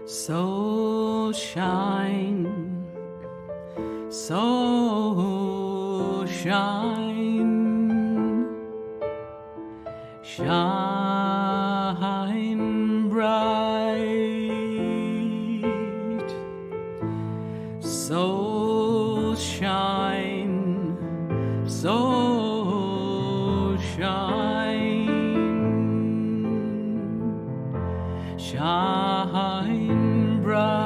So shine, so shine, shine bright. So shine, so shine, shine bright.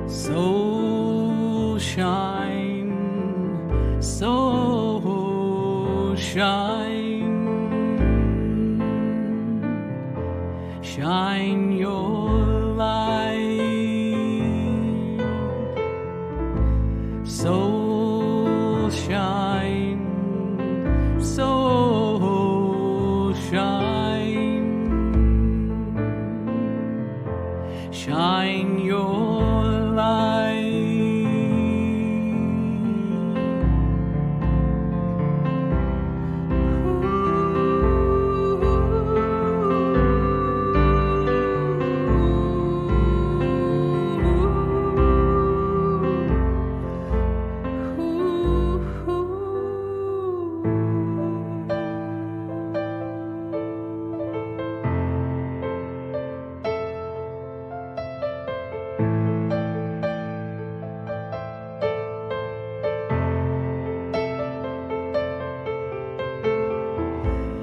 So shine, so shine, shine your light. So shine, so shine, shine your light.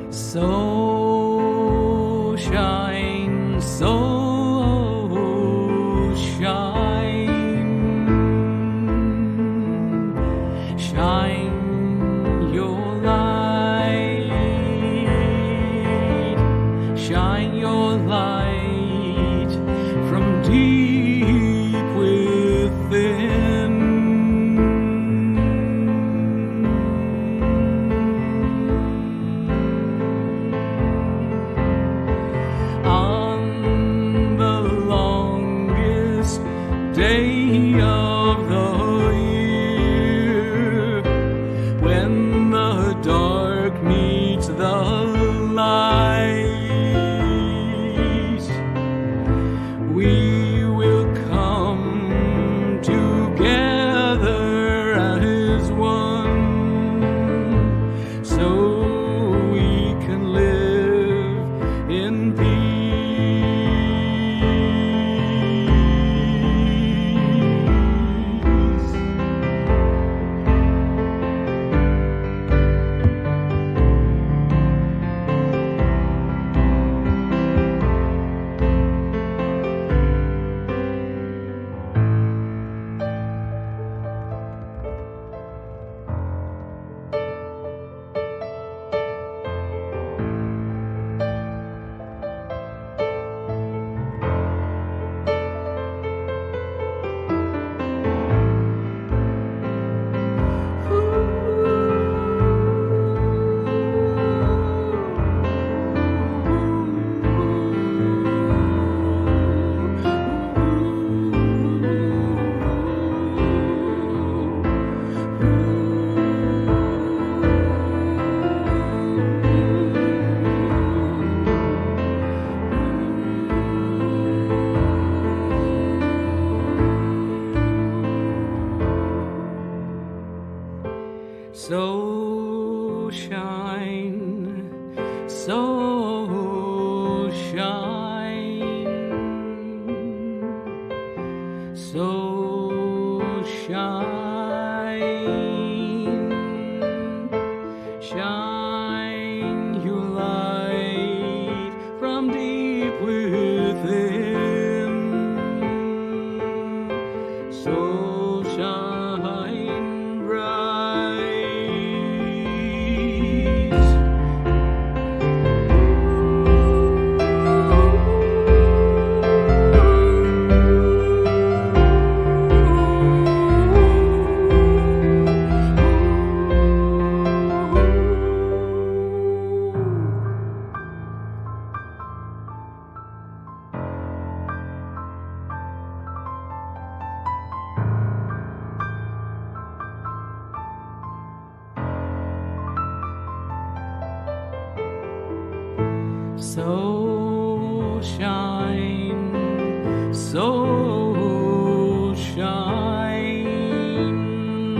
So shine, so shine, shine your light, shine your light from deep within. Day of the year, when the dark meets the light, we will come together as one, so we can live in peace. So shine, so shine, so shine, shine your light from deep within. So shine bright. So shine, so shine,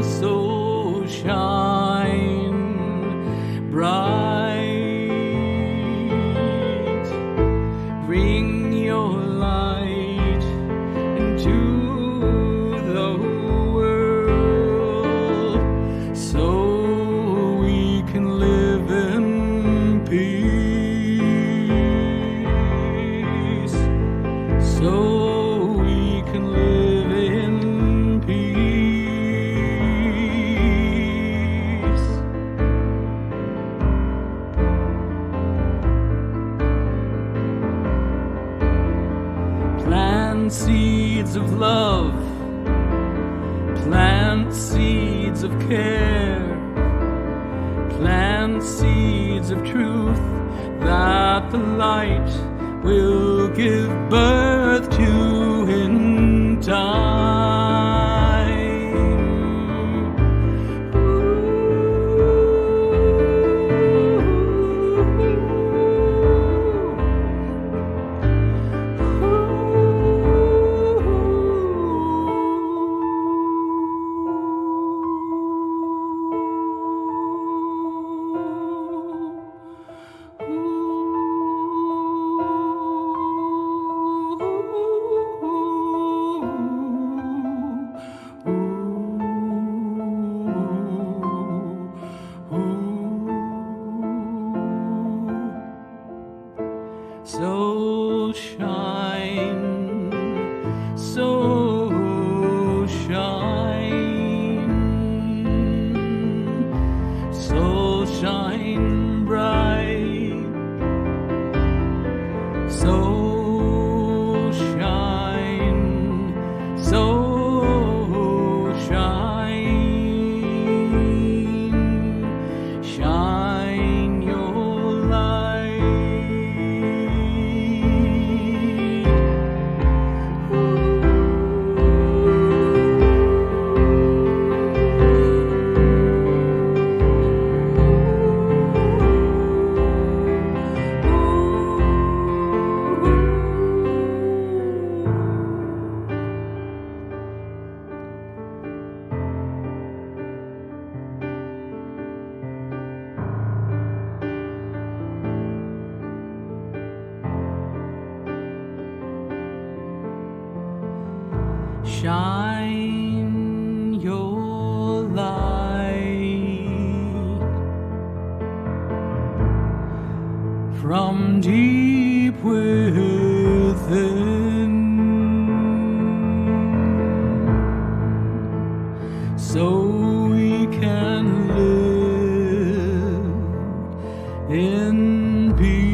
so shine bright. Bring your light into the world so we can live in peace. So we can live in peace. Plant seeds of love, plant seeds of care, plant seeds of truth that the light will give birth to in time. So shine, so shine, so shine bright, so shine, so shine, shine your light. Shine your light from deep within, so we can live in peace.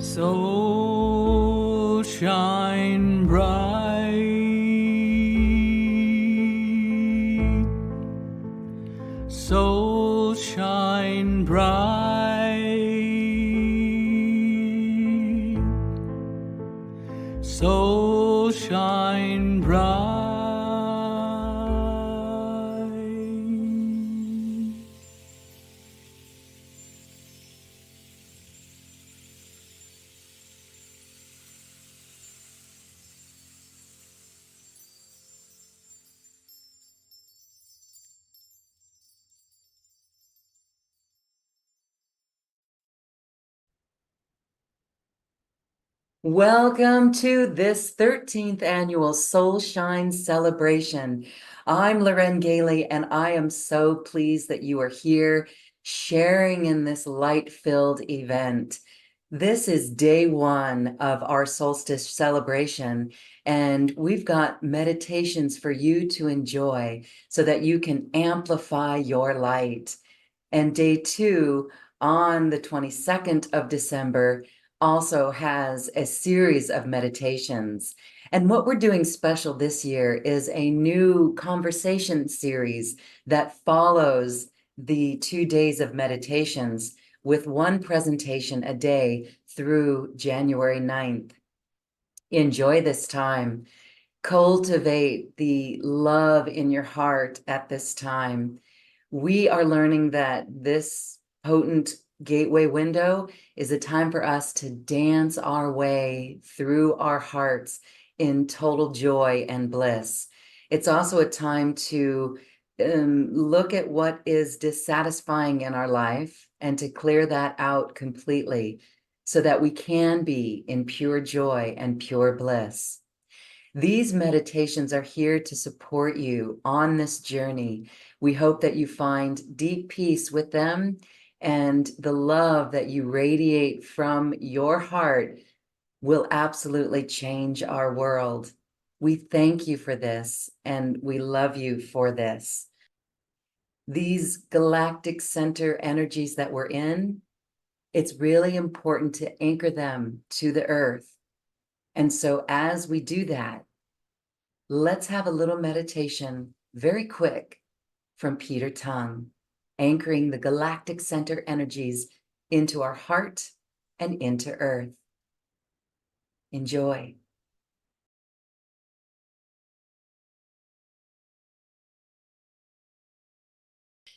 So shine bright, so shine bright, so shine bright. Welcome to this 13th annual Soul Shine celebration. I'm Loren Gailey, and I am so pleased that you are here sharing in this light-filled event. This is day one of our solstice celebration, and we've got meditations for you to enjoy so that you can amplify your light. And day two, on the 22nd of December, also has a series of meditations. And what we're doing special this year is a new conversation series that follows the 2 days of meditations, with one presentation a day through January 9th. Enjoy this time. Cultivate the love in your heart at this time. We are learning that this potent gateway window is a time for us to dance our way through our hearts in total joy and bliss. It's also a time to look at what is dissatisfying in our life and to clear that out completely so that we can be in pure joy and pure bliss. These meditations are here to support you on this journey. We hope that you find deep peace with them, and the love that you radiate from your heart will absolutely change our world. We thank you for this, and we love you for this. These galactic center energies that we're in, it's really important to anchor them to the earth. And so as we do that, let's have a little meditation, very quick, from Peter Tongue, anchoring the galactic center energies into our heart and into earth. Enjoy.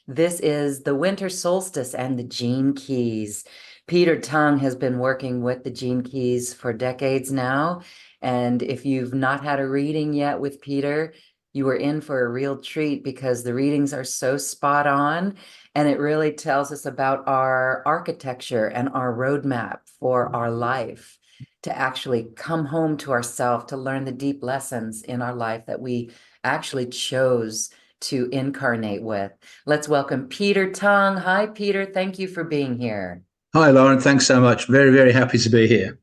This is the winter solstice and the gene keys. Peter Tongue has been working with the gene keys for decades now. And if you've not had a reading yet with Peter, you are in for a real treat because the readings are so spot on. And it really tells us about our architecture and our roadmap for our life to actually come home to ourselves, to learn the deep lessons in our life that we actually chose to incarnate with. Let's welcome Peter Tongue. Hi, Peter. Thank you for being here. Hi, Lauren. Thanks so much. Very, very happy to be here.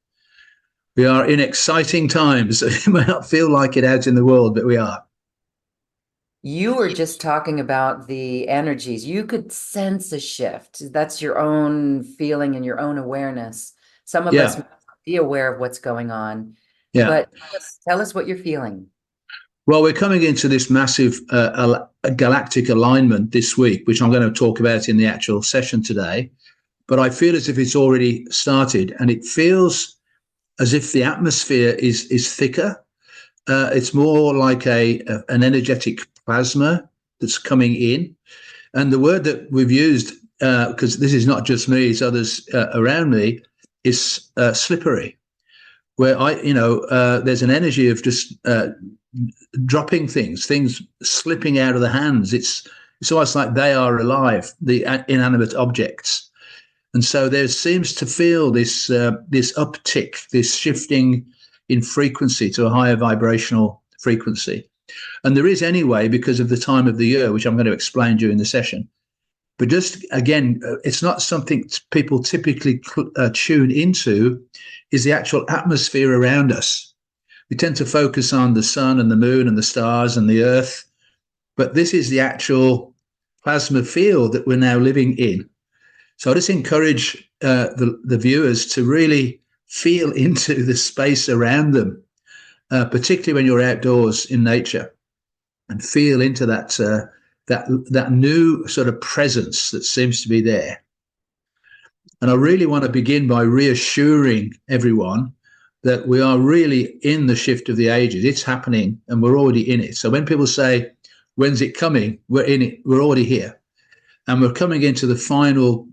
We are in exciting times. It may not feel like it out in the world, but we are. You were just talking about the energies. You could sense a shift. That's your own feeling and your own awareness. Some of us might not be aware of what's going on, but tell us what you're feeling. Well, we're coming into this massive galactic alignment this week, which I'm going to talk about in the actual session today. But I feel as if it's already started, and it feels as if the atmosphere is thicker. It's more like an energetic plasma that's coming in. And the word that we've used, because this is not just me, it's others around me, is slippery. Where there's an energy of just dropping things slipping out of the hands. It's almost like they are alive, the inanimate objects. And so there seems to feel this uptick, this shifting in frequency to a higher vibrational frequency. And there is anyway, because of the time of the year, which I'm going to explain during the session. But just again, it's not something people typically tune into, is the actual atmosphere around us. We tend to focus on the sun and the moon and the stars and the earth, but this is the actual plasma field that we're now living in. So I just encourage the viewers to really feel into the space around them, particularly when you're outdoors in nature, and feel into that new sort of presence that seems to be there. And I really want to begin by reassuring everyone that we are really in the shift of the ages. It's happening and we're already in it. So when people say, when's it coming? We're in it. We're already here. And we're coming into the final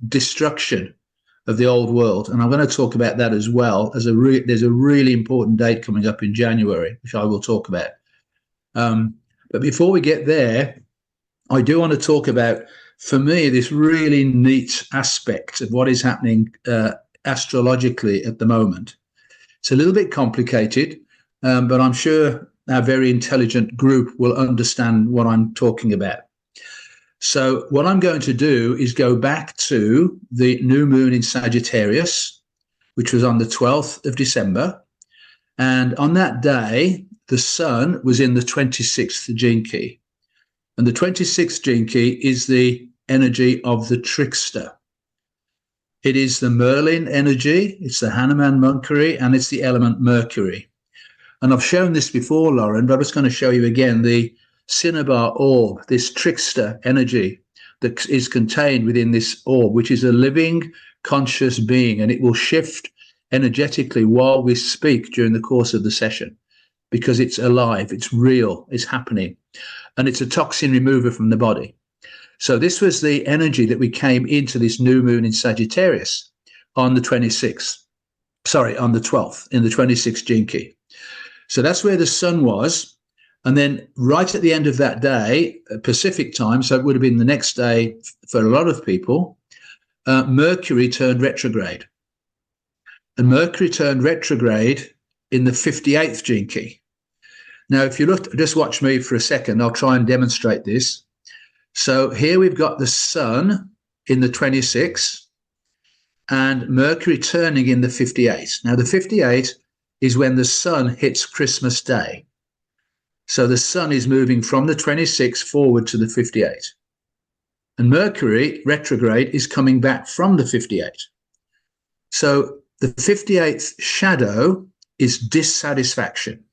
destruction of the old world. And I'm going to talk about that as well. There's a really important date coming up in January, which I will talk about. But before we get there, I do want to talk about, for me, this really neat aspect of what is happening astrologically at the moment. It's a little bit complicated, but I'm sure our very intelligent group will understand what I'm talking about. So what I'm going to do is go back to the new moon in Sagittarius, which was on the 12th of December. And on that day, the sun was in the 26th gene key. And the 26th gene key is the energy of the trickster. It is the Merlin energy, it's the Hanuman monkery, and it's the element Mercury. And I've shown this before, Lauren, but I'm just going to show you again the Cinnabar orb, this trickster energy that is contained within this orb, which is a living, conscious being, and it will shift energetically while we speak during the course of the session, because it's alive, it's real, it's happening, and it's a toxin remover from the body. So this was the energy that we came into this new moon in Sagittarius on the 26th, on the 12th, in the 26th gene key. So that's where the sun was. And then right at the end of that day, Pacific time, so it would have been the next day for a lot of people, Mercury turned retrograde. And Mercury turned retrograde in the 58th gene key. Now, if you look, just watch me for a second, I'll try and demonstrate this. So here we've got the sun in the 26th and Mercury turning in the 58. Now, the 58 is when the sun hits Christmas Day. So the sun is moving from the 26th forward to the 58. And Mercury retrograde is coming back from the 58. So the 58th shadow is dissatisfaction.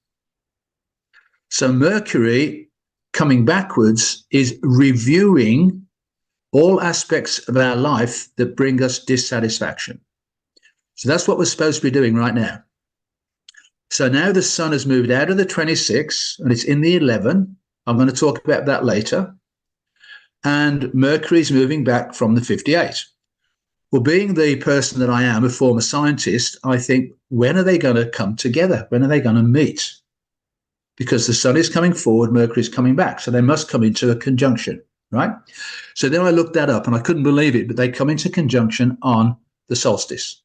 So Mercury coming backwards is reviewing all aspects of our life that bring us dissatisfaction. So that's what we're supposed to be doing right now. So now the sun has moved out of the 26 and it's in the 11. I'm going to talk about that later. And Mercury is moving back from the 58. Well, being the person that I am, a former scientist, I think, when are they going to come together? When are they going to meet? Because the sun is coming forward, Mercury is coming back. So they must come into a conjunction, right? So then I looked that up and I couldn't believe it, but they come into conjunction on the solstice.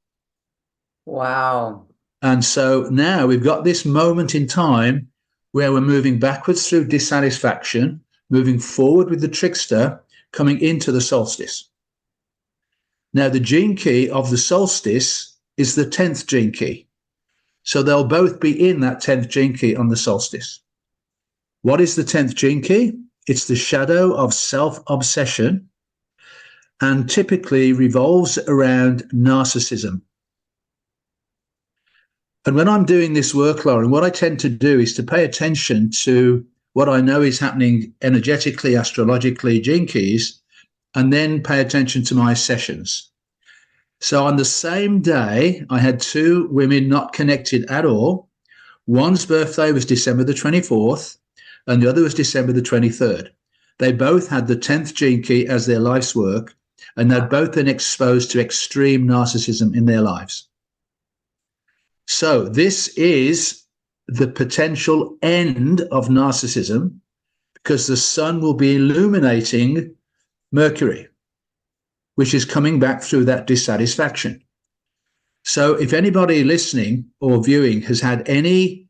Wow. And so now we've got this moment in time where we're moving backwards through dissatisfaction, moving forward with the trickster, coming into the solstice. Now, the gene key of the solstice is the 10th gene key. So they'll both be in that 10th gene key on the solstice. What is the 10th gene key? It's the shadow of self-obsession and typically revolves around narcissism. And when I'm doing this work, Lauren, what I tend to do is to pay attention to what I know is happening energetically, astrologically, gene keys, and then pay attention to my sessions. So on the same day, I had two women not connected at all. One's birthday was December the 24th, and the other was December the 23rd. They both had the 10th gene key as their life's work, and they'd both been exposed to extreme narcissism in their lives. So this is the potential end of narcissism, because the sun will be illuminating Mercury, which is coming back through that dissatisfaction. So if anybody listening or viewing has had any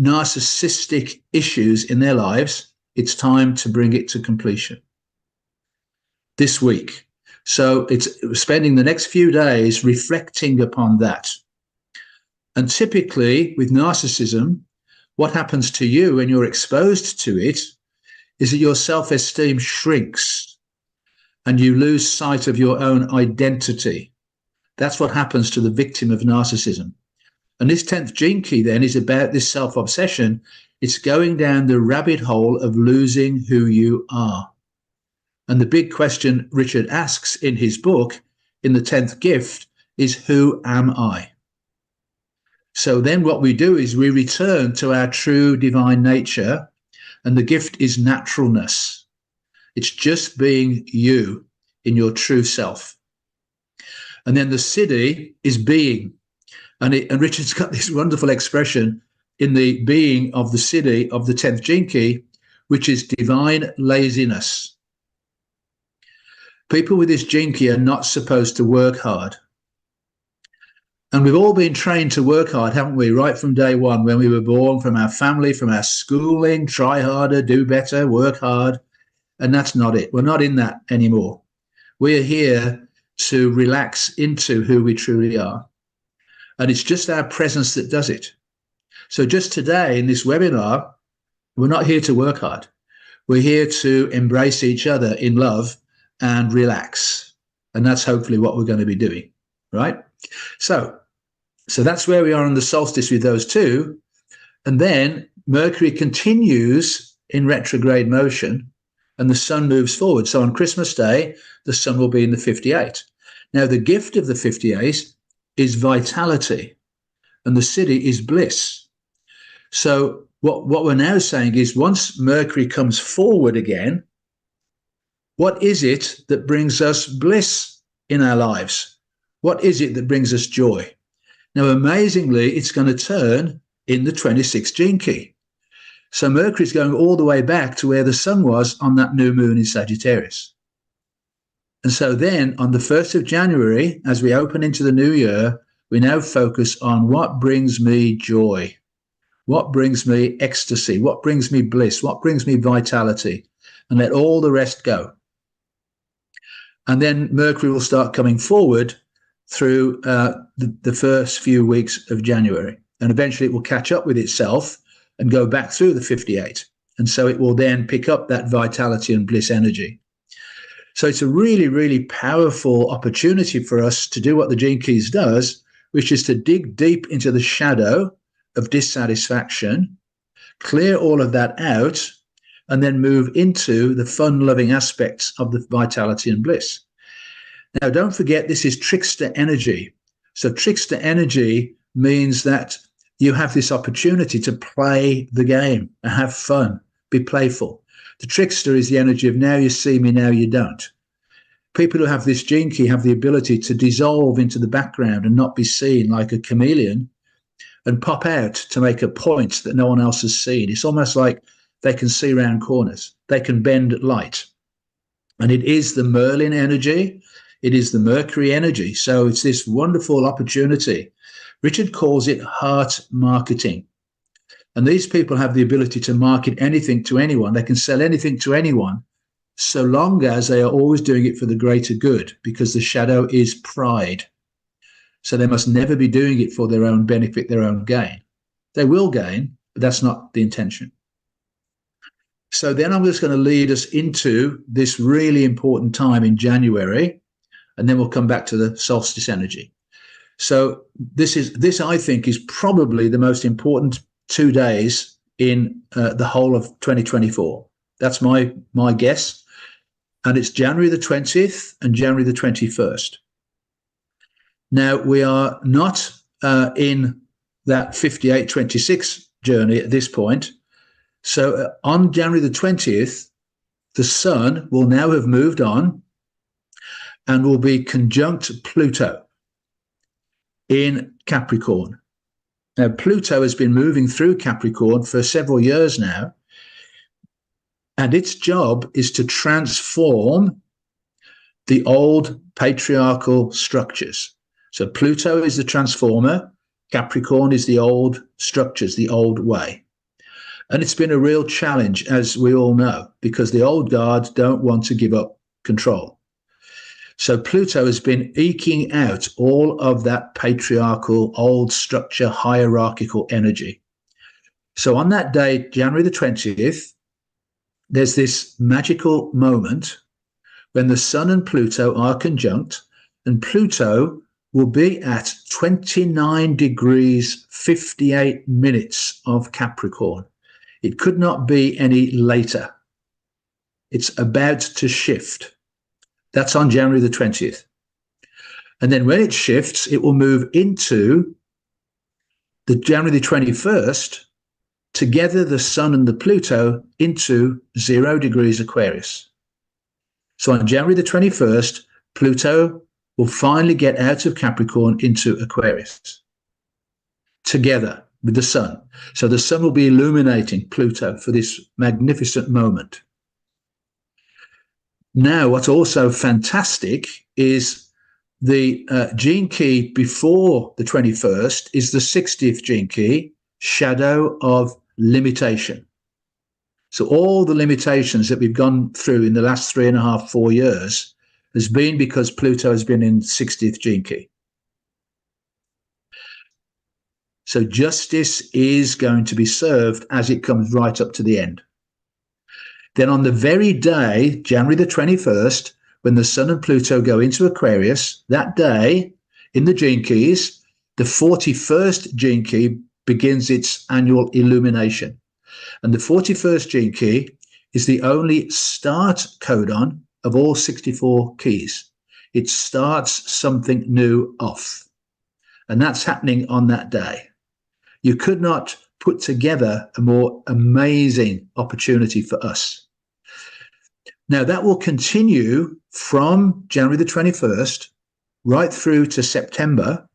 narcissistic issues in their lives, it's time to bring it to completion this week. So it's spending the next few days reflecting upon that. And typically with narcissism, what happens to you when you're exposed to it is that your self-esteem shrinks and you lose sight of your own identity. That's what happens to the victim of narcissism. And this 10th gene key then is about this self-obsession. It's going down the rabbit hole of losing who you are. And the big question Richard asks in his book, in the 10th gift, is who am I? So then what we do is we return to our true divine nature, and the gift is naturalness. It's just being you in your true self. And then the siddhi is being. And Richard's got this wonderful expression in the being of the siddhi of the 10th gene key, which is divine laziness. People with this gene key are not supposed to work hard. And we've all been trained to work hard, haven't we? Right from day one, when we were born, from our family, from our schooling, try harder, do better, work hard. And that's not it. We're not in that anymore. We're here to relax into who we truly are. And it's just our presence that does it. So just today in this webinar, we're not here to work hard. We're here to embrace each other in love and relax. And that's hopefully what we're going to be doing, right? So that's where we are on the solstice with those two. And then Mercury continues in retrograde motion and the sun moves forward. So on Christmas Day, the sun will be in the 58. Now, the gift of the 58 is vitality, and the city is bliss. So what we're now saying is, once Mercury comes forward again, what is it that brings us bliss in our lives? What is it that brings us joy? Now, amazingly, it's going to turn in the 26th gene key. So Mercury is going all the way back to where the sun was on that new moon in Sagittarius. And so then on the 1st of January, as we open into the new year, we now focus on what brings me joy, what brings me ecstasy, what brings me bliss, what brings me vitality, and let all the rest go. And then Mercury will start coming forward through the first few weeks of January. And eventually it will catch up with itself and go back through the 58. And so it will then pick up that vitality and bliss energy. So it's a really, really powerful opportunity for us to do what the Gene Keys does, which is to dig deep into the shadow of dissatisfaction, clear all of that out, and then move into the fun-loving aspects of the vitality and bliss. Now, don't forget, this is trickster energy. So trickster energy means that you have this opportunity to play the game and have fun, be playful. The trickster is the energy of now you see me, now you don't. People who have this gene key have the ability to dissolve into the background and not be seen, like a chameleon, and pop out to make a point that no one else has seen. It's almost like they can see around corners. They can bend light. And it is the Merlin energy. It is the Mercury energy. So it's this wonderful opportunity. Richard calls it heart marketing. And these people have the ability to market anything to anyone. They can sell anything to anyone, so long as they are always doing it for the greater good, because the shadow is pride. So they must never be doing it for their own benefit, their own gain. They will gain, but that's not the intention. So then I'm just going to lead us into this really important time in January, and then we'll come back to the solstice energy. So this I think is probably the most important 2 days in the whole of 2024. That's my guess. And it's January the 20th and January the 21st. Now, we are not in that 58-26 journey at this point. So on January the 20th, the sun will now have moved on and will be conjunct Pluto in Capricorn. Now, Pluto has been moving through Capricorn for several years now, and its job is to transform the old patriarchal structures. So Pluto is the transformer, Capricorn is the old structures, the old way. And it's been a real challenge, as we all know, because the old guard don't want to give up control. So Pluto has been eking out all of that patriarchal, old structure, hierarchical energy. So on that day, January the 20th, there's this magical moment when the sun and Pluto are conjunct, and Pluto will be at 29 degrees 58 minutes of Capricorn. It could not be any later. It's about to shift. That's on January the 20th. And then when it shifts, it will move into the January the 21st, together the sun and the Pluto into 0 degrees Aquarius. So on January the 21st, Pluto will finally get out of Capricorn into Aquarius, together with the sun. So the sun will be illuminating Pluto for this magnificent moment. Now, what's also fantastic is the gene key before the 21st is the 60th gene key, shadow of limitation. So all the limitations that we've gone through in the last 3.5, 4 years has been because Pluto has been in 60th gene key. So justice is going to be served as it comes right up to the end. Then on the very day, January the 21st, when the sun and Pluto go into Aquarius, that day in the gene keys, the 41st gene key begins its annual illumination. And the 41st gene key is the only start codon of all 64 keys. It starts something new off. And that's happening on that day. You could not put together a more amazing opportunity for us. Now, that will continue from January the 21st right through to September.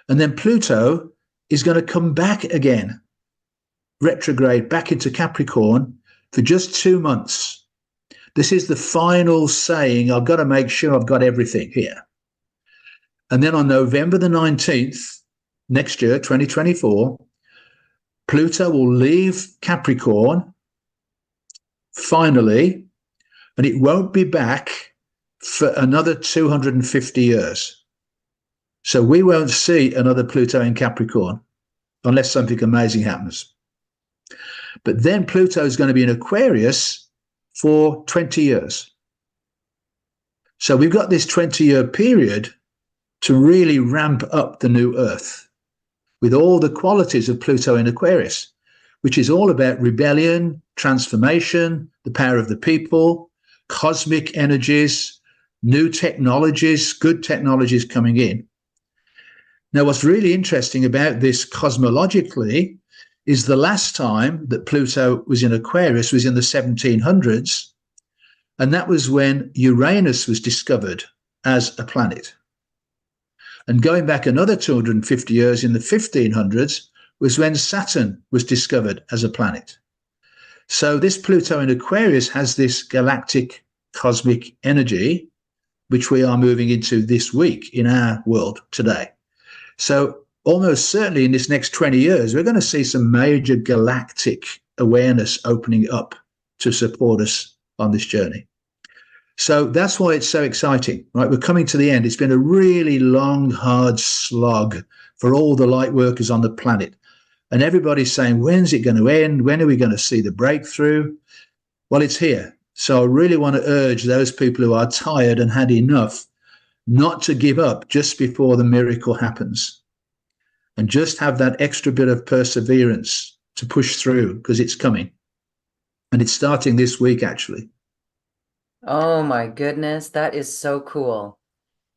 And then Pluto is going to come back again, retrograde back into Capricorn for just 2 months. This is the final saying, I've got to make sure I've got everything here. And then on November the 19th, next year, 2024, Pluto will leave Capricorn finally, and it won't be back for another 250 years. So we won't see another Pluto in Capricorn unless something amazing happens. But then Pluto is going to be in Aquarius for 20 years. So we've got this 20-year period to really ramp up the new Earth with all the qualities of Pluto in Aquarius, which is all about rebellion, transformation, the power of the people, cosmic energies, new technologies, good technologies coming in. Now, what's really interesting about this cosmologically is the last time that Pluto was in Aquarius was in the 1700s, and that was when Uranus was discovered as a planet. And going back another 250 years in the 1500s was when Saturn was discovered as a planet. So this Pluto in Aquarius has this galactic cosmic energy, which we are moving into this week in our world today. So almost certainly in this next 20 years, we're going to see some major galactic awareness opening up to support us on this journey. So that's why it's so exciting, right? We're coming to the end. It's been a really long, hard slog for all the light workers on the planet. And everybody's saying, when's it going to end? When are we going to see the breakthrough? Well, it's here. So I really want to urge those people who are tired and had enough not to give up just before the miracle happens. And just have that extra bit of perseverance to push through, because it's coming. And it's starting this week, actually. Oh my goodness, that is so cool.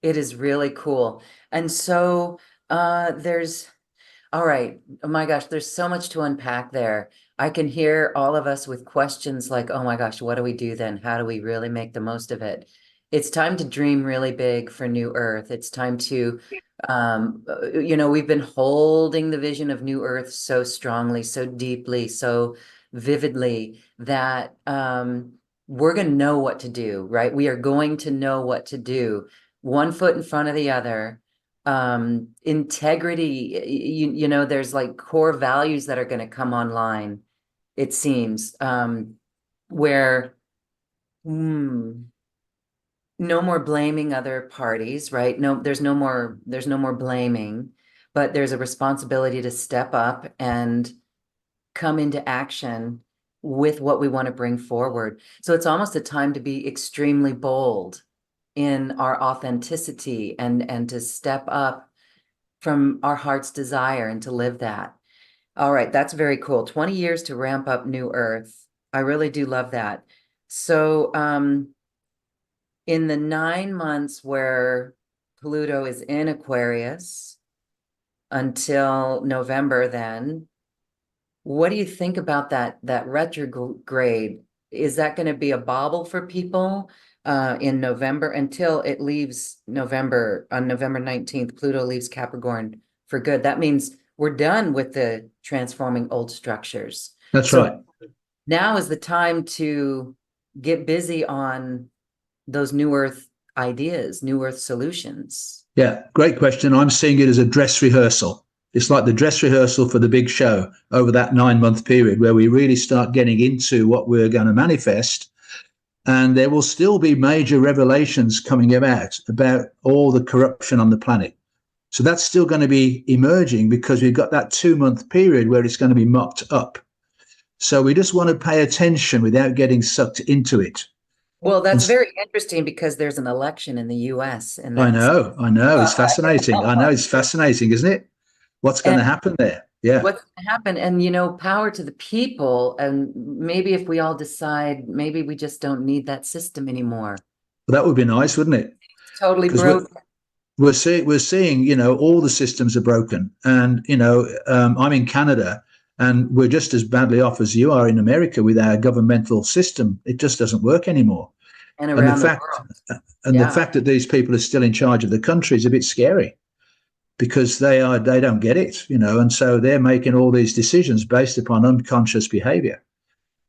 It is really cool. And so all right, oh my gosh, there's so much to unpack there. I can hear all of us with questions like, oh my gosh, what do we do then? How do we really make the most of it? It's time to dream really big for New Earth. It's time to, we've been holding the vision of New Earth so strongly, so deeply, so vividly that we're going to know what to do, right? We are going to know what to do, one foot in front of the other. Integrity, there's like core values that are going to come online, it seems, where no more blaming other parties, right? No, there's no more blaming, but there's a responsibility to step up and come into action with what we want to bring forward. So it's almost a time to be extremely bold in our authenticity and to step up from our heart's desire and to live that. All right, that's very cool. 20 years to ramp up New Earth. I really do love that. So in the 9 months where Pluto is in Aquarius until November, then what do you think about that retrograde? Is that going to be a bobble for people in November until it leaves November? On November 19th, Pluto leaves Capricorn for good. That means we're done with the transforming old structures. That's right. Now is the time to get busy on those New Earth ideas, New Earth solutions. Yeah, great question. I'm seeing it as a dress rehearsal. It's like the dress rehearsal for the big show over that 9-month period where we really start getting into what we're going to manifest. And there will still be major revelations coming about all the corruption on the planet. So that's still going to be emerging because we've got that 2-month period where it's going to be mocked up. So we just want to pay attention without getting sucked into it. Well, that's very interesting because there's an election in the US. And I know. It's fascinating. I know it's fascinating, isn't it? What's going to happen there? Yeah. what's going to happen? And, power to the people. And maybe if we all decide, maybe we just don't need that system anymore. Well, that would be nice, wouldn't it? Totally Because broken. we're seeing, all the systems are broken, and I'm in Canada, and we're just as badly off as you are in America with our governmental system. It just doesn't work anymore. And And around the world. the fact that these people are still in charge of the country is a bit scary, because they don't get it, and so they're making all these decisions based upon unconscious behavior.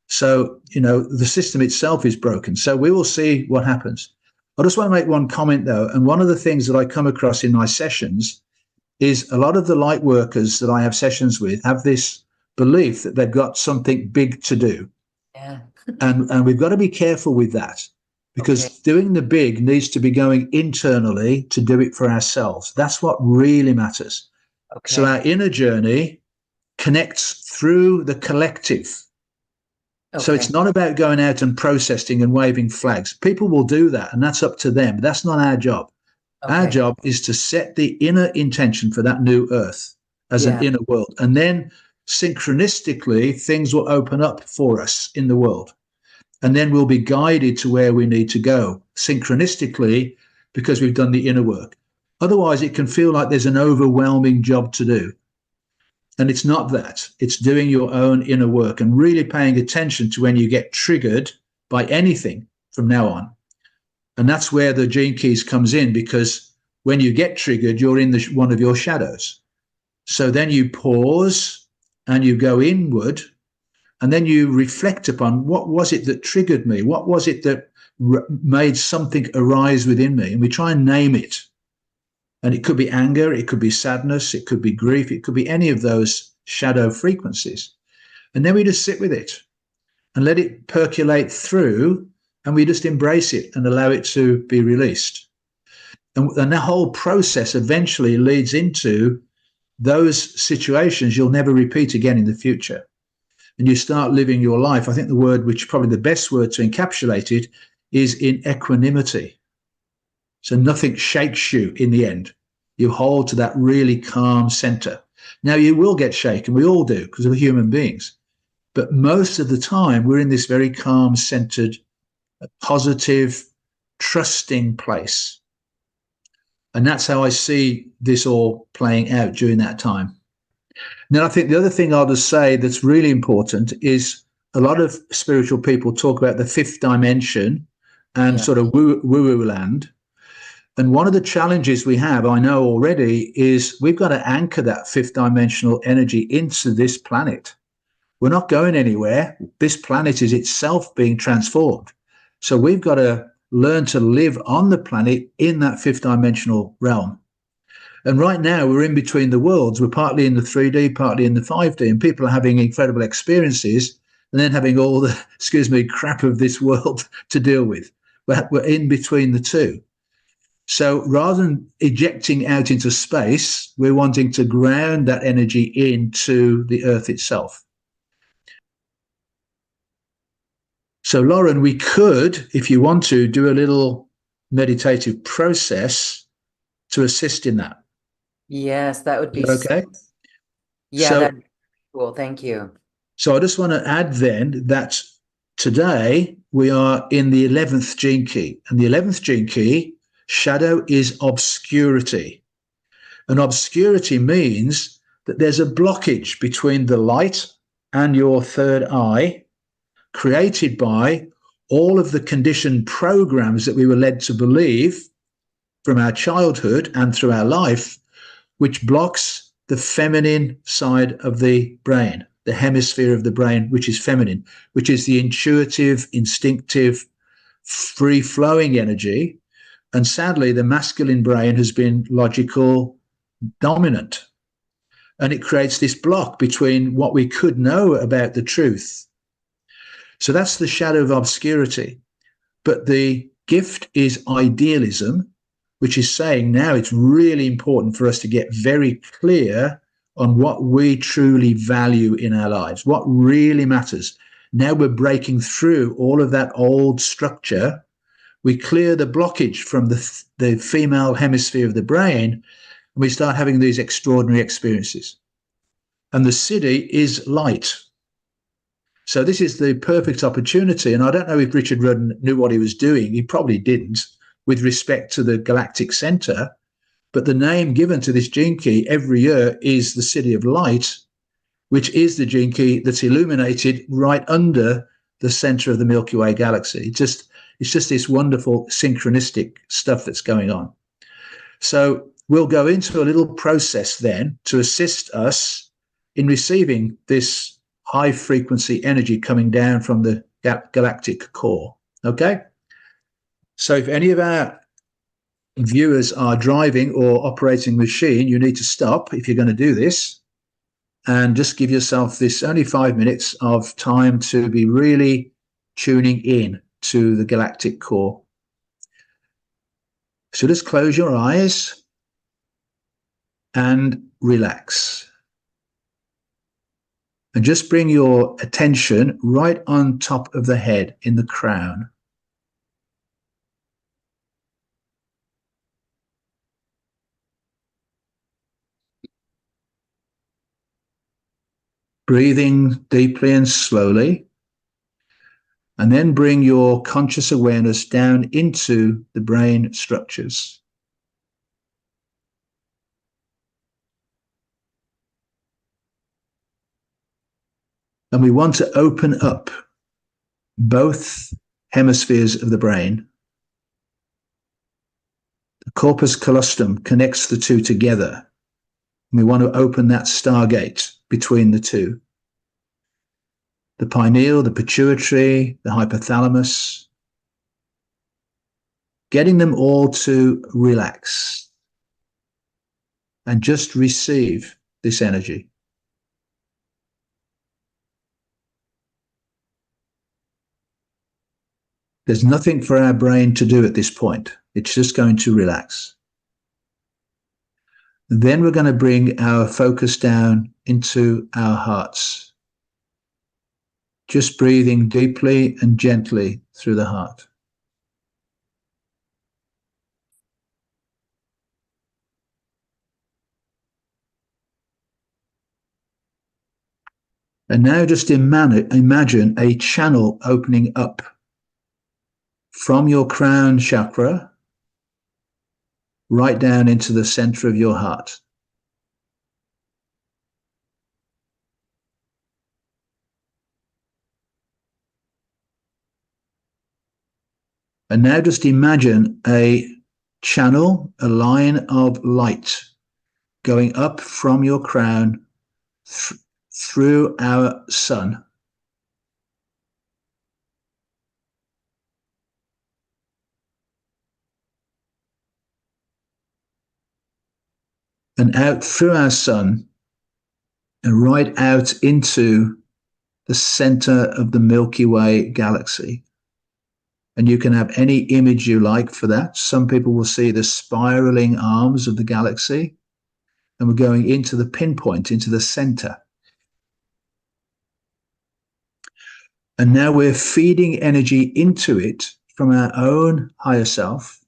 So, the system itself is broken. So we will see what happens. I just want to make one comment, though. And one of the things that I come across in my sessions is a lot of the light workers that I have sessions with have this belief that they've got something big to do. Yeah. And we've got to be careful with that, because doing the big needs to be going internally to do it for ourselves. That's what really matters. Okay. So our inner journey connects through the collective. So it's not about going out and protesting and waving flags. People will do that, and that's up to them. That's not our job. Our job is to set the inner intention for that new earth as an inner world. And then synchronistically, things will open up for us in the world. And then we'll be guided to where we need to go synchronistically, because we've done the inner work. Otherwise, it can feel like there's an overwhelming job to do. And it's not that. It's doing your own inner work and really paying attention to when you get triggered by anything from now on. And that's where the gene keys comes in, because when you get triggered, you're in one of your shadows. So then you pause and you go inward, and then you reflect upon, what was it that triggered me? What was it that made something arise within me? And we try and name it. And it could be anger, it could be sadness, it could be grief, it could be any of those shadow frequencies. And then we just sit with it and let it percolate through, and we just embrace it and allow it to be released. And the whole process eventually leads into those situations you'll never repeat again in the future. And you start living your life. I think the word, which probably the best word to encapsulate it, is in equanimity. So nothing shakes you in the end. You hold to that really calm center. Now, you will get shaken. We all do, because we're human beings. But most of the time, we're in this very calm, centered, positive, trusting place. And that's how I see this all playing out during that time. Now, I think the other thing I'll just say that's really important is, a lot of spiritual people talk about the fifth dimension and sort of woo-woo land. And one of the challenges we have, I know already, is we've got to anchor that fifth dimensional energy into this planet. We're not going anywhere. This planet is itself being transformed. So we've got to learn to live on the planet in that fifth dimensional realm. And right now we're in between the worlds. We're partly in the 3D, partly in the 5D, and people are having incredible experiences and then having all the, crap of this world to deal with. We're in between the two. So rather than ejecting out into space, we're wanting to ground that energy into the earth itself. So, Lauren, we could, if you want to, do a little meditative process to assist in that. Yes, that would be okay. That'd be cool. Thank you. So I just want to add then that today we are in the 11th gene key, and the 11th gene key, shadow, is obscurity. And obscurity means that there's a blockage between the light and your third eye, created by all of the conditioned programs that we were led to believe from our childhood and through our life, which blocks the feminine side of the brain, the hemisphere of the brain, which is feminine, which is the intuitive, instinctive, free-flowing energy. And sadly, the masculine brain has been logical, dominant. And it creates this block between what we could know about the truth. So that's the shadow of obscurity. But the gift is idealism, which is saying now it's really important for us to get very clear on what we truly value in our lives, what really matters. Now we're breaking through all of that old structure. We clear the blockage from the female hemisphere of the brain, and we start having these extraordinary experiences. and the city is light. So this is the perfect opportunity. And I don't know if Richard Rudd knew what he was doing. He probably didn't with respect to the galactic center. But the name given to this gene key every year is the City of Light, which is the gene key that's illuminated right under the center of the Milky Way galaxy. It's just this wonderful synchronistic stuff that's going on. So we'll go into a little process then to assist us in receiving this high frequency energy coming down from the galactic core. Okay? So if any of our viewers are driving or operating a machine, you need to stop if you're going to do this and just give yourself this only 5 minutes of time to be really tuning in to the galactic core. So just close your eyes and relax. And just bring your attention right on top of the head in the crown. Breathing deeply and slowly. And then bring your conscious awareness down into the brain structures. And we want to open up both hemispheres of the brain. The corpus callosum connects the two together. We want to open that stargate between the two. The pineal, the pituitary, the hypothalamus. Getting them all to relax and just receive this energy. There's nothing for our brain to do at this point. It's just going to relax. Then we're going to bring our focus down into our hearts. Just breathing deeply and gently through the heart. And now just imagine a channel opening up from your crown chakra right down into the center of your heart. And now just imagine a channel, a line of light going up from your crown through our sun. And out through our sun and right out into the center of the Milky Way galaxy. And you can have any image you like for that. Some people will see the spiraling arms of the galaxy, and we're going into the pinpoint, into the center. And now we're feeding energy into it from our own higher self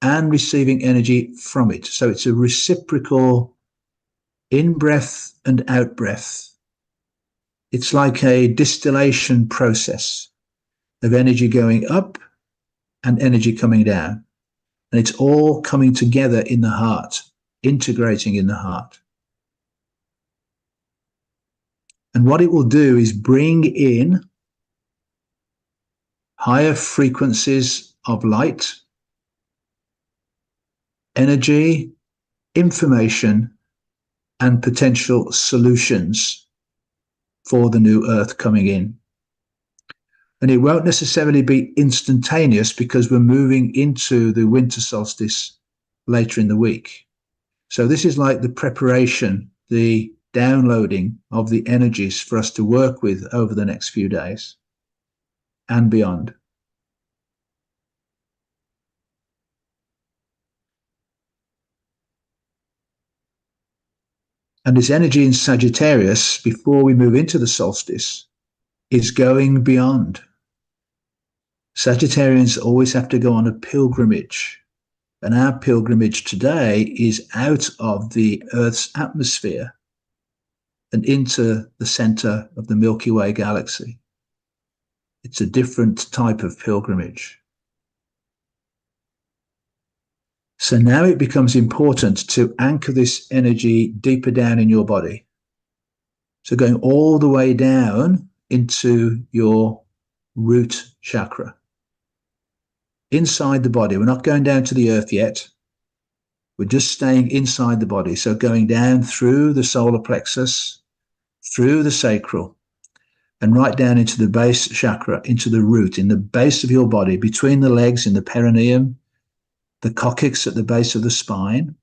and receiving energy from it. So it's a reciprocal in-breath and out-breath. It's like a distillation process of energy going up and energy coming down. And it's all coming together in the heart, integrating in the heart. And what it will do is bring in higher frequencies of light, energy, information, and potential solutions for the new earth coming in. And it won't necessarily be instantaneous because we're moving into the winter solstice later in the week. So this is like the preparation, the downloading of the energies for us to work with over the next few days and beyond. And this energy in Sagittarius, before we move into the solstice, is going beyond. Sagittarians always have to go on a pilgrimage. And our pilgrimage today is out of the Earth's atmosphere and into the center of the Milky Way galaxy. It's a different type of pilgrimage. So now it becomes important to anchor this energy deeper down in your body. So going all the way down into your root chakra. Inside the body. We're not going down to the earth yet. We're just staying inside the body. So going down through the solar plexus, through the sacral, and right down into the base chakra, into the root, in the base of your body, between the legs, in the perineum, the coccyx at the base of the spine.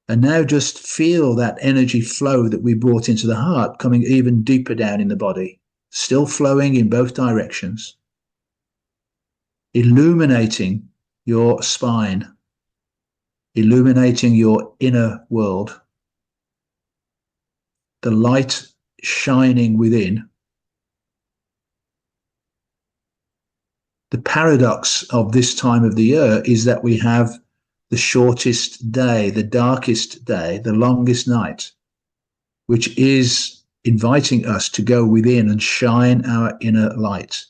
And now just feel that energy flow that we brought into the heart coming even deeper down in the body, still flowing in both directions, illuminating your spine, illuminating your inner world, the light shining within. The paradox of this time of the year is that we have the shortest day, the darkest day, the longest night, which is inviting us to go within and shine our inner light.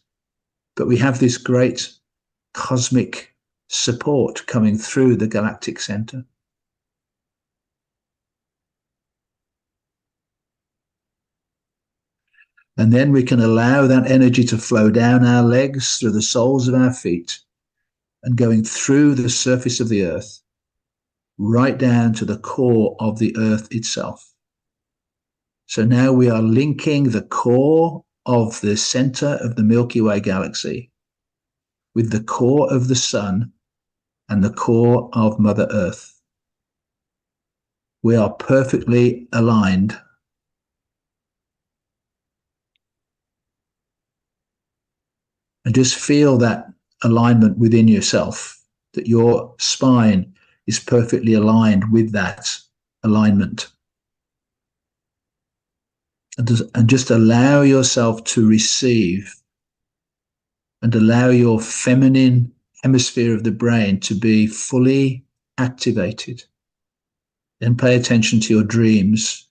But we have this great cosmic support coming through the galactic center. And then we can allow that energy to flow down our legs, through the soles of our feet, and going through the surface of the earth, right down to the core of the earth itself. So now we are linking the core of the center of the Milky Way galaxy with the core of the sun and the core of Mother Earth. We are perfectly aligned. And just feel that alignment within yourself, that your spine is perfectly aligned with that alignment. And just allow yourself to receive and allow your feminine hemisphere of the brain to be fully activated. Then pay attention to your dreams.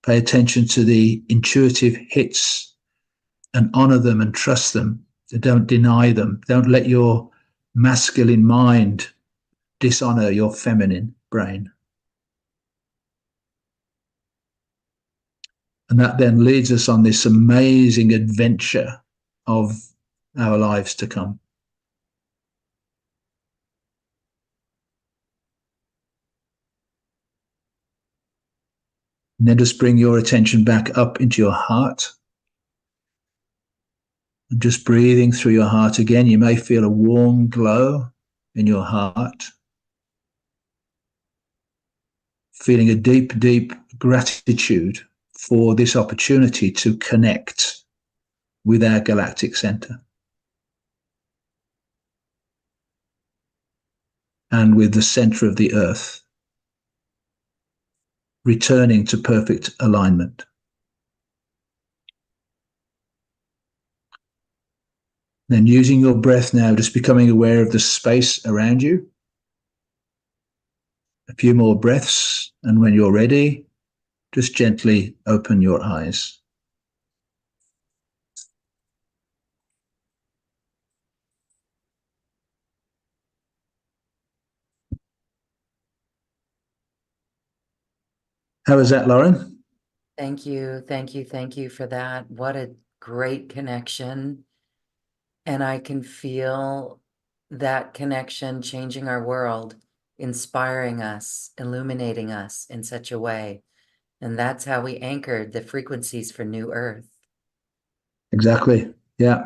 Pay attention to the intuitive hits and honor them and trust them. Don't deny them. Don't let your masculine mind dishonor your feminine brain. And that then leads us on this amazing adventure of our lives to come. And then just bring your attention back up into your heart. And just breathing through your heart again, you may feel a warm glow in your heart. Feeling a deep, deep gratitude for this opportunity to connect with our galactic center and with the center of the earth, returning to perfect alignment. Then using your breath now, just becoming aware of the space around you. A few more breaths, and when you're ready, just gently open your eyes. How was that, Lauren? Thank you, thank you, thank you for that. What a great connection. And I can feel that connection changing our world, inspiring us, illuminating us in such a way. And that's how we anchored the frequencies for New Earth. Exactly. Yeah.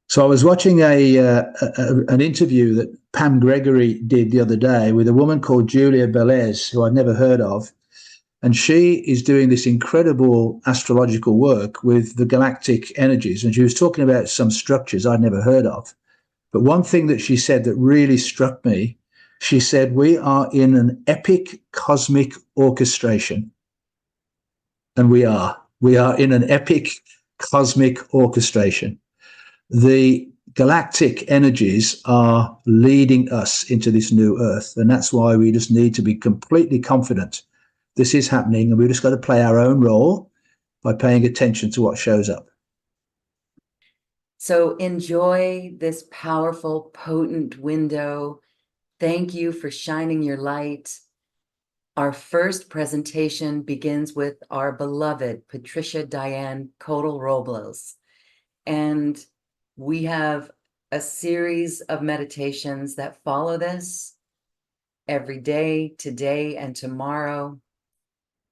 So I was watching an interview that Pam Gregory did the other day with a woman called Julia Belez, who I'd never heard of. And she is doing this incredible astrological work with the galactic energies. And she was talking about some structures I'd never heard of. But one thing that she said that really struck me, she said, we are in an epic cosmic orchestration. And we are in an epic cosmic orchestration. The galactic energies are leading us into this new earth. And that's why we just need to be completely confident this is happening, and we've just got to play our own role by paying attention to what shows up. So enjoy this powerful, potent window. Thank you for shining your light. Our first presentation begins with our beloved Patricia Diane Codal Robles. And we have a series of meditations that follow this every day, today and tomorrow,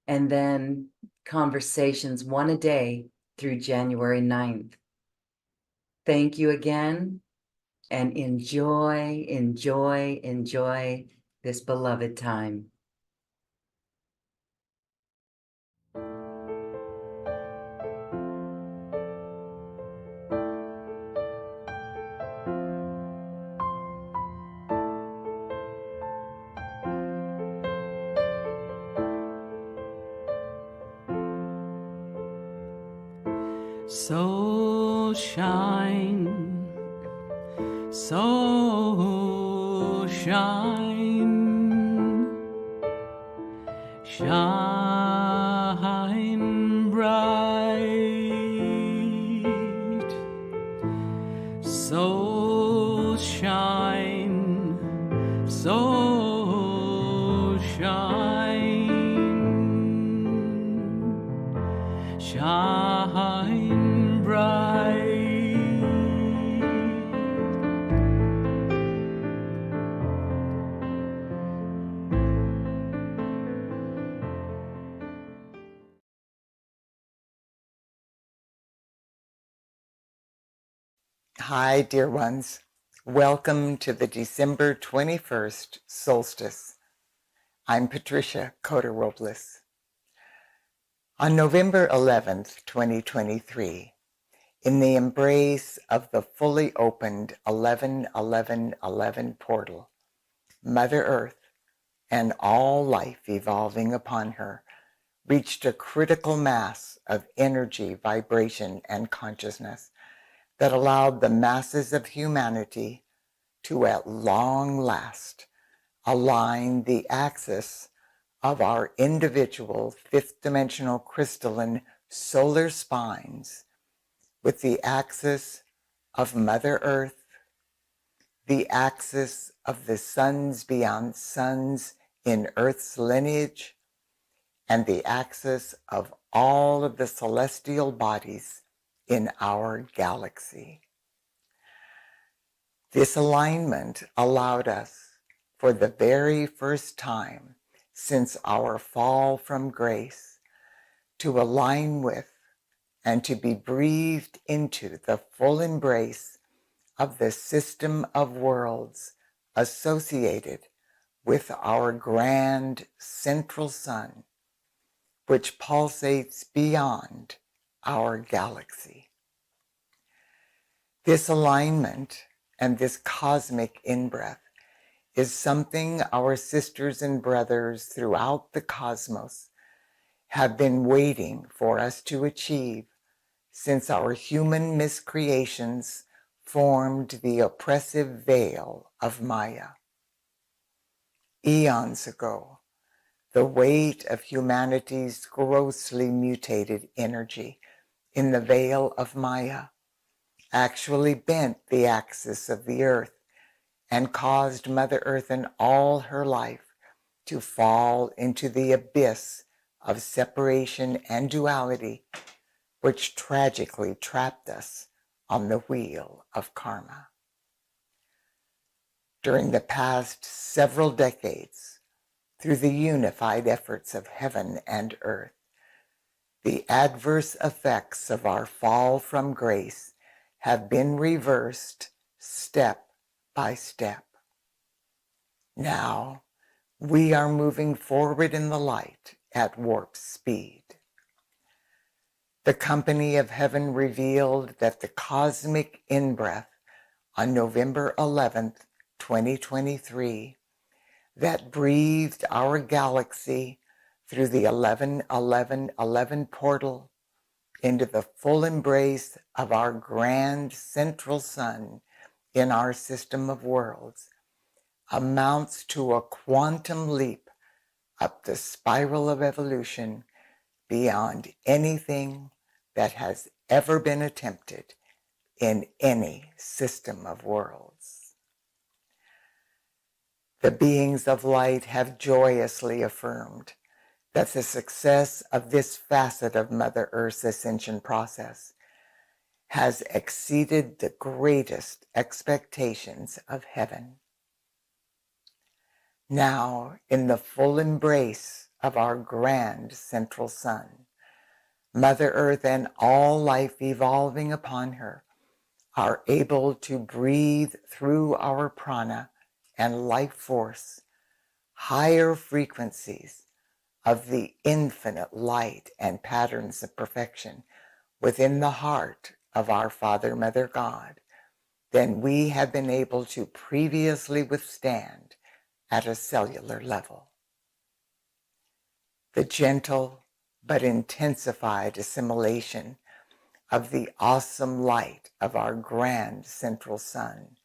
and then conversations one a day through January 9th. Thank you again, and enjoy, enjoy, enjoy this beloved time. So shine, so shine, shine bright. So shine, so shine, shine bright. Hi, dear ones. Welcome to the December 21st solstice. I'm Patricia Coder-Robles. On November 11th, 2023, in the embrace of the fully opened 11-11-11 portal, Mother Earth and all life evolving upon her reached a critical mass of energy, vibration, and consciousness that allowed the masses of humanity to at long last align the axis of our individual fifth dimensional crystalline solar spines with the axis of Mother Earth, the axis of the suns beyond suns in Earth's lineage, and the axis of all of the celestial bodies in our galaxy. This alignment allowed us, for the very first time since our fall from grace, to align with and to be breathed into the full embrace of the system of worlds associated with our grand central sun, which pulsates beyond our galaxy. This alignment and this cosmic in-breath is something our sisters and brothers throughout the cosmos have been waiting for us to achieve since our human miscreations formed the oppressive veil of Maya. Eons ago, the weight of humanity's grossly mutated energy in the veil of Maya actually bent the axis of the earth and caused Mother Earth and all her life to fall into the abyss of separation and duality, which tragically trapped us on the wheel of karma. During the past several decades, through the unified efforts of heaven and earth, the adverse effects of our fall from grace have been reversed step by step. Now, we are moving forward in the light at warp speed. The company of heaven revealed that the cosmic in-breath on November 11th, 2023, that breathed our galaxy through the 11-11-11 portal into the full embrace of our grand central sun in our system of worlds, amounts to a quantum leap up the spiral of evolution beyond anything that has ever been attempted in any system of worlds. The beings of light have joyously affirmed that the success of this facet of Mother Earth's ascension process has exceeded the greatest expectations of heaven. Now, in the full embrace of our grand central sun, Mother Earth and all life evolving upon her are able to breathe through our prana and life force higher frequencies of the infinite light and patterns of perfection within the heart of our Father, Mother God than we have been able to previously withstand at a cellular level. The gentle but intensified assimilation of the awesome light of our grand central sun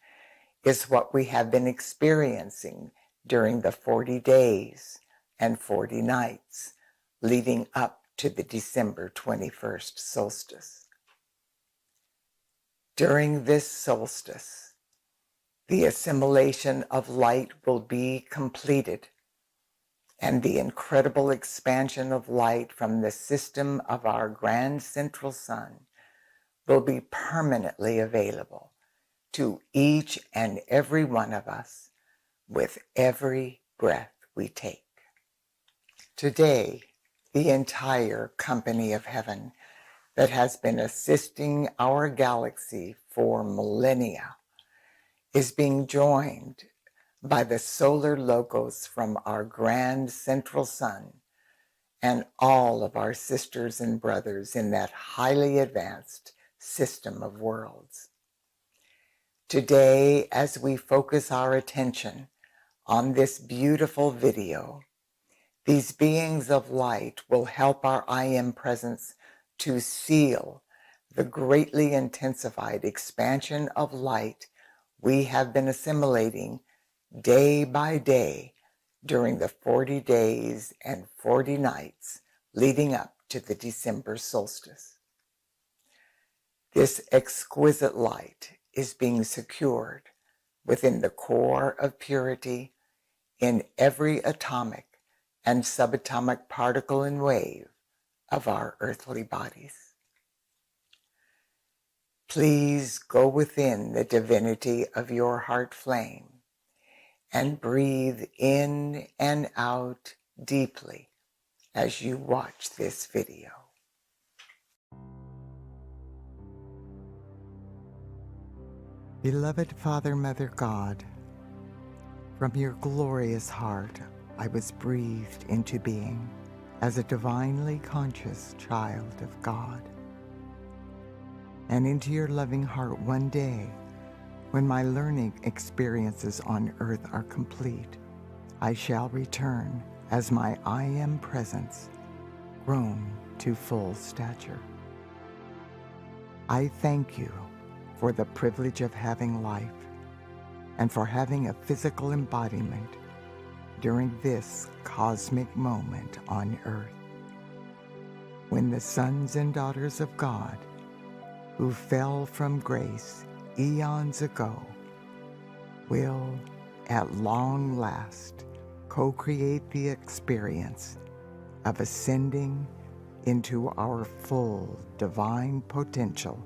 is what we have been experiencing during the 40 days and 40 nights leading up to the December 21st solstice. During this solstice, the assimilation of light will be completed, and the incredible expansion of light from the system of our grand central sun will be permanently available to each and every one of us with every breath we take. Today, the entire company of heaven that has been assisting our galaxy for millennia is being joined by the solar logos from our grand central sun and all of our sisters and brothers in that highly advanced system of worlds. Today, as we focus our attention on this beautiful video, these beings of light will help our I Am presence to seal the greatly intensified expansion of light we have been assimilating day by day during the 40 days and 40 nights leading up to the December solstice. This exquisite light is being secured within the core of purity in every atomic and subatomic particle and wave of our earthly bodies. Please go within the divinity of your heart flame and breathe in and out deeply as you watch this video. Beloved Father, Mother God, from your glorious heart I was breathed into being as a divinely conscious child of God. And into your loving heart one day, when my learning experiences on earth are complete, I shall return as my I Am presence grown to full stature. I thank you for the privilege of having life and for having a physical embodiment during this cosmic moment on earth, when the sons and daughters of God who fell from grace eons ago will, at long last, co-create the experience of ascending into our full divine potential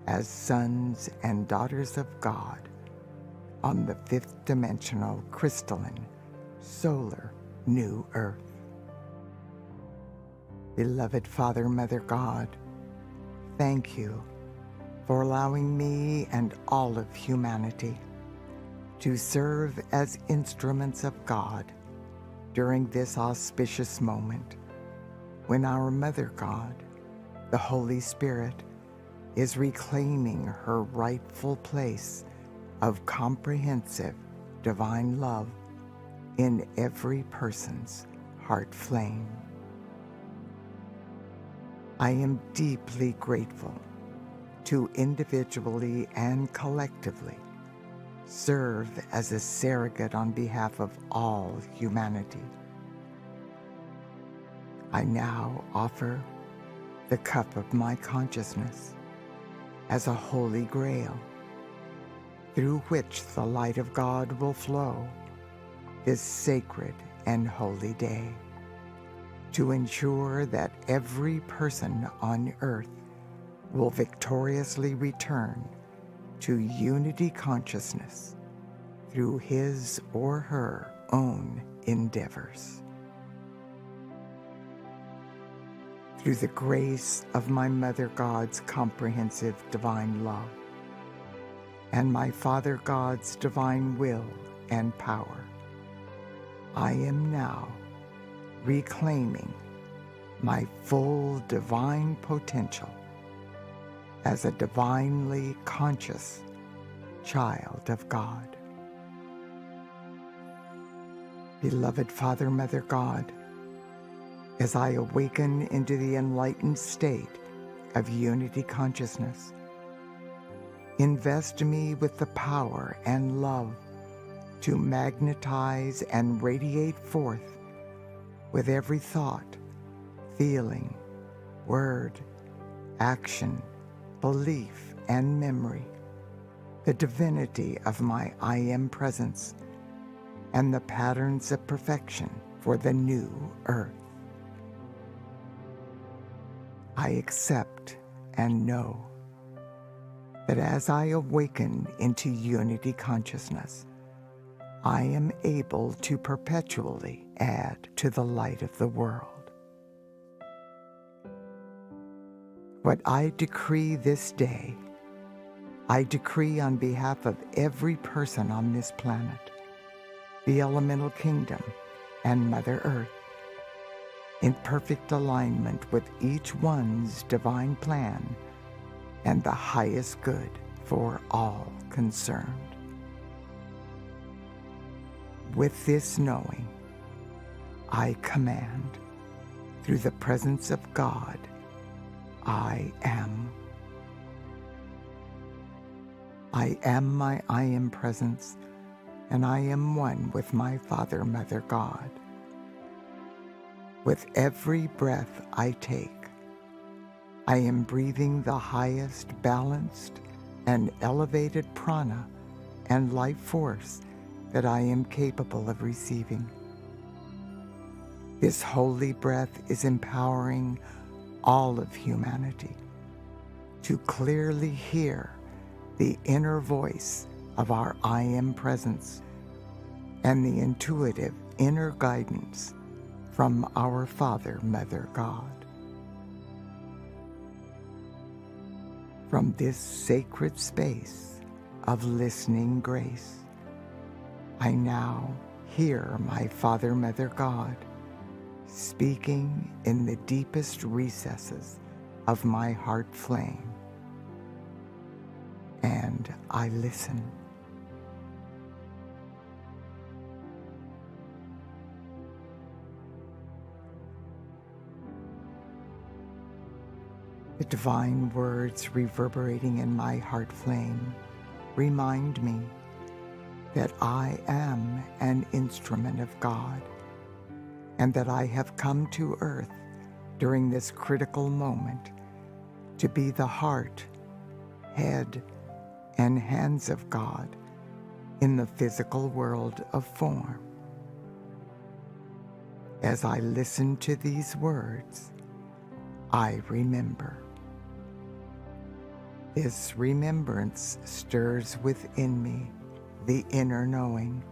as sons and daughters of God on the fifth dimensional crystalline solar new earth. Beloved Father, Mother God, thank you for allowing me and all of humanity to serve as instruments of God during this auspicious moment when our Mother God, the Holy Spirit, is reclaiming her rightful place of comprehensive divine love in every person's heart flame. I am deeply grateful to individually and collectively serve as a surrogate on behalf of all humanity I now offer the cup of my consciousness as a holy grail through which the light of God will flow this sacred and holy day, to ensure that every person on earth will victoriously return to unity consciousness through his or her own endeavors. Through the grace of my Mother God's comprehensive divine love and my Father God's divine will and power, I am now reclaiming my full divine potential as a divinely conscious child of God. Beloved Father, Mother God, as I awaken into the enlightened state of unity consciousness, invest me with the power and love to magnetize and radiate forth with every thought, feeling, word, action, belief, and memory, the divinity of my I Am presence and the patterns of perfection for the new earth. I accept and know that as I awaken into unity consciousness, I am able to perpetually add to the light of the world. What I decree this day, I decree on behalf of every person on this planet, the elemental kingdom, and Mother Earth, in perfect alignment with each one's divine plan and the highest good for all concerned. With this knowing, I command, through the presence of God, I am. I am my I Am presence, and I am one with my Father, Mother God. With every breath I take, I am breathing the highest balanced and elevated prana and life force that I am capable of receiving. This holy breath is empowering all of humanity to clearly hear the inner voice of our I Am presence and the intuitive inner guidance from our Father, Mother God. From this sacred space of listening grace, I now hear my Father, Mother God speaking in the deepest recesses of my heart flame, and I listen. The divine words reverberating in my heart flame remind me that I am an instrument of God, and that I have come to earth during this critical moment to be the heart, head, and hands of God in the physical world of form. As I listen to these words, I remember. This remembrance stirs within me the inner knowing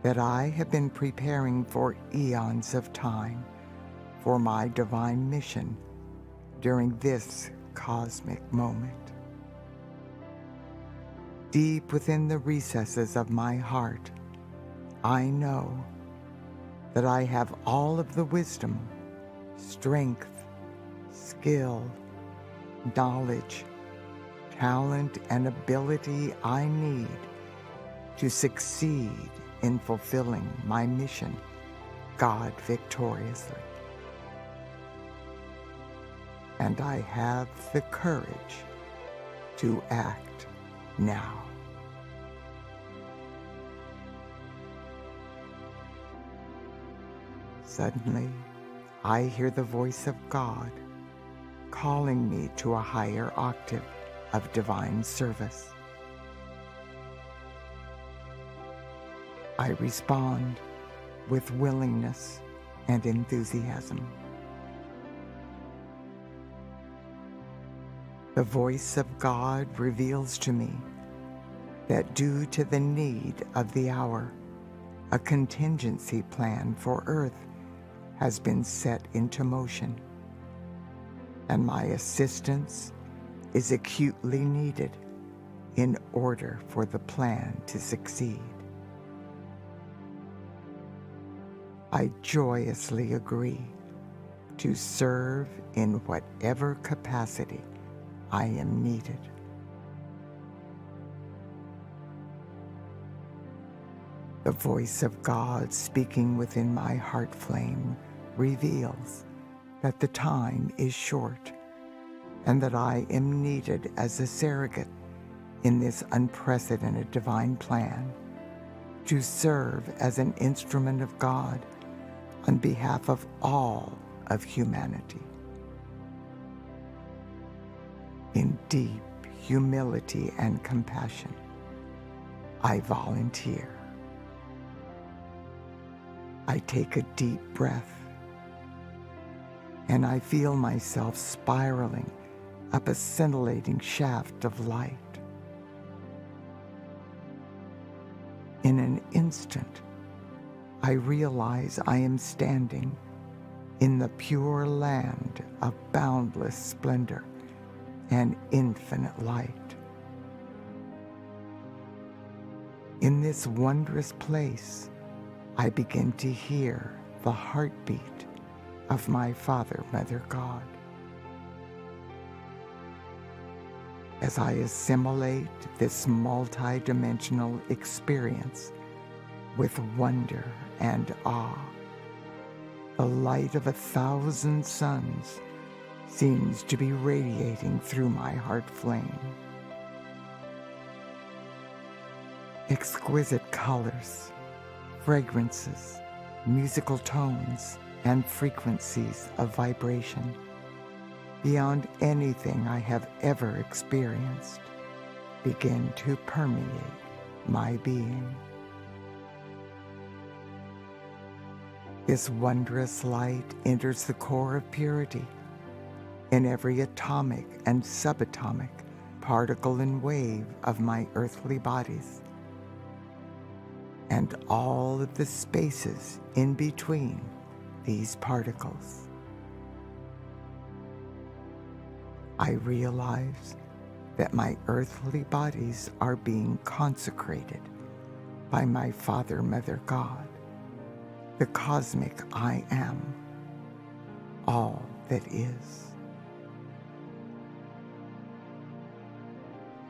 that I have been preparing for eons of time for my divine mission during this cosmic moment. Deep within the recesses of my heart, I know that I have all of the wisdom, strength, skill, knowledge, talent, and ability I need to succeed in fulfilling my mission, God victoriously. And I have the courage to act now. Suddenly, I hear the voice of God calling me to a higher octave of divine service. I respond with willingness and enthusiasm. The voice of God reveals to me that due to the need of the hour, a contingency plan for Earth has been set into motion, and my assistance is acutely needed in order for the plan to succeed. I joyously agree to serve in whatever capacity I am needed. The voice of God speaking within my heart flame reveals that the time is short and that I am needed as a surrogate in this unprecedented divine plan to serve as an instrument of God on behalf of all of humanity. In deep humility and compassion, I volunteer. I take a deep breath, and I feel myself spiraling up a scintillating shaft of light. In an instant, I realize I am standing in the pure land of boundless splendor and infinite light. In this wondrous place, I begin to hear the heartbeat of my Father, Mother God. As I assimilate this multi-dimensional experience with wonder and awe, the light of 1,000 suns seems to be radiating through my heart flame. Exquisite colors, fragrances, musical tones, and frequencies of vibration, beyond anything I have ever experienced, begin to permeate my being. This wondrous light enters the core of purity in every atomic and subatomic particle and wave of my earthly bodies, and all of the spaces in between these particles. I realize that my earthly bodies are being consecrated by my Father, Mother God, the cosmic I Am, all that is.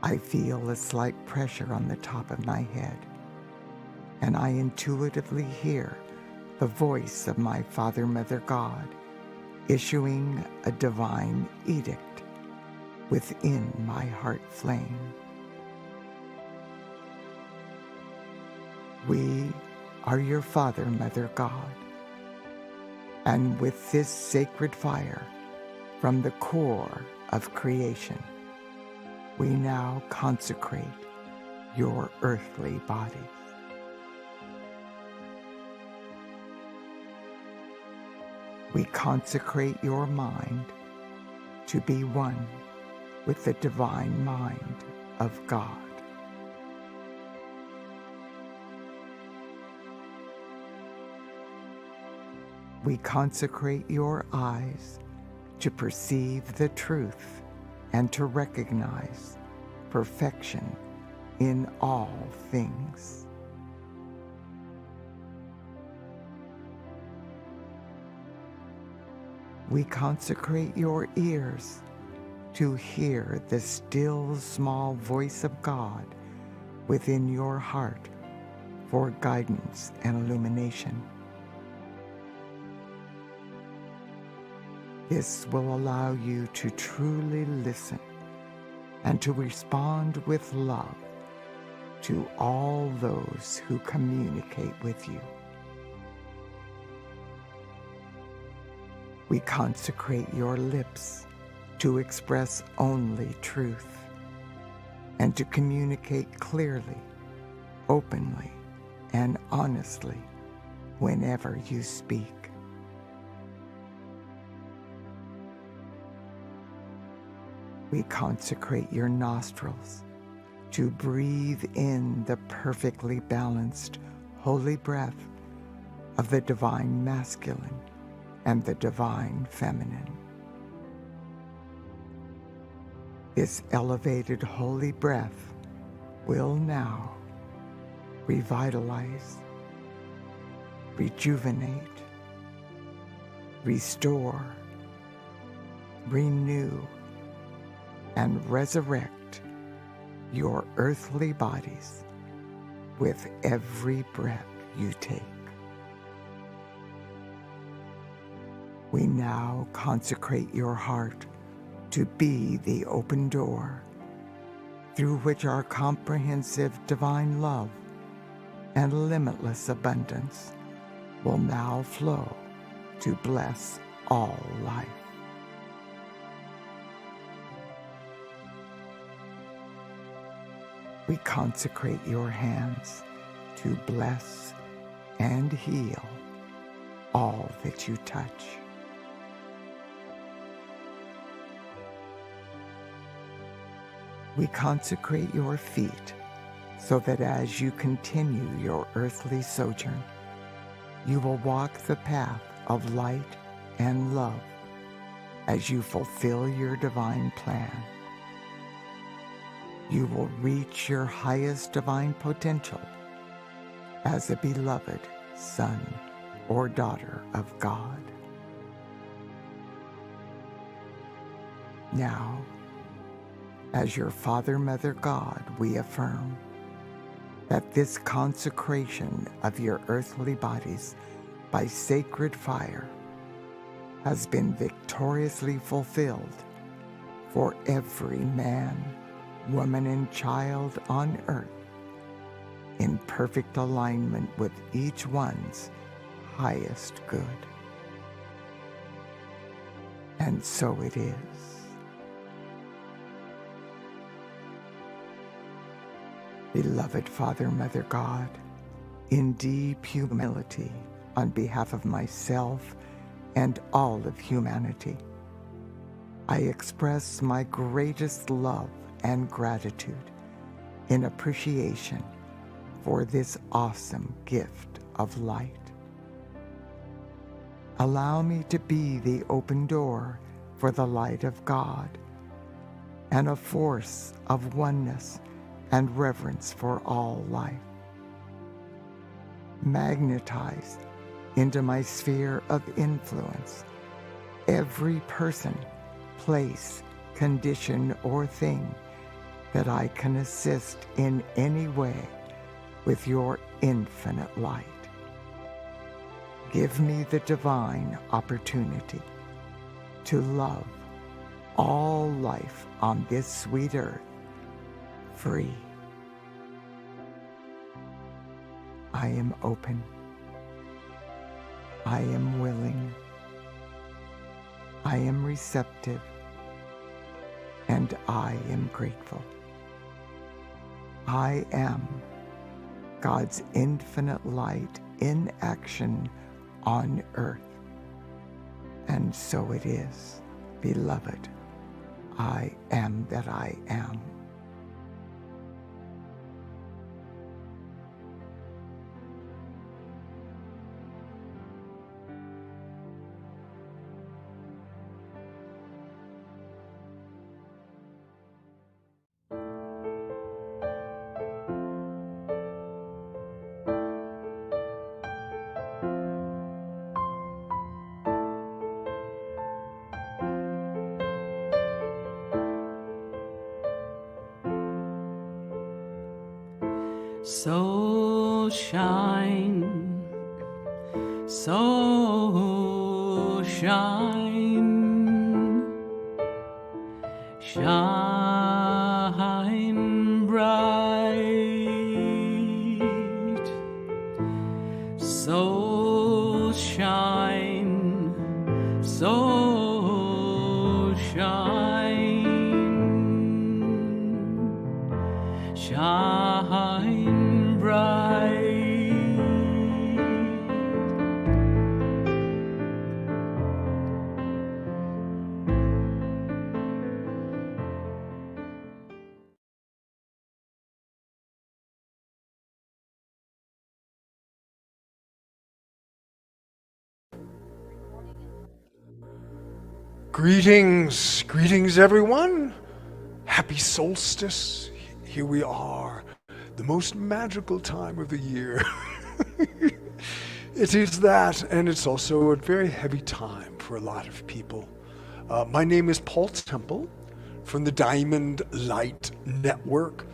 I feel a slight pressure on the top of my head, and I intuitively hear the voice of my Father, Mother God, issuing a divine edict within my heart flame. We are your Father, Mother God, and with this sacred fire from the core of creation, we now consecrate your earthly bodies. We consecrate your mind to be one with the divine mind of God. We consecrate your eyes to perceive the truth and to recognize perfection in all things. We consecrate your ears to hear the still small voice of God within your heart for guidance and illumination. This will allow you to truly listen and to respond with love to all those who communicate with you. We consecrate your lips to express only truth and to communicate clearly, openly, and honestly whenever you speak. We consecrate your nostrils to breathe in the perfectly balanced holy breath of the divine masculine and the divine feminine. This elevated holy breath will now revitalize, rejuvenate, restore, renew, and resurrect your earthly bodies with every breath you take. We now consecrate your heart to be the open door through which our comprehensive divine love and limitless abundance will now flow to bless all life. We consecrate your hands to bless and heal all that you touch. We consecrate your feet so that as you continue your earthly sojourn, you will walk the path of light and love as you fulfill your divine plan. You will reach your highest divine potential as a beloved son or daughter of God. Now, as your Father, Mother, God, we affirm that this consecration of your earthly bodies by sacred fire has been victoriously fulfilled for every man, woman, and child on earth in perfect alignment with each one's highest good. And so it is. Beloved Father, Mother, God, in deep humility on behalf of myself and all of humanity, I express my greatest love and gratitude in appreciation for this awesome gift of light. Allow me to be the open door for the light of God and a force of oneness and reverence for all life. Magnetize into my sphere of influence every person, place, condition, or thing that I can assist in any way with your infinite light. Give me the divine opportunity to love all life on this sweet earth free. I am open. I am willing. I am receptive. And I am grateful. I am God's infinite light in action on earth. And so it is, beloved. I am that I am. So shine, so shine, shine bright. So shine, so shine bright. Greetings everyone. Happy solstice. Here we are, the most magical time of the year. It is that, and it's also a very heavy time for a lot of people. My name is Paul Temple from the Diamond Light Network,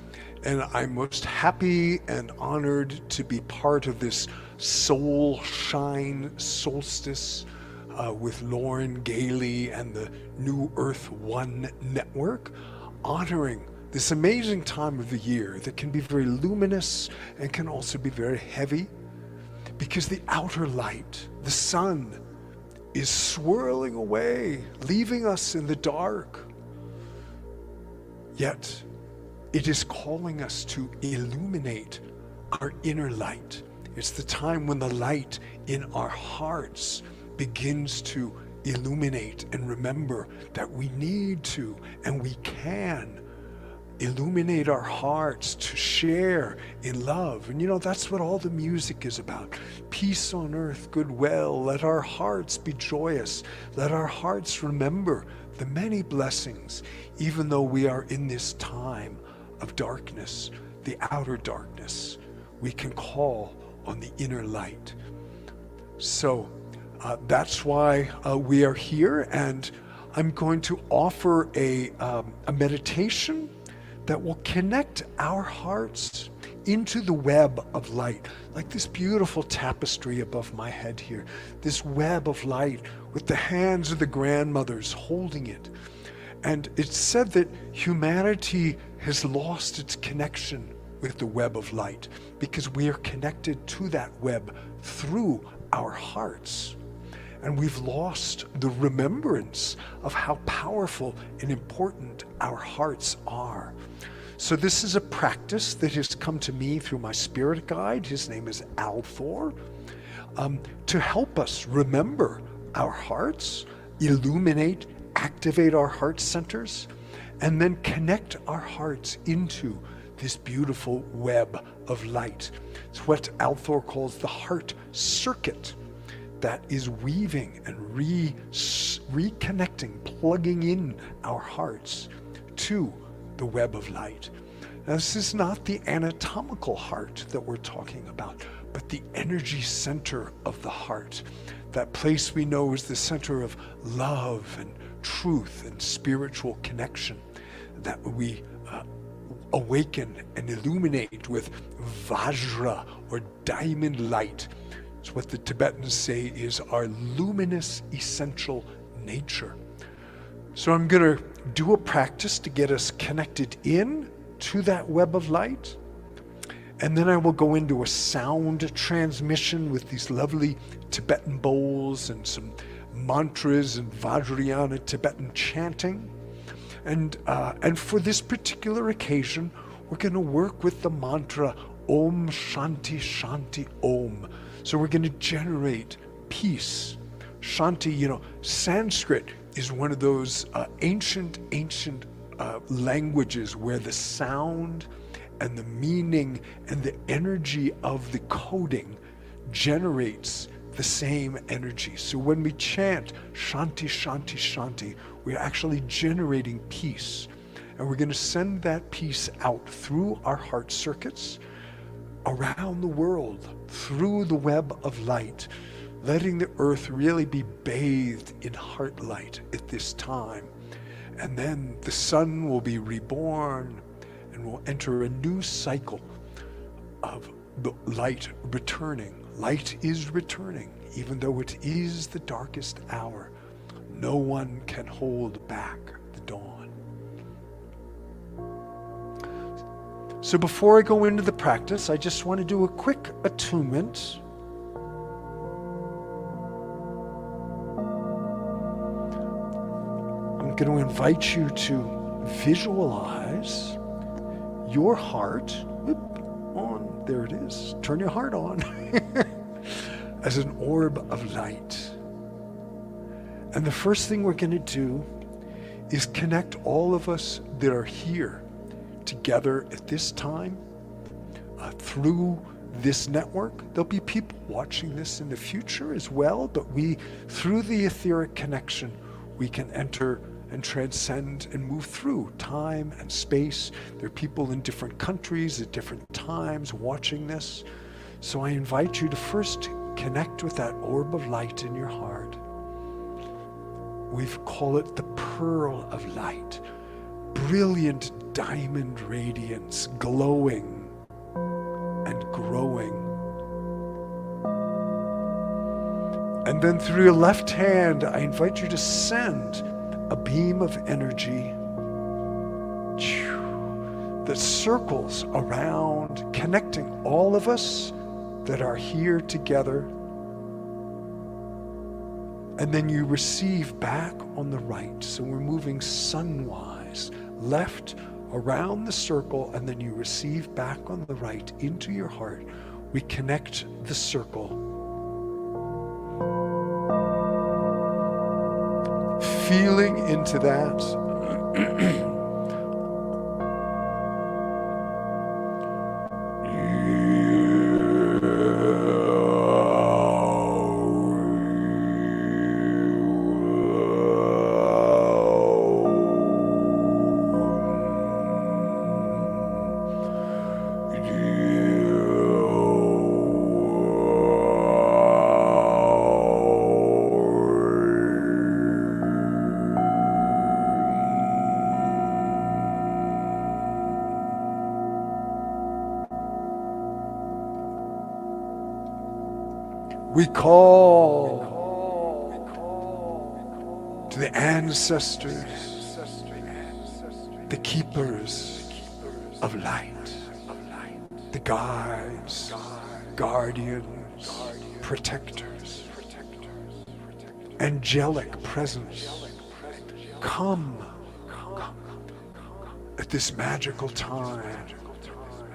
and I'm most happy and honored to be part of this Soul Shine Solstice with Lauren Gailey and the New Earth One Network, honoring this amazing time of the year that can be very luminous and can also be very heavy, because the outer light, the sun, is swirling away, leaving us in the dark. Yet it is calling us to illuminate our inner light. It's the time when the light in our hearts begins to illuminate, and remember that we need to and we can illuminate our hearts to share in love. And you know, that's what all the music is about. Peace on earth, goodwill. Let our hearts be joyous. Let our hearts remember the many blessings, even though we are in this time of darkness, the outer darkness. We can call on the inner light. So that's why we are here, and I'm going to offer a meditation that will connect our hearts into the web of light, like this beautiful tapestry above my head here, this web of light with the hands of the grandmothers holding it. And it's said that humanity has lost its connection with the web of light because we are connected to that web through our hearts. And we've lost the remembrance of how powerful and important our hearts are. So this is a practice that has come to me through my spirit guide. His name is Althor, to help us remember our hearts, illuminate, activate our heart centers, and then connect our hearts into this beautiful web of light. It's what Althor calls the heart circuit, that is weaving and reconnecting, plugging in our hearts to the web of light. Now, this is not the anatomical heart that we're talking about, but the energy center of the heart, that place we know is the center of love and truth and spiritual connection, that we awaken and illuminate with Vajra, or diamond light. It's what the Tibetans say is our luminous essential nature. So I'm going to do a practice to get us connected in to that web of light. And then I will go into a sound transmission with these lovely Tibetan bowls and some mantras and Vajrayana Tibetan chanting. And for this particular occasion, we're going to work with the mantra Om Shanti Shanti Om. So we're going to generate peace. Shanti, you know, Sanskrit is one of those ancient languages where the sound and the meaning and the energy of the coding generates the same energy. So when we chant Shanti, Shanti, Shanti, we're actually generating peace. And we're going to send that peace out through our heart circuits, around the world, through the web of light, letting the earth really be bathed in heart light at this time. And then the sun will be reborn and we'll enter a new cycle of the light returning. Light is returning, even though it is the darkest hour. No one can hold back the dawn. So before I go into the practice, I just want to do a quick attunement. I'm going to invite you to visualize your heart. there it is. Turn your heart on. As an orb of light. And the first thing we're going to do is connect all of us that are here together at this time through this network. There'll be people watching this in the future as well, but through the etheric connection, we can enter and transcend and move through time and space. There are people in different countries at different times watching this. So I invite you to first connect with that orb of light in your heart. We call it the pearl of light. Brilliant diamond radiance, glowing and growing. And then through your left hand, I invite you to send a beam of energy that circles around, connecting all of us that are here together. And then you receive back on the right. So we're moving sunwise, left around the circle, and then you receive back on the right into your heart. We connect the circle. Feeling into that. We call to the ancestors, the keepers of light, the guides, guardians, protectors, angelic presence. Come at this magical time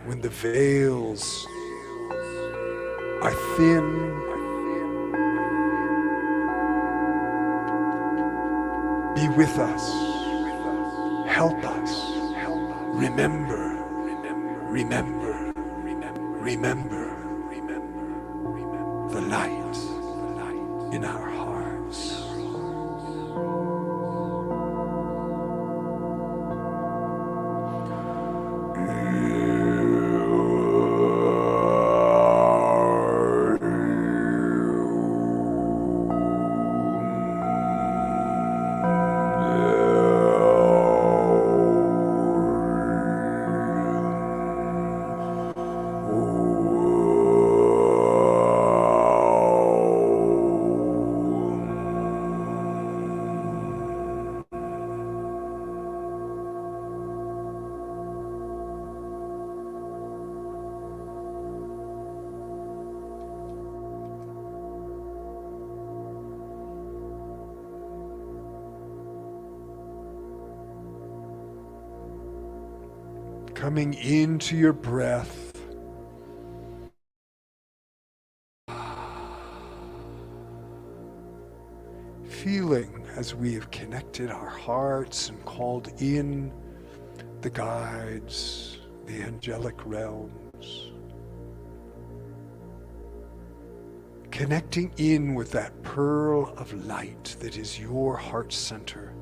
when the veils are thin. Be with us, help us, remember, the light in our hearts. Coming into your breath. Feeling as we have connected our hearts and called in the guides, the angelic realms. Connecting in with that pearl of light that is your heart center.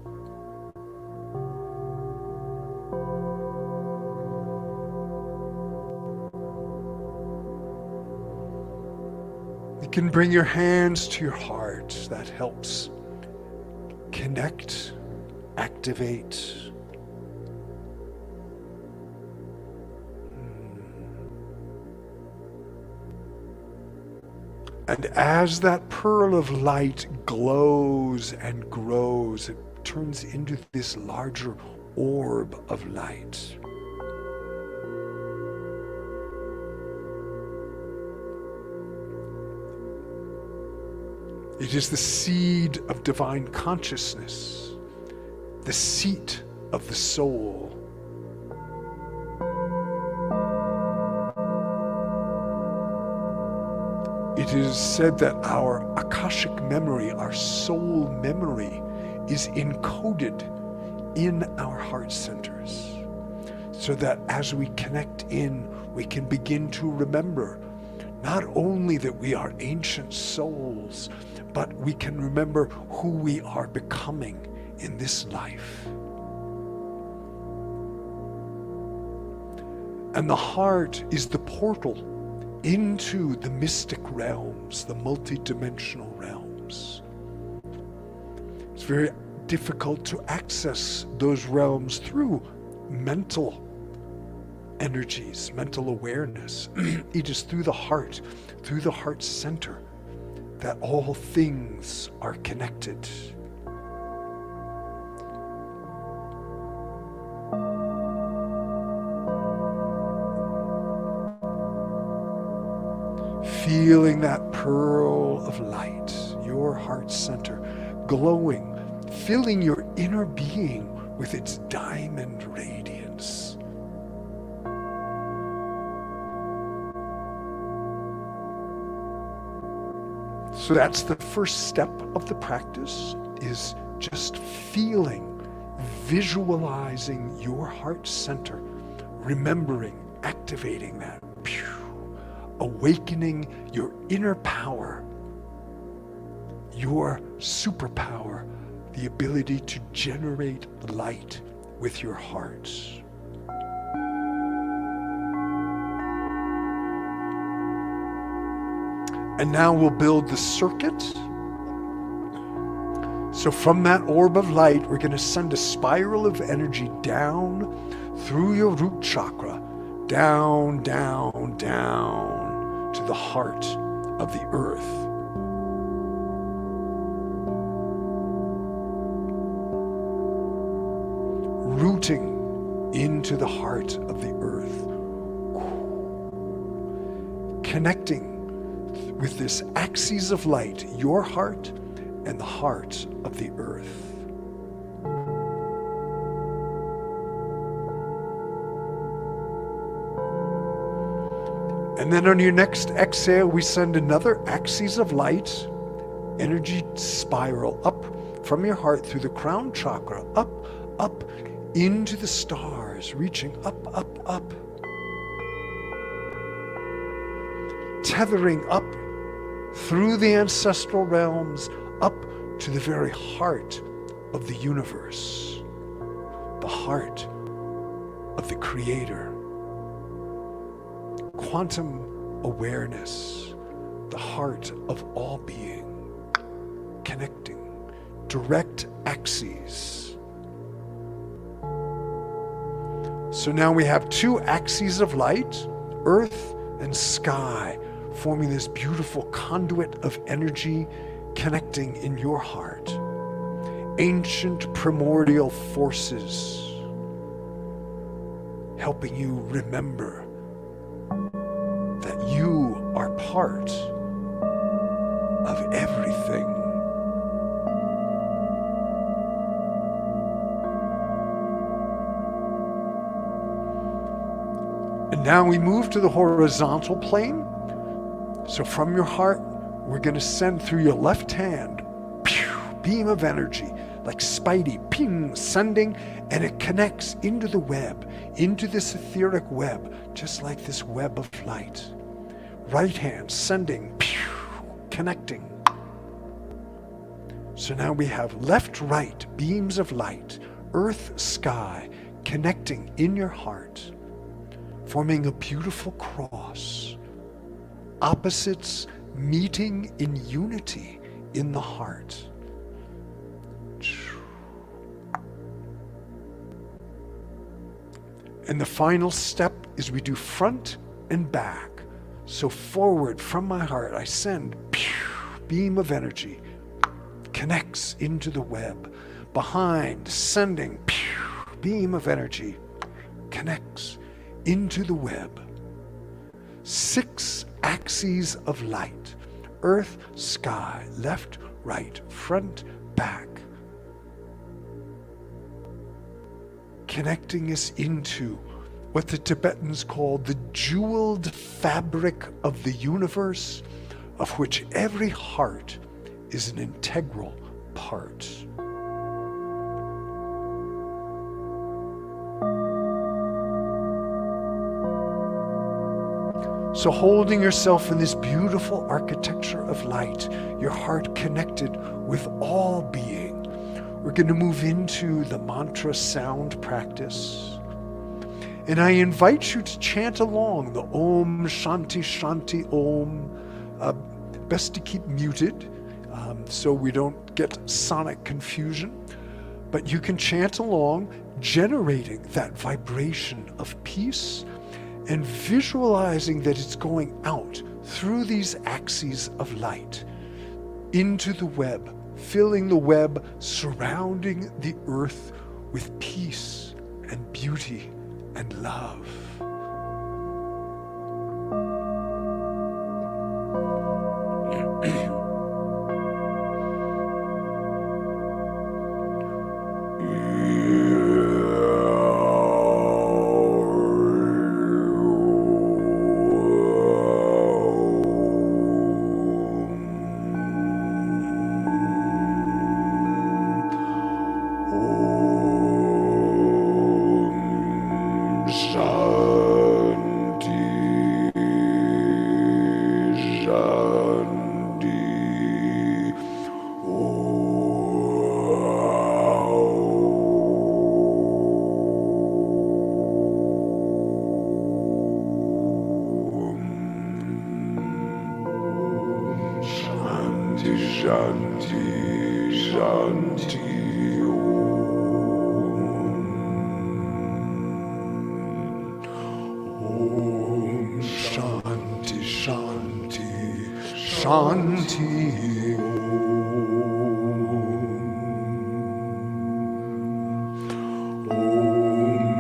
You can bring your hands to your heart. That helps connect, activate. And as that pearl of light glows and grows, it turns into this larger orb of light. It is the seed of divine consciousness, the seat of the soul. It is said that our Akashic memory, our soul memory, is encoded in our heart centers, so that as we connect in, we can begin to remember not only that we are ancient souls, but we can remember who we are becoming in this life. And the heart is the portal into the mystic realms, the multidimensional realms. It's very difficult to access those realms through mental energies, mental awareness. It is through the heart center, that all things are connected. Feeling that pearl of light, your heart center, glowing, filling your inner being with its diamond radiance. So that's the first step of the practice, is just feeling, visualizing your heart center, remembering, activating that, awakening your inner power, your superpower, the ability to generate light with your heart. And now we'll build the circuit. So from that orb of light, we're going to send a spiral of energy down through your root chakra, down, down, down to the heart of the earth. Rooting into the heart of the earth. Connecting with this axis of light, your heart and the heart of the earth. And then on your next exhale, we send another axis of light, energy spiral up from your heart through the crown chakra, up, up into the stars, reaching up, up, up. Tethering up through the ancestral realms, up to the very heart of the universe, the heart of the Creator. Quantum awareness, the heart of all being, connecting, direct axes. So now we have two axes of light, earth and sky, forming this beautiful conduit of energy connecting in your heart. Ancient primordial forces helping you remember that you are part of everything. And now we move to the horizontal plane. So from your heart, we're going to send through your left hand, beam of energy, like Spidey, ping, sending, and it connects into the web, into this etheric web, just like this web of light. Right hand, sending, connecting. So now we have left, right, beams of light, earth, sky, connecting in your heart, forming a beautiful cross. Opposites meeting in unity in the heart. And the final step is we do front and back. So forward from my heart, I send beam of energy, connects into the web. Behind, sending beam of energy, connects into the web. 6 axes of light, earth, sky, left, right, front, back, connecting us into what the Tibetans call the jeweled fabric of the universe, of which every heart is an integral part. So holding yourself in this beautiful architecture of light, your heart connected with all being, we're going to move into the mantra sound practice. And I invite you to chant along the Om Shanti Shanti Om. Best to keep muted so we don't get sonic confusion. But you can chant along, generating that vibration of peace and visualizing that it's going out through these axes of light into the web, filling the web, surrounding the earth with peace and beauty and love. Shanti, Shanti, Shanti, Om. Shanti, Shanti, Shanti, Om.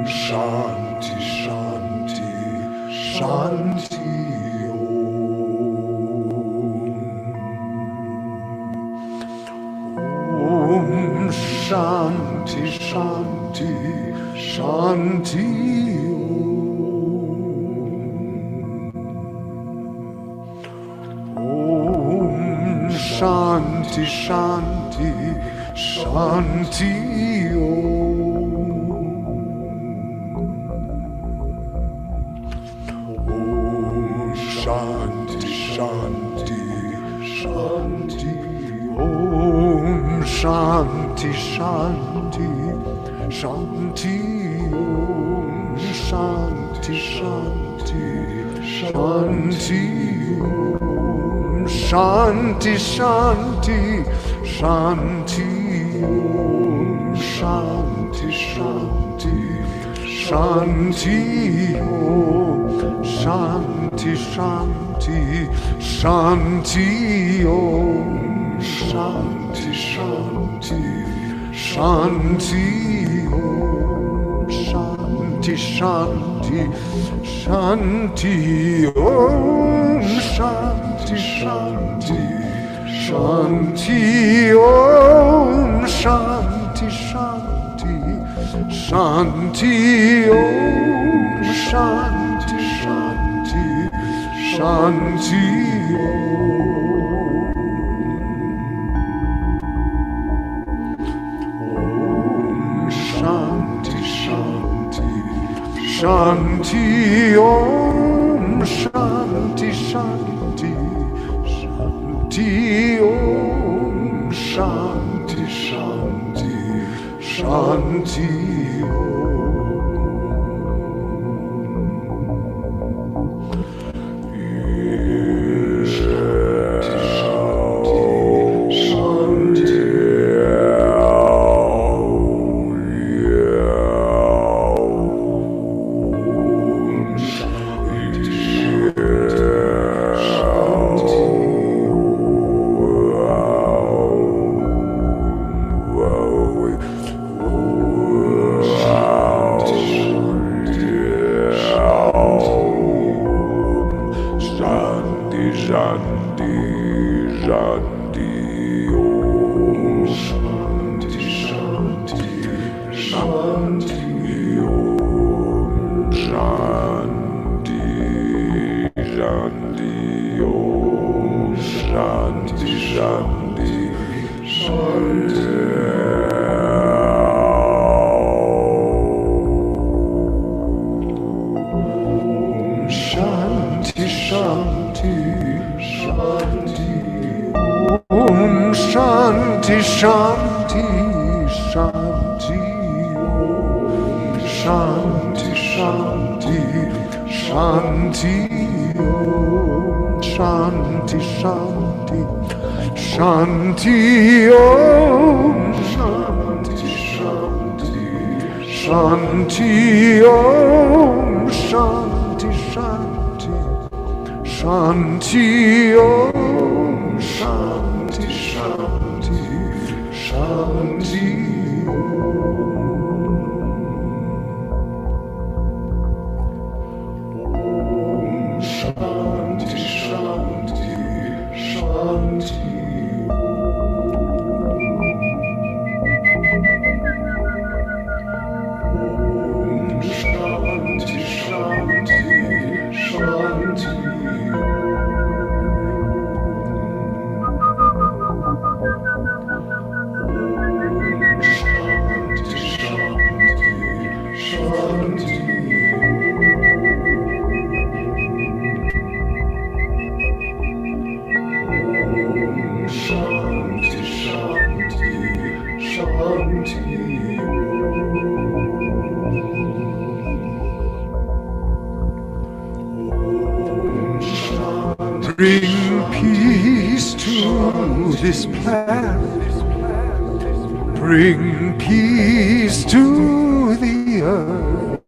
Shanti, Shanti, Shanti, Om. Shanti, Shanti, Shanti, Om. Shanti, Shanti, Shanti, Om. Shanti, Shanti, Shanti, Om. Shanti, Shanti, Shanti, Om. Shanti, Shanti, Shanti, Om. Shanti, Shanti, Shanti, Om. Shanti, Shanti, Shanti, Om. Shanti, Shanti, Shanti, Om. Shanti, Shanti, Shanti, Om. Shanti, Shanti, Shanti, Om. Shanti, Shanti, Shanti, Om. Shanti, Shanti, Shanti, Shanti, Shanti, Shanti. Om Shanti, Shanti, Shanti. Om Shanti, Shanti, Shanti. Om Shanti, Shanti, Shanti. Om Shanti, Shanti, Shanti. Om Shanti, Shanti, Shanti. Om Shanti, Shanti, Shanti. Shanti, Shanti, Shanti. Shanti, Shanti, Shanti. Shanti, Shanti, Shanti. Shanti, Shanti, Shanti. Bring peace to this planet. Bring peace to the earth.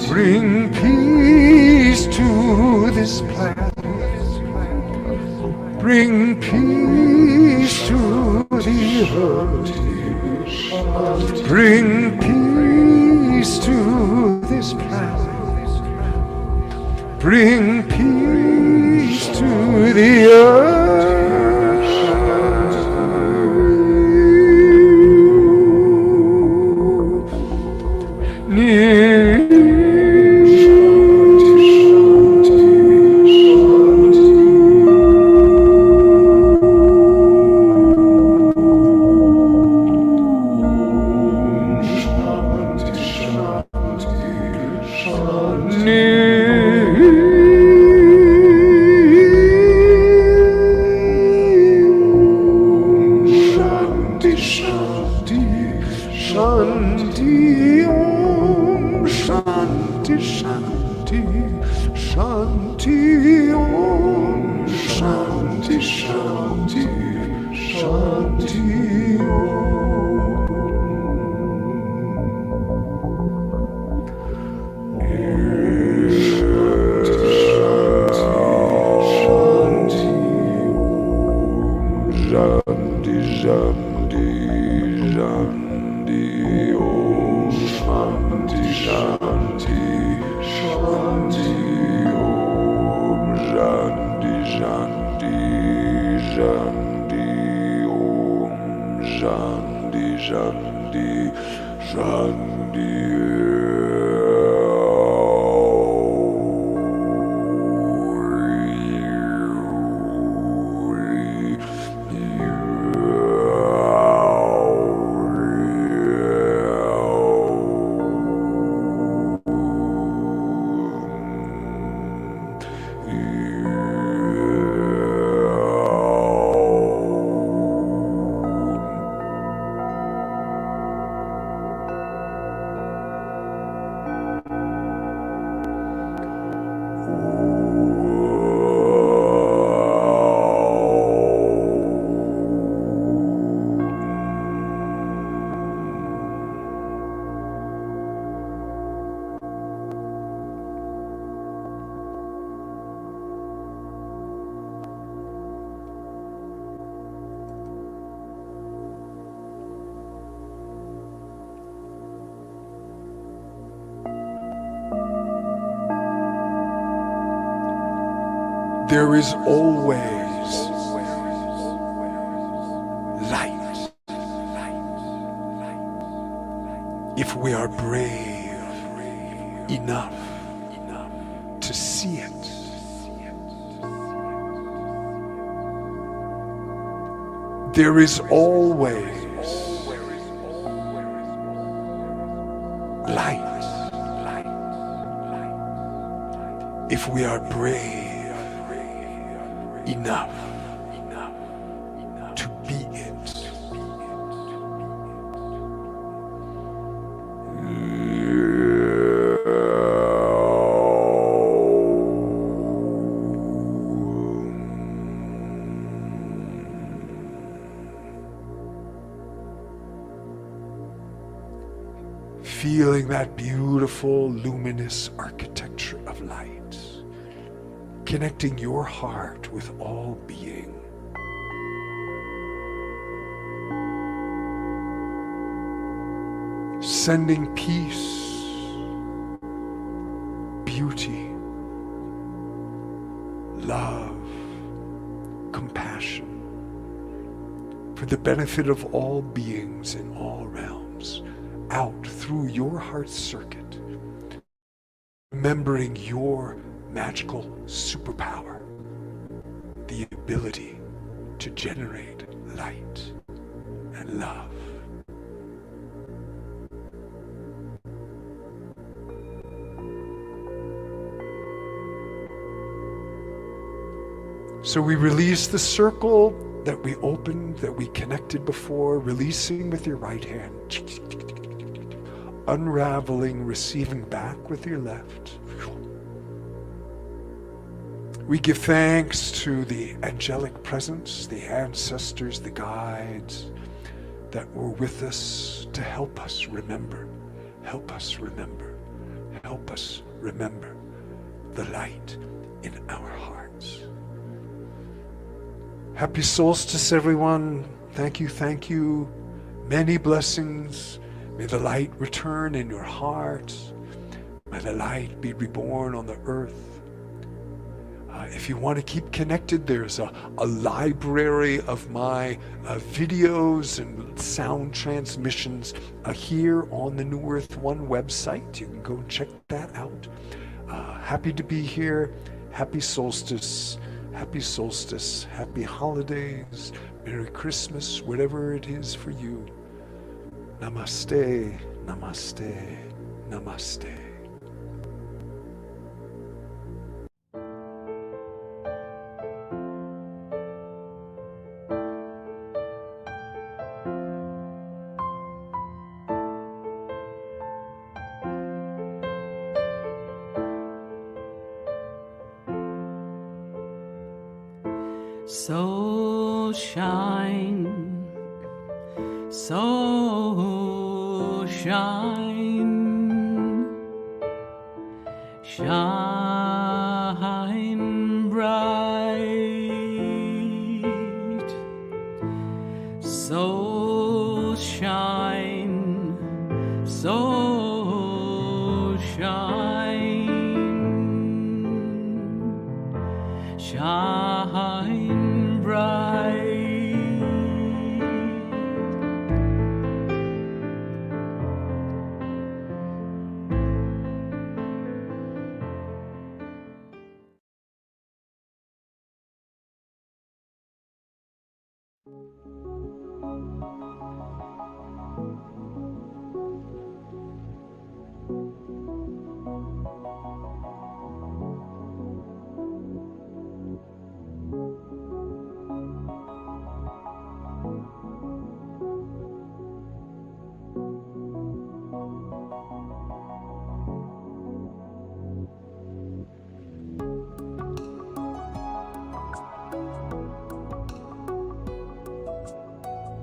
Bring peace to this planet. Bring peace to the earth. Bring peace to this planet. Bring peace to the There is always light if we are brave enough to see it. There is always light if we are brave enough to be it. Feeling that beautiful, luminous architecture of light, connecting your heart with all being. Sending peace, beauty, love, compassion for the benefit of all beings in all realms, out through your heart circuit, remembering your magical superpower, the ability to generate light and love. So we release the circle that we opened, that we connected before, releasing with your right hand, unraveling, receiving back with your left. We give thanks to the angelic presence, the ancestors, the guides that were with us to help us remember, help us remember, help us remember the light in our hearts. Happy solstice, everyone. Thank you, thank you. Many blessings. May the light return in your heart. May the light be reborn on the earth. If you want to keep connected, there's a library of my videos and sound transmissions here on the New Earth One website. You can go check that out. Happy to be here. Happy solstice. Happy solstice. Happy holidays. Merry Christmas, whatever it is for you. Namaste, namaste, namaste. So shine, so shine, shine bright, so shine, so shine, shine bright.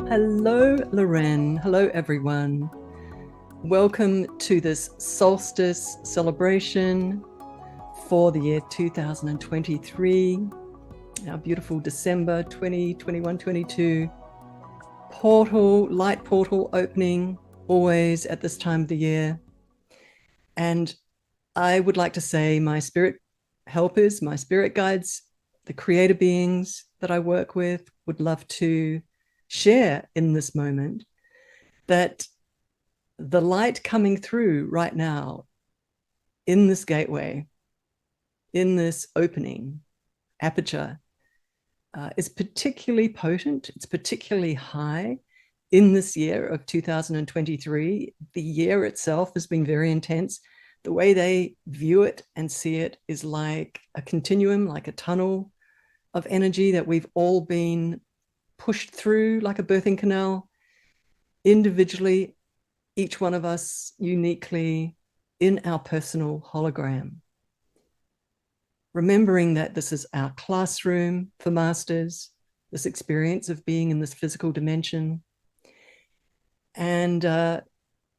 Hello, Loren. Hello, everyone. Welcome to this solstice celebration for the year 2023, our beautiful December 2021-22 light portal opening, always at this time of the year. And I would like to say my spirit helpers, my spirit guides, the creator beings that I work with would love to share in this moment that the light coming through right now in this gateway, in this opening aperture, is particularly potent. It's particularly high in this year of 2023. The year itself has been very intense. the way they view it and see it is like a continuum, like a tunnel of energy that we've all been pushed through, like a birthing canal, individually, each one of us uniquely in our personal hologram. Remembering that this is our classroom for masters, this experience of being in this physical dimension. And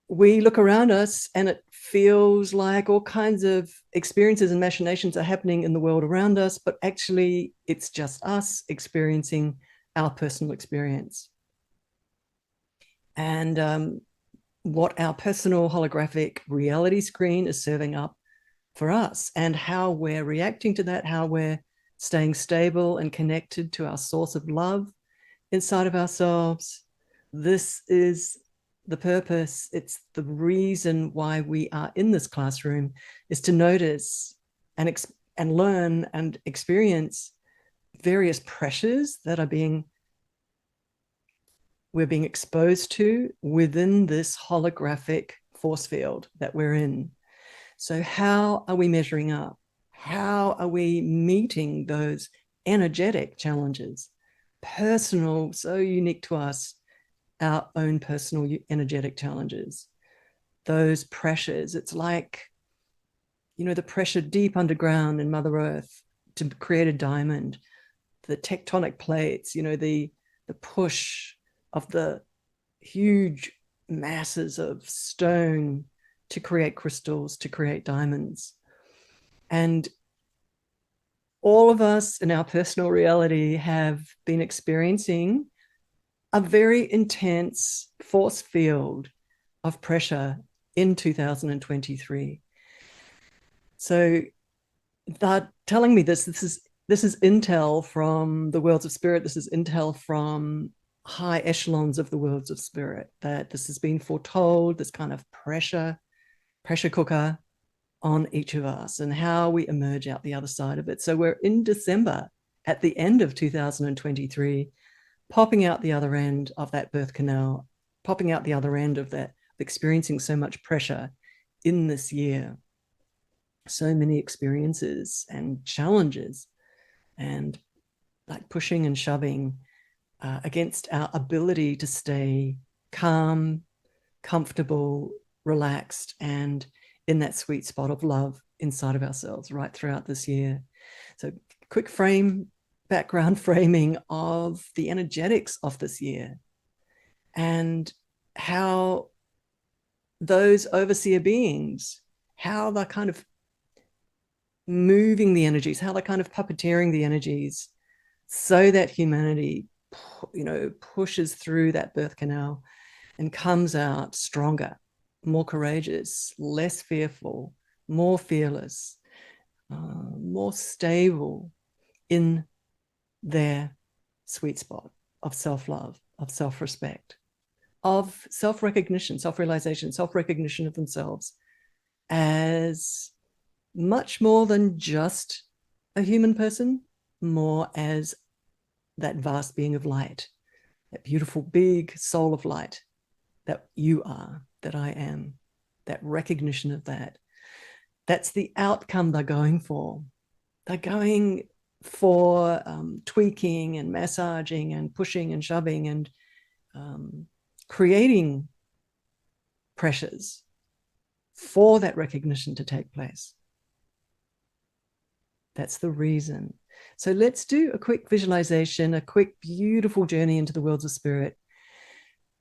we look around us and it feels like all kinds of experiences and machinations are happening in the world around us, but actually it's just us experiencing our personal experience. And what our personal holographic reality screen is serving up for us, and how we're reacting to that, how we're staying stable and connected to our source of love inside of ourselves. This is the purpose. It's the reason why we are in this classroom, is to notice and learn and experience various pressures that we're being exposed to within this holographic force field that we're in. So how are we measuring up? How are we meeting those energetic challenges? Personal, so unique to us, our own personal energetic challenges, those pressures. It's like, the pressure deep underground in Mother Earth to create a diamond, the tectonic plates, the push of the huge masses of stone to create crystals, to create diamonds. And all of us in our personal reality have been experiencing a very intense force field of pressure in 2023. So they're telling me this is intel from the worlds of spirit. This is intel from high echelons of the worlds of spirit, that this has been foretold, this kind of pressure cooker on each of us, and how we emerge out the other side of it. So we're in December, at the end of 2023, popping out the other end of that birth canal, popping out the other end of that, experiencing so much pressure in this year. So many experiences and challenges, and like pushing and shoving against our ability to stay calm, comfortable, relaxed, and in that sweet spot of love inside of ourselves right throughout this year. So quick background framing of the energetics of this year, and how those overseer beings, how they're kind of moving the energies, how they're kind of puppeteering the energies so that humanity, pushes through that birth canal and comes out stronger, more courageous, less fearful, more fearless, more stable in their sweet spot of self-love, of self-respect, of self-recognition, self-realization, self-recognition of themselves as much more than just a human person, more as that vast being of light, that beautiful big soul of light that you are, that I am, that recognition of that. That's the outcome they're going for. They're going for tweaking and massaging and pushing and shoving and creating pressures for that recognition to take place. That's the reason. So let's do a quick visualization, a quick, beautiful journey into the worlds of spirit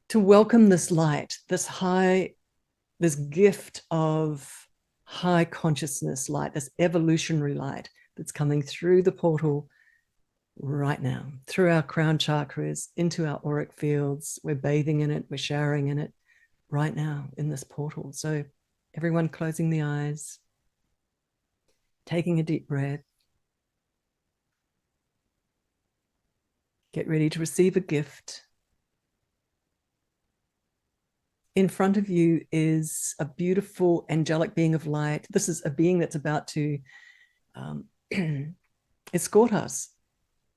to welcome this light, this gift of high consciousness light, this evolutionary light that's coming through the portal right now, through our crown chakras, into our auric fields. We're bathing in it, we're showering in it right now in this portal. So everyone closing the eyes, taking a deep breath. Get ready to receive a gift. In front of you is a beautiful angelic being of light. This is a being that's about to escort us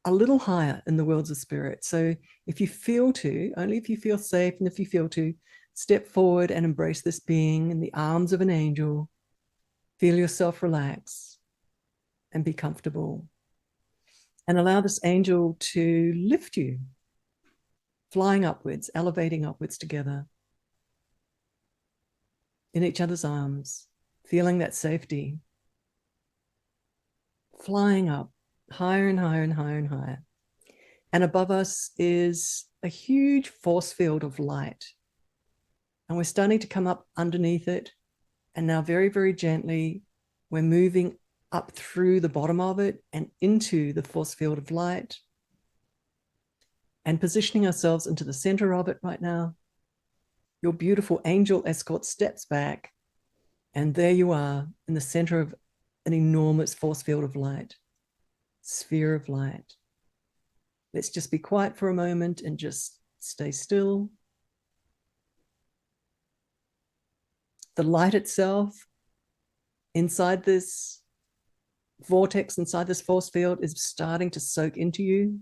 a little higher in the worlds of spirit. So if you feel to, only if you feel safe, and if you feel to, step forward and embrace this being in the arms of an angel. Feel yourself relax and be comfortable. And allow this angel to lift you, flying upwards, elevating upwards together in each other's arms, feeling that safety, flying up higher and higher and higher and higher. And above us is a huge force field of light. And we're starting to come up underneath it. And now very, very gently, we're moving up through the bottom of it and into the force field of light and positioning ourselves into the center of it right now. Your beautiful angel escort steps back, and there you are in the center of an enormous force field of light, sphere of light. Let's just be quiet for a moment and just stay still. The light itself inside this vortex, inside this force field, is starting to soak into you.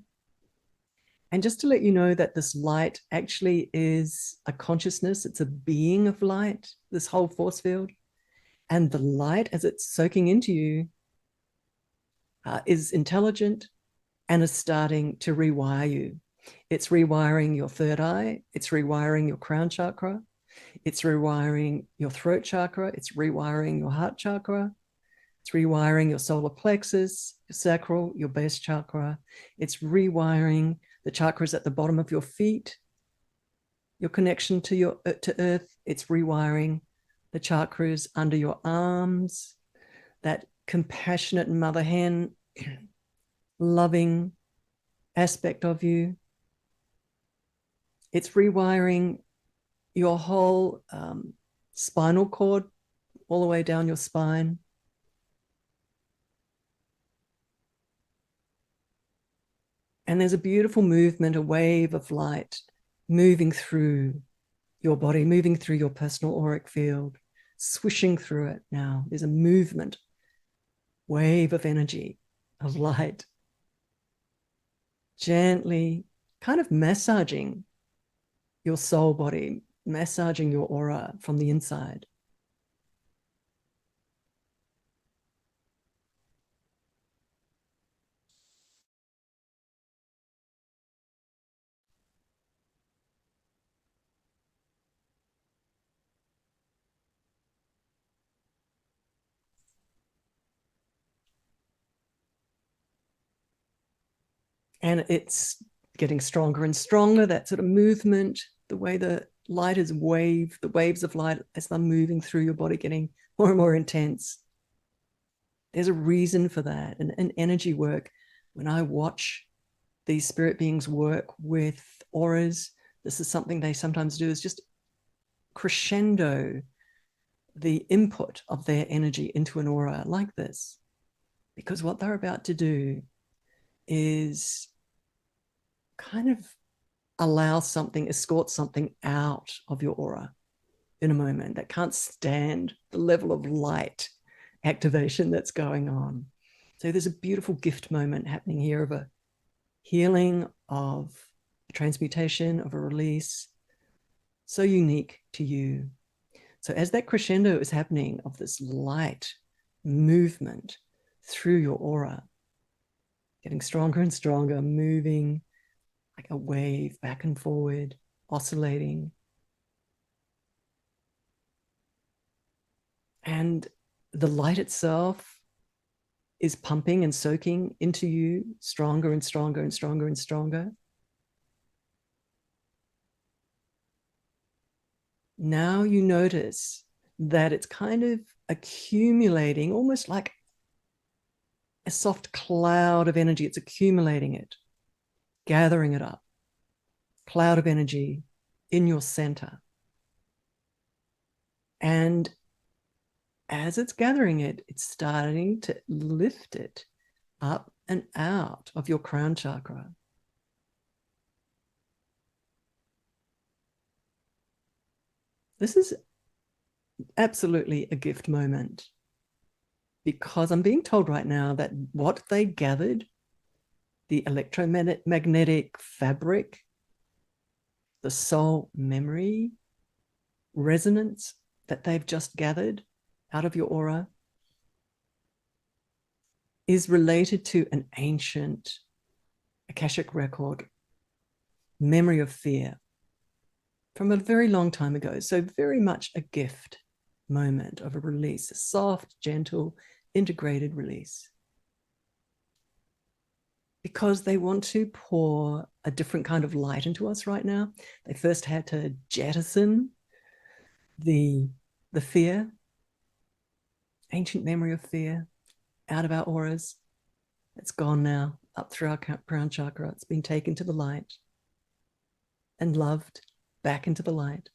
And just to let you know that this light actually is a consciousness, it's a being of light, this whole force field. And the light, as it's soaking into you, is intelligent and is starting to rewire you. It's rewiring your third eye, it's rewiring your crown chakra, it's rewiring your throat chakra, it's rewiring your heart chakra, it's rewiring your solar plexus, your sacral, your base chakra. It's rewiring the chakras at the bottom of your feet, your connection to earth. It's rewiring the chakras under your arms, that compassionate mother hen, loving aspect of you. It's rewiring your whole spinal cord all the way down your spine. And there's a beautiful movement, a wave of light moving through your body, moving through your personal auric field, swishing through it now. There's a movement, wave of energy, of light, gently kind of massaging your soul body, massaging your aura from the inside. And it's getting stronger and stronger, that sort of movement, the way the light is wave, the waves of light as they're moving through your body, getting more and more intense. There's a reason for that. And energy work, when I watch these spirit beings work with auras, this is something they sometimes do, is just crescendo the input of their energy into an aura like this. Because what they're about to do is kind of allow something, escort something out of your aura in a moment that can't stand the level of light activation that's going on. So there's a beautiful gift moment happening here of a healing, of a transmutation, of a release, so unique to you. So as that crescendo is happening of this light movement through your aura, getting stronger and stronger, moving like a wave back and forward, oscillating. And the light itself is pumping and soaking into you stronger and stronger and stronger and stronger. Now you notice that it's kind of accumulating, almost like a soft cloud of energy. It's accumulating it, gathering it up, cloud of energy in your center. And as it's gathering it, it's starting to lift it up and out of your crown chakra. This is absolutely a gift moment, because I'm being told right now that what they gathered, the electromagnetic fabric, the soul memory, resonance that they've just gathered out of your aura, is related to an ancient Akashic record, memory of fear from a very long time ago. So very much a gift moment of a release, a soft, gentle, integrated release. Because they want to pour a different kind of light into us right now. They first had to jettison the fear, ancient memory of fear, out of our auras. It's gone now, up through our crown chakra. It's been taken to the light and loved back into the light.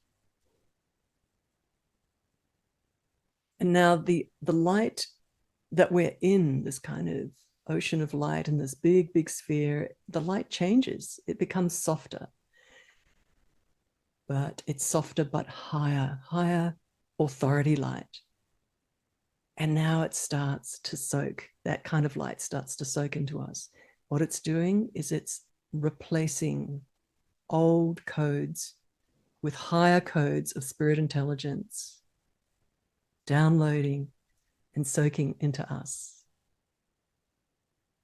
And now the light that we're in, this kind of ocean of light in this big, big sphere, the light changes. It becomes softer. But it's softer, but higher authority light. And now it starts to soak, that kind of light starts to soak into us. What it's doing is it's replacing old codes with higher codes of spirit intelligence, downloading and soaking into us.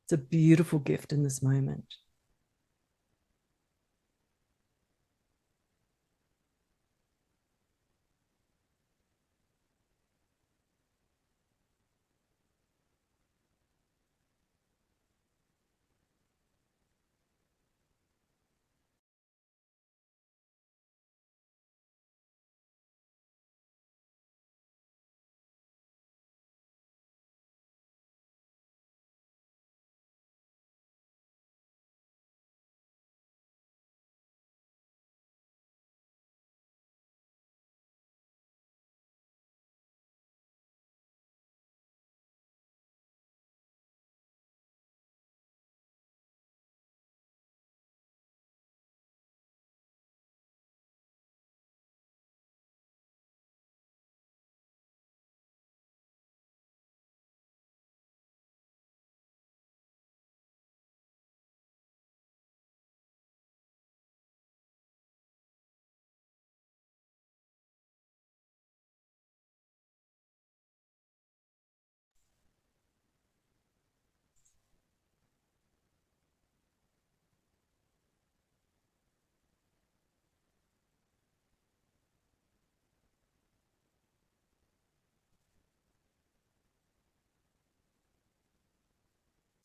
It's a beautiful gift in this moment.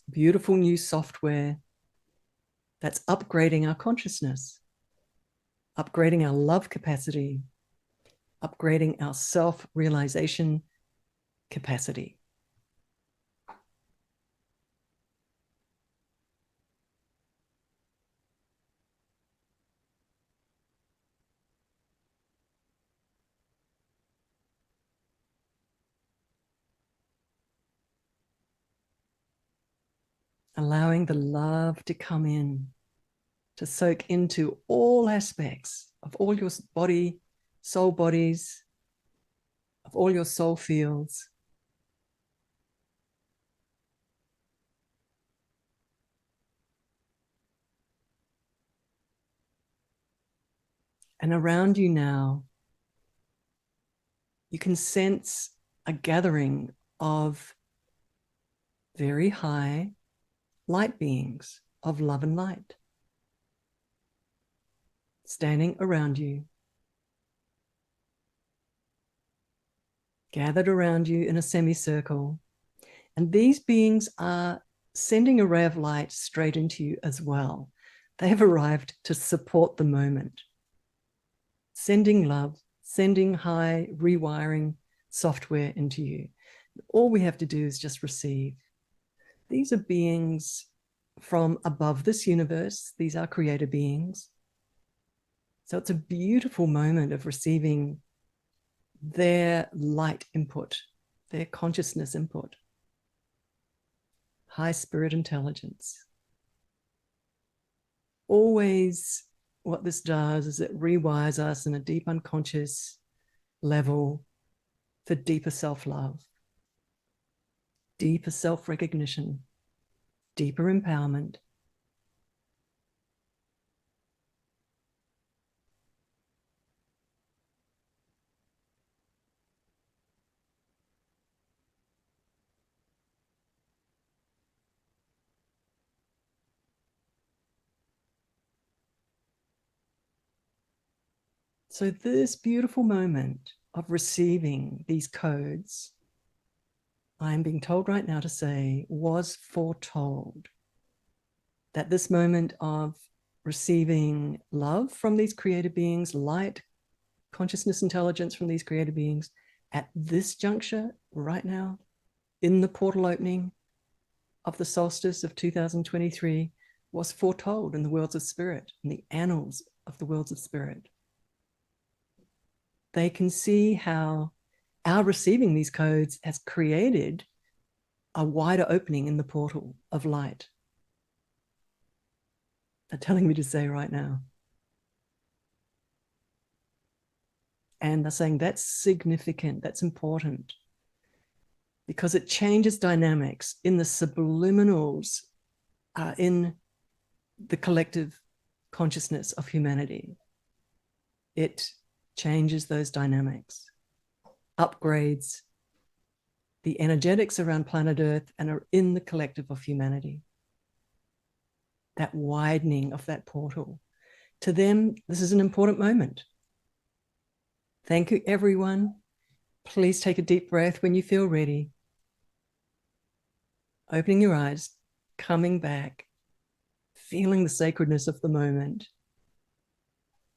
Beautiful new software that's upgrading our consciousness, upgrading our love capacity, upgrading our self-realization capacity. Allowing the love to come in, to soak into all aspects of all your body, soul bodies, of all your soul fields. And around you now, you can sense a gathering of very high light beings of love and light standing around you, gathered around you in a semicircle. And these beings are sending a ray of light straight into you as well. They have arrived to support the moment, sending love, sending high rewiring software into you. All we have to do is just receive. These are beings from above this universe. These are creator beings. So it's a beautiful moment of receiving their light input, their consciousness input, high spirit intelligence. Always what this does is it rewires us in a deep unconscious level for deeper self-love, deeper self-recognition, deeper empowerment. So this beautiful moment of receiving these codes, I'm being told right now to say, was foretold. That this moment of receiving love from these created beings, light, consciousness, intelligence from these created beings, at this juncture, right now, in the portal opening of the solstice of 2023, was foretold in the worlds of spirit, in the annals of the worlds of spirit. They can see how our receiving these codes has created a wider opening in the portal of light. They're telling me to say right now. And they're saying that's significant, that's important, because it changes dynamics in the subliminals, in the collective consciousness of humanity. It changes those dynamics, upgrades the energetics around planet Earth and are in the collective of humanity. That widening of that portal. To them, this is an important moment. Thank you, everyone. Please take a deep breath when you feel ready. Opening your eyes, coming back, feeling the sacredness of the moment.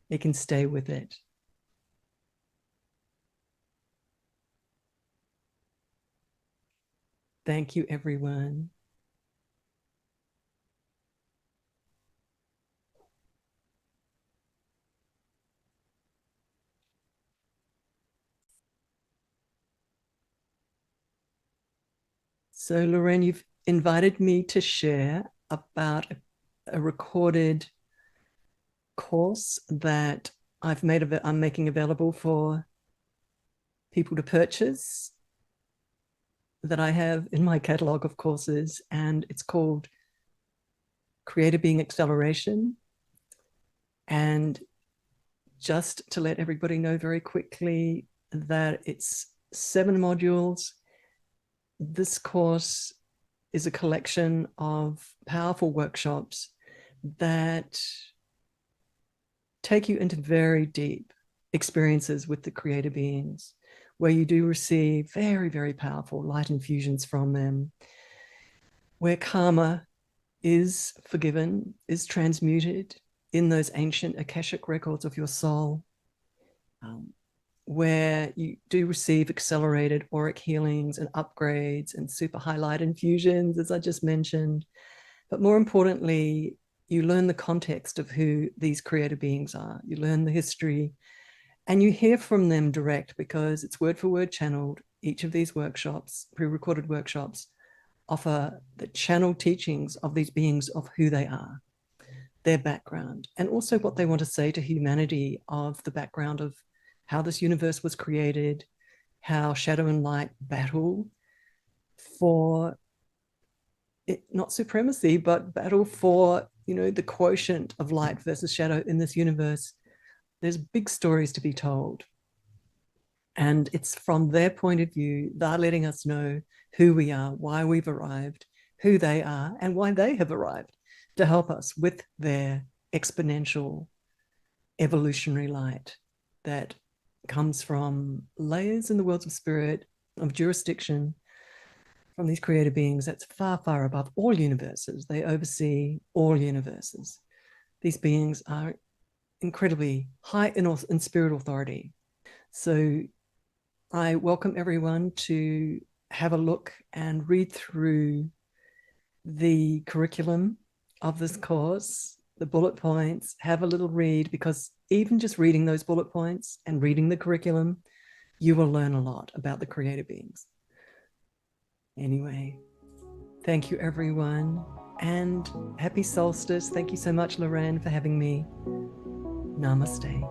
You can stay with it. Thank you, everyone. So, Lorraine, you've invited me to share about a recorded course that I'm making available for people to purchase, that I have in my catalog of courses, and it's called Creator Being Acceleration. And just to let everybody know very quickly that it's 7 modules. This course is a collection of powerful workshops that take you into very deep experiences with the creator beings, where you do receive very, very powerful light infusions from them, where karma is forgiven, is transmuted in those ancient Akashic records of your soul, where you do receive accelerated auric healings and upgrades and super highlight infusions, as I just mentioned. But more importantly, you learn the context of who these creator beings are. You learn the history and you hear from them direct, because it's word for word channeled. Each of these workshops, pre-recorded workshops, offer the channeled teachings of these beings, of who they are, their background, and also what they want to say to humanity, of the background of how this universe was created, how shadow and light battle for it, not supremacy, but battle for, the quotient of light versus shadow in this universe. There's big stories to be told. And it's from their point of view, they're letting us know who we are, why we've arrived, who they are, and why they have arrived, to help us with their exponential evolutionary light that comes from layers in the worlds of spirit, of jurisdiction, from these creator beings that's far, far above all universes. They oversee all universes. These beings are incredibly high in spirit authority. So I welcome everyone to have a look and read through the curriculum of this course, the bullet points, have a little read, because even just reading those bullet points and reading the curriculum, you will learn a lot about the creator beings. Anyway, thank you, everyone, and happy solstice. Thank you so much, Lorraine, for having me. Namaste.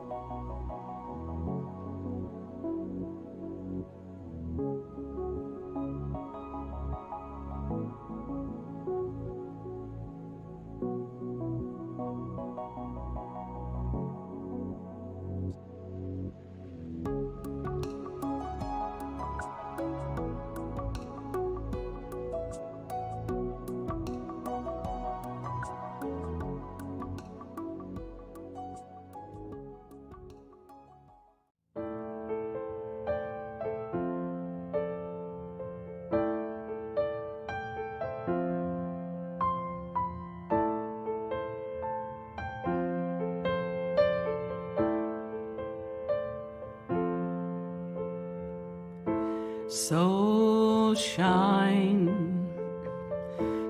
so shine,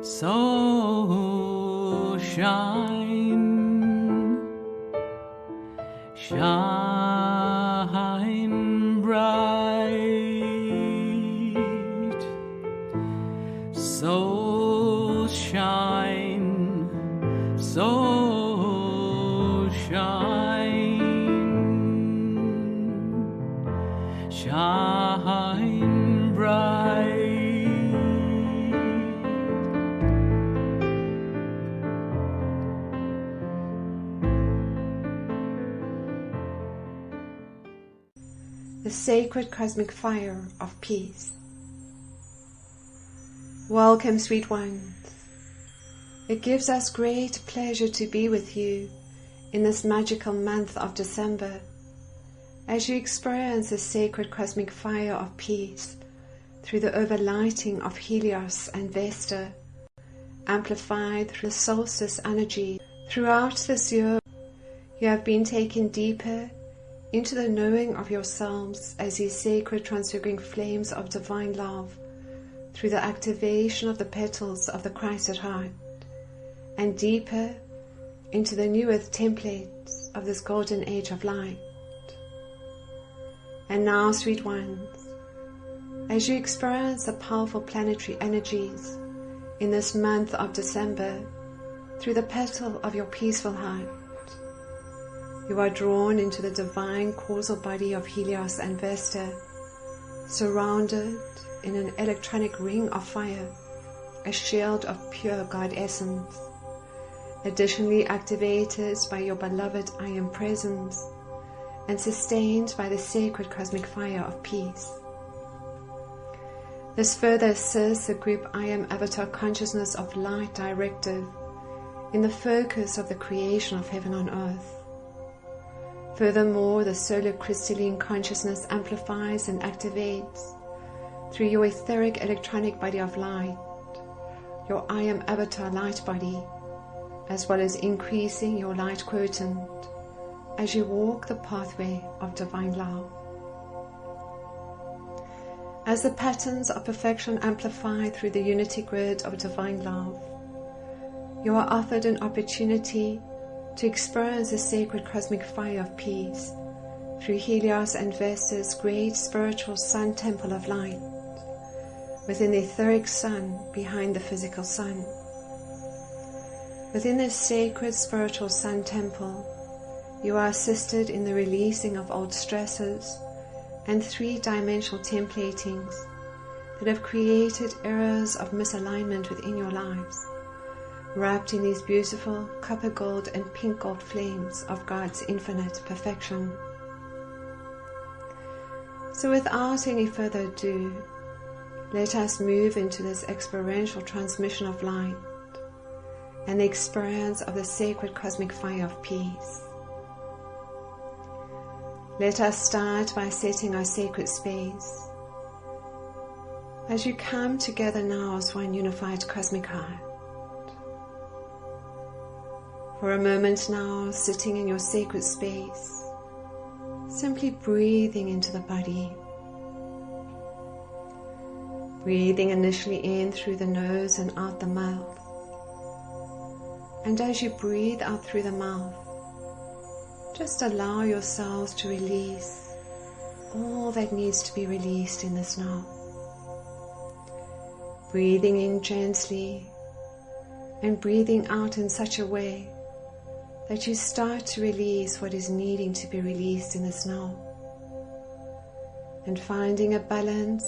so shine, shine bright, so shine, so shine, shine bright. The sacred cosmic fire of peace. Welcome, sweet ones. It gives us great pleasure to be with you in this magical month of December as you experience the sacred cosmic fire of peace through the overlighting of Helios and Vesta, amplified through the solstice energy. Throughout this year, you have been taken deeper into the knowing of yourselves as these sacred transfiguring flames of divine love through the activation of the petals of the Christ at heart, and deeper into the new earth templates of this golden age of light. And now, sweet ones, as you experience the powerful planetary energies in this month of December through the petal of your peaceful heart, you are drawn into the divine causal body of Helios and Vesta, surrounded in an electronic ring of fire, a shield of pure God essence, additionally activated by your beloved I Am presence and sustained by the sacred cosmic fire of peace. This further assists the group I Am Avatar Consciousness of Light Directive in the focus of the creation of heaven on earth. Furthermore, the solar crystalline consciousness amplifies and activates through your etheric electronic body of light, your I Am Avatar light body, as well as increasing your light quotient as you walk the pathway of divine love. As the patterns of perfection amplify through the unity grid of divine love, you are offered an opportunity to experience the sacred cosmic fire of peace through Helios and Vesta's great spiritual sun temple of light, within the etheric sun behind the physical sun. Within this sacred spiritual sun temple, you are assisted in the releasing of old stresses and three-dimensional templatings that have created eras of misalignment within your lives, wrapped in these beautiful copper gold and pink gold flames of God's infinite perfection. So without any further ado, let us move into this experiential transmission of light and the experience of the sacred cosmic fire of peace. Let us start by setting our sacred space as you come together now as one unified cosmic heart. For a moment now, sitting in your sacred space, simply breathing into the body. Breathing initially in through the nose and out the mouth. And as you breathe out through the mouth, just allow yourselves to release all that needs to be released in this now. Breathing in gently and breathing out in such a way that you start to release what is needing to be released in this now. And finding a balance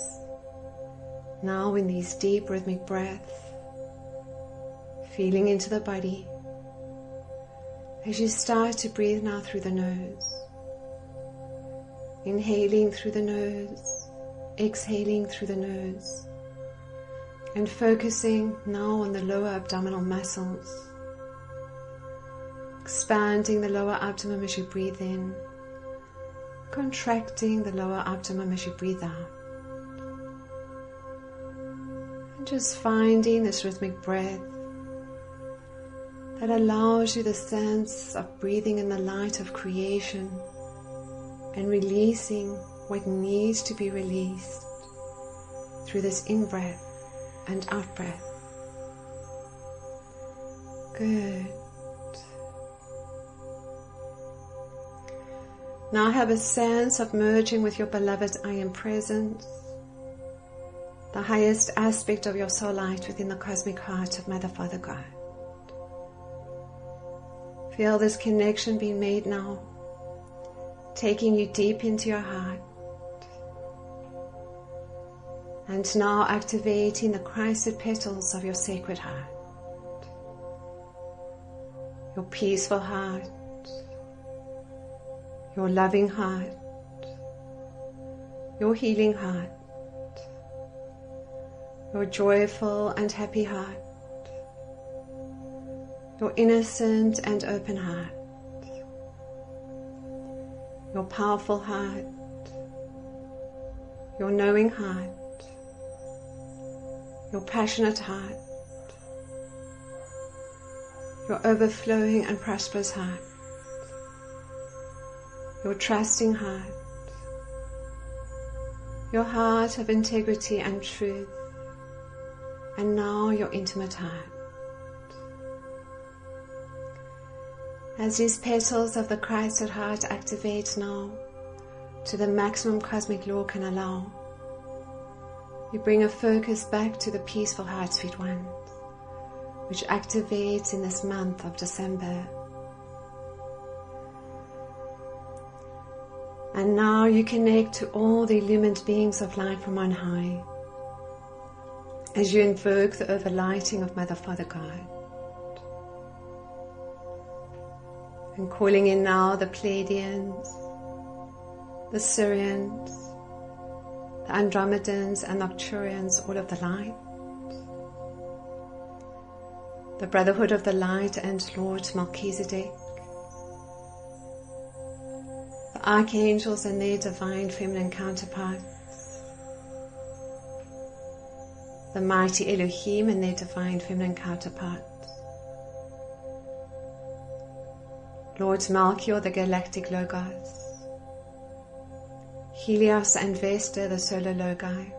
now in these deep rhythmic breaths, feeling into the body as you start to breathe now through the nose. Inhaling through the nose, exhaling through the nose, and focusing now on the lower abdominal muscles. Expanding the lower abdomen as you breathe in, contracting the lower abdomen as you breathe out. And just finding this rhythmic breath that allows you the sense of breathing in the light of creation and releasing what needs to be released through this in-breath and out-breath. Good. Now have a sense of merging with your beloved I Am Presence, the highest aspect of your soul light within the cosmic heart of Mother, Father, God. Feel this connection being made now, taking you deep into your heart. And now activating the Christed petals of your sacred heart. Your peaceful heart, your loving heart, your healing heart, your joyful and happy heart, your innocent and open heart, your powerful heart, your knowing heart, your passionate heart, your overflowing and prosperous heart, your trusting heart, your heart of integrity and truth, and now your intimate heart. As these petals of the Christed heart activate now to the maximum cosmic law can allow, you bring a focus back to the peaceful heart, sweet ones, which activates in this month of December. And now you connect to all the illumined beings of light from on high as you invoke the overlighting of Mother, Father, God. And calling in now the Pleiadians, the Sirians, the Andromedans and Nocturians, all of the light, the Brotherhood of the Light and Lord Melchizedek, the Archangels and their divine feminine counterparts, the mighty Elohim and their divine feminine counterparts, Lord Melchior, the galactic Logos, Helios and Vesta, the solar Logi,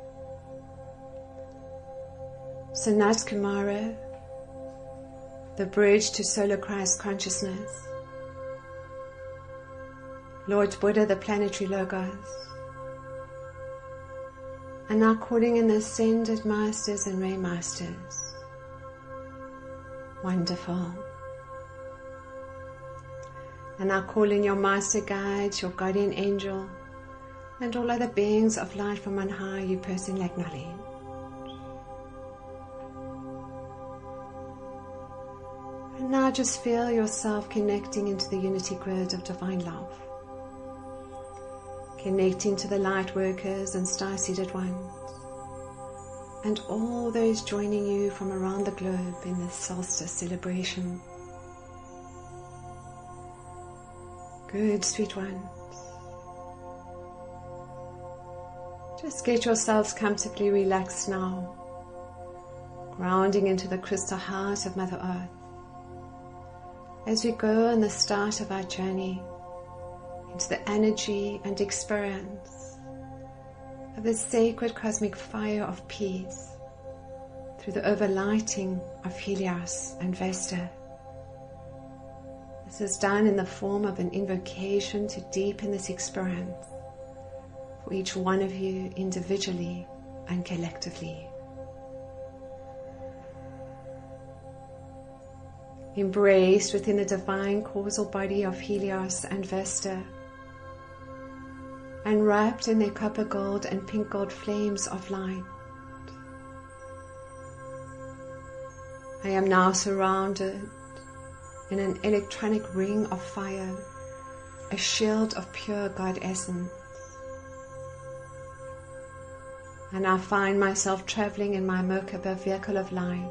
Sanat Kumara, the bridge to solar Christ consciousness, Lord Buddha, the planetary Logos, and now calling in the ascended masters and ray masters. Wonderful. And now call in your master guides, your guardian angel, and all other beings of light from on high you personally acknowledge. And now just feel yourself connecting into the unity grid of divine love, connecting to the light workers and star-seated ones, and all those joining you from around the globe in this solstice celebration. Good, sweet ones. Just get yourselves comfortably relaxed now, grounding into the crystal heart of Mother Earth as we go on the start of our journey into the energy and experience of the sacred cosmic fire of peace through the overlighting of Helios and Vesta. This is done in the form of an invocation to deepen this experience for each one of you individually and collectively. Embraced within the divine causal body of Helios and Vesta, and wrapped in their copper gold and pink gold flames of light, I am now surrounded in an electronic ring of fire, a shield of pure God essence. And I find myself traveling in my Merkaba vehicle of light,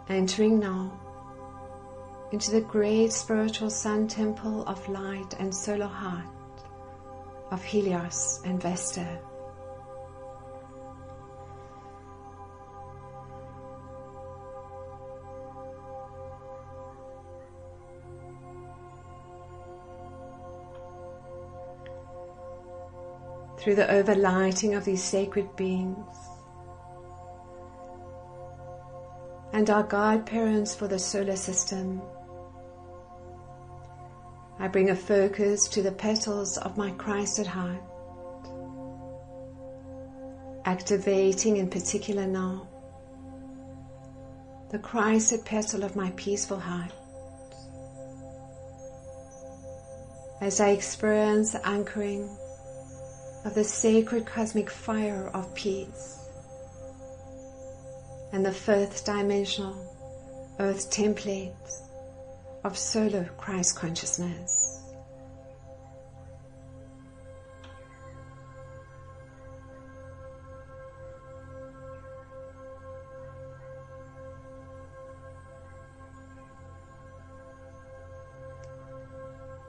entering now into the great spiritual sun temple of light and solar heart of Helios and Vesta. through the overlighting of these sacred beings and our godparents for the solar system, I bring a focus to the petals of my Christed heart, activating in particular now the Christed petal of my peaceful heart, as I experience the anchoring of the sacred cosmic fire of peace and the fifth dimensional earth template of solar Christ consciousness.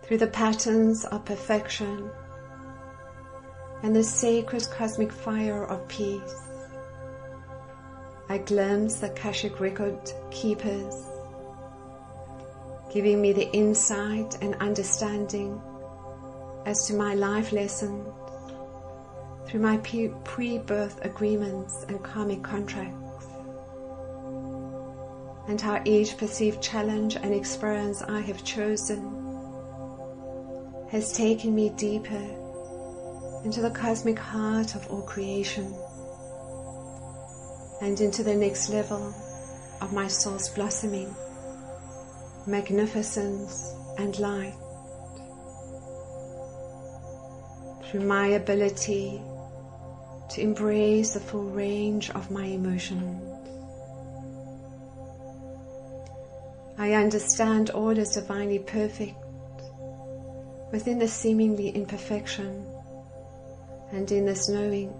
Through the patterns of perfection and the sacred cosmic fire of peace, I glimpse the Akashic record keepers, giving me the insight and understanding as to my life lessons through my pre-birth agreements and karmic contracts, and how each perceived challenge and experience I have chosen has taken me deeper into the cosmic heart of all creation and into the next level of my soul's blossoming, magnificence and light, through my ability to embrace the full range of my emotions. I understand all is divinely perfect within the seemingly imperfection, and in this knowing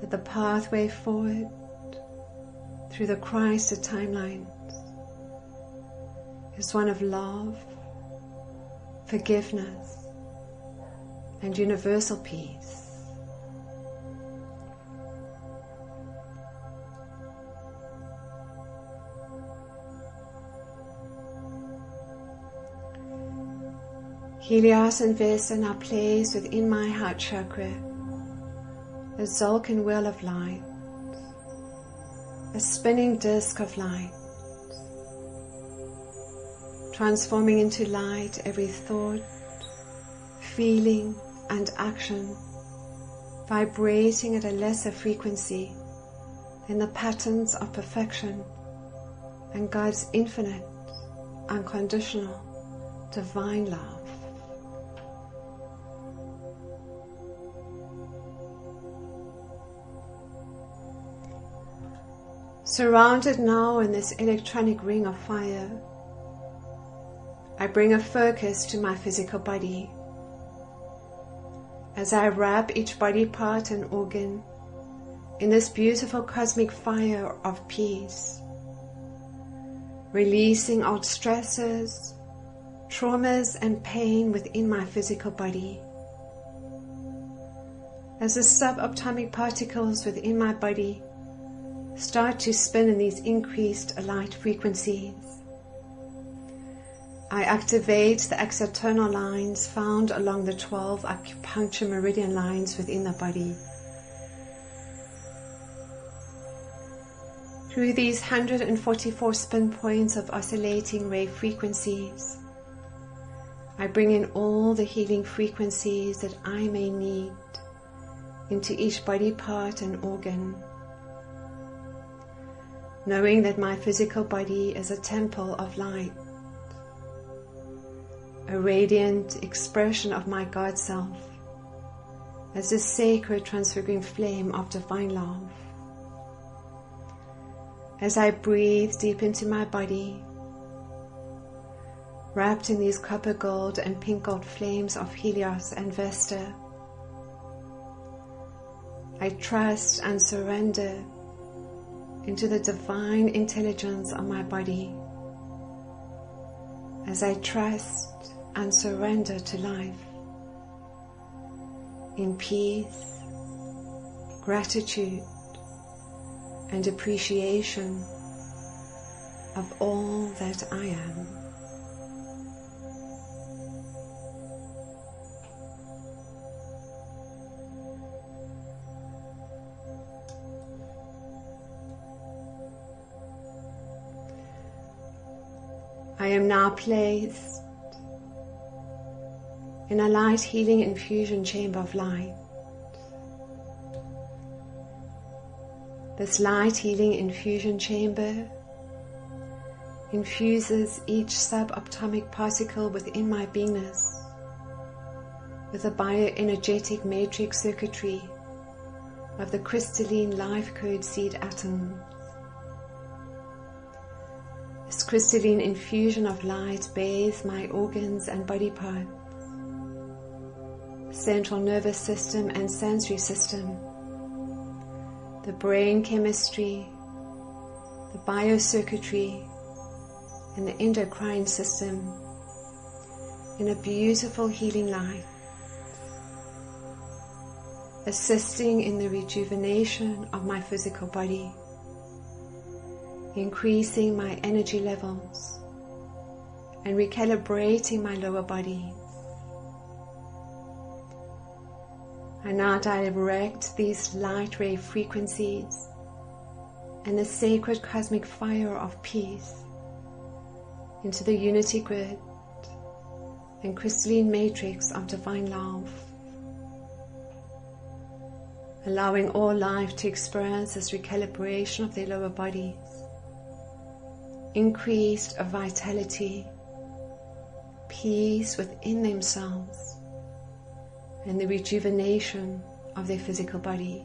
that the pathway forward through the Christed timelines is one of love, forgiveness, and universal peace. Helios invests and now placed within my heart chakra a Zolkin wheel of light, a spinning disc of light, transforming into light every thought, feeling and action, vibrating at a lesser frequency than the patterns of perfection and God's infinite, unconditional, divine love. Surrounded now in this electronic ring of fire, I bring a focus to my physical body. As I wrap each body part and organ in this beautiful cosmic fire of peace, releasing out stresses, traumas and pain within my physical body. As the subatomic particles within my body start to spin in these increased light frequencies, I activate the external lines found along the 12 acupuncture meridian lines within the body. Through these 144 spin points of oscillating ray frequencies, I bring in all the healing frequencies that I may need into each body part and organ, knowing that my physical body is a temple of light, a radiant expression of my God Self, as a sacred transfiguring flame of divine love. As I breathe deep into my body, wrapped in these copper gold and pink gold flames of Helios and Vesta, I trust and surrender into the divine intelligence of my body, as I trust and surrender to life in peace, gratitude, and appreciation of all that I am. I am now placed in a light healing infusion chamber of light. This light healing infusion chamber infuses each subatomic particle within my beingness with a bioenergetic matrix circuitry of the crystalline life code seed atoms. This crystalline infusion of light bathes my organs and body parts, central nervous system and sensory system, the brain chemistry, the biocircuitry, and the endocrine system in a beautiful healing light, assisting in the rejuvenation of my physical body, increasing my energy levels and recalibrating my lower body. I now direct these light ray frequencies and the sacred cosmic fire of peace into the unity grid and crystalline matrix of divine love, allowing all life to experience this recalibration of their lower bodies, increased vitality, peace within themselves, and the rejuvenation of their physical bodies.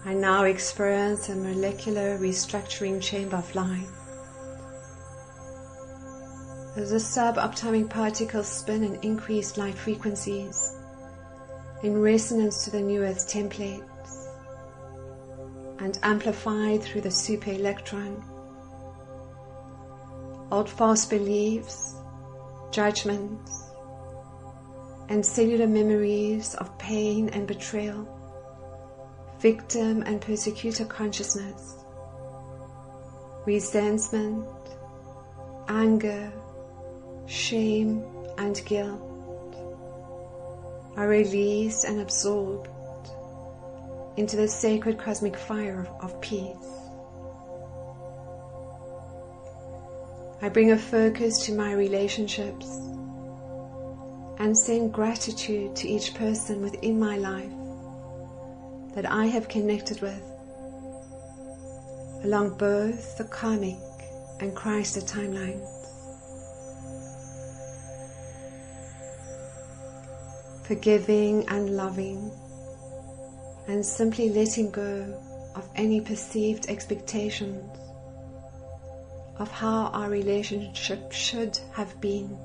I now experience a molecular restructuring chamber of light. As the subatomic particles spin in increased light frequencies, in resonance to the New Earth templates, and amplified through the super electron, old false beliefs, judgments, and cellular memories of pain and betrayal, victim and persecutor consciousness, resentment, anger, shame, and guilt are released and absorbed into the sacred cosmic fire of peace. I bring a focus to my relationships and send gratitude to each person within my life that I have connected with along both the karmic and Christed timelines. Forgiving and loving, and simply letting go of any perceived expectations of how our relationship should have been,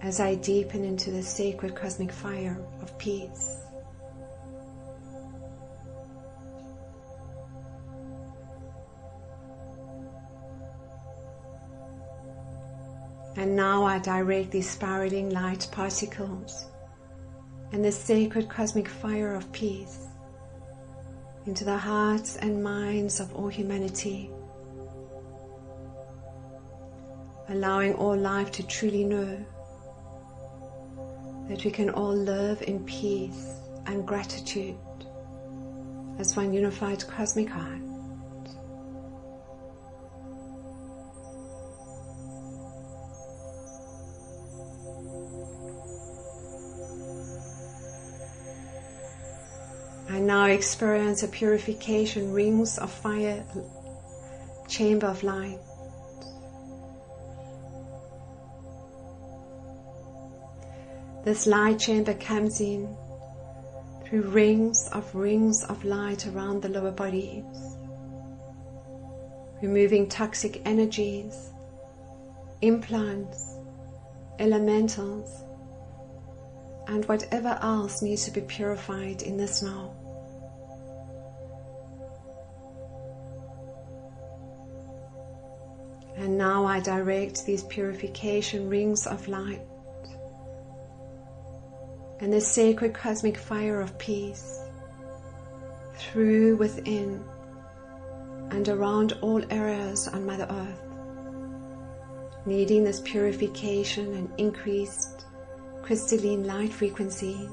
as I deepen into the sacred cosmic fire of peace. And now I direct these spiraling light particles and the sacred cosmic fire of peace into the hearts and minds of all humanity, allowing all life to truly know that we can all live in peace and gratitude as one unified cosmic heart. I now experience a purification rings of fire chamber of light. This light chamber comes in through rings of light around the lower bodies, removing toxic energies, implants, elementals, and whatever else needs to be purified in this now. And now I direct these purification rings of light and the sacred cosmic fire of peace through, within, and around all areas on Mother Earth, needing this purification and increased crystalline light frequencies,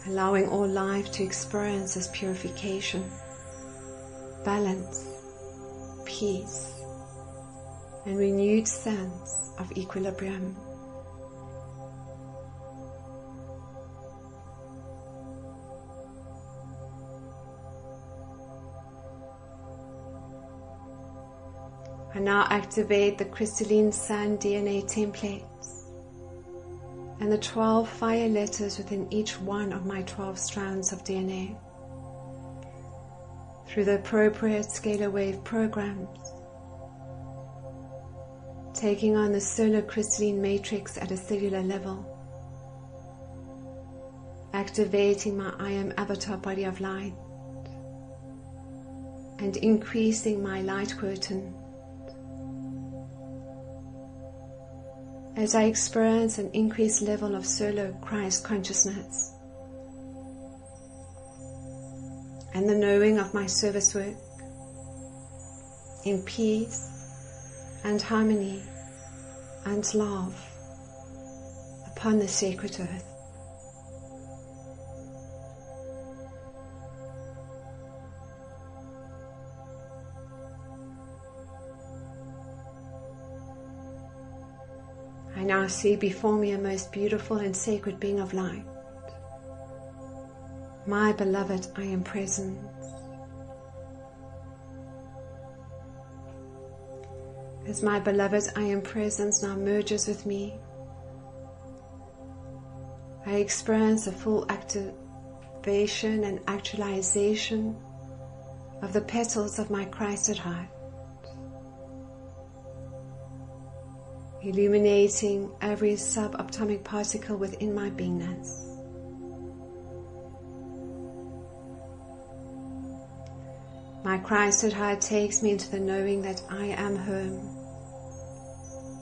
allowing all life to experience this purification, balance, peace, and renewed sense of equilibrium. I now activate the crystalline sun DNA templates and the 12 fire letters within each one of my 12 strands of DNA through the appropriate scalar wave programs, taking on the solar crystalline matrix at a cellular level, activating my I Am Avatar body of light, and increasing my light quotient as I experience an increased level of solar Christ consciousness and the knowing of my service work in peace and harmony and love upon the sacred earth. I now see before me a most beautiful and sacred being of light. My beloved, I am present. As my beloved, I am presence now merges with me, I experience a full activation and actualization of the petals of my Christed heart, illuminating every subatomic particle within my beingness. My Christed heart takes me into the knowing that I am home.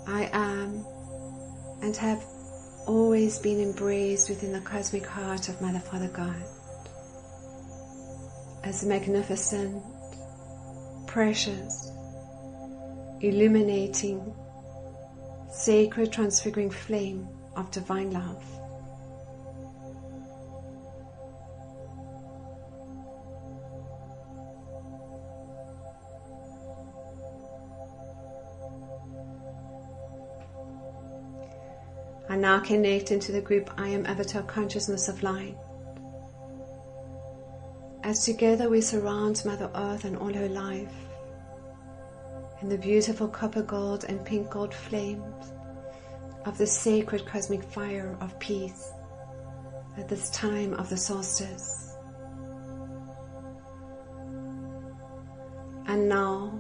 I am and have always been embraced within the cosmic heart of Mother, Father, God as a magnificent, precious, illuminating, sacred transfiguring flame of divine love. I now connect into the group I Am Avatar Consciousness of Light. As together we surround Mother Earth and all her life in the beautiful copper gold and pink gold flames of the sacred cosmic fire of peace at this time of the solstice. And now,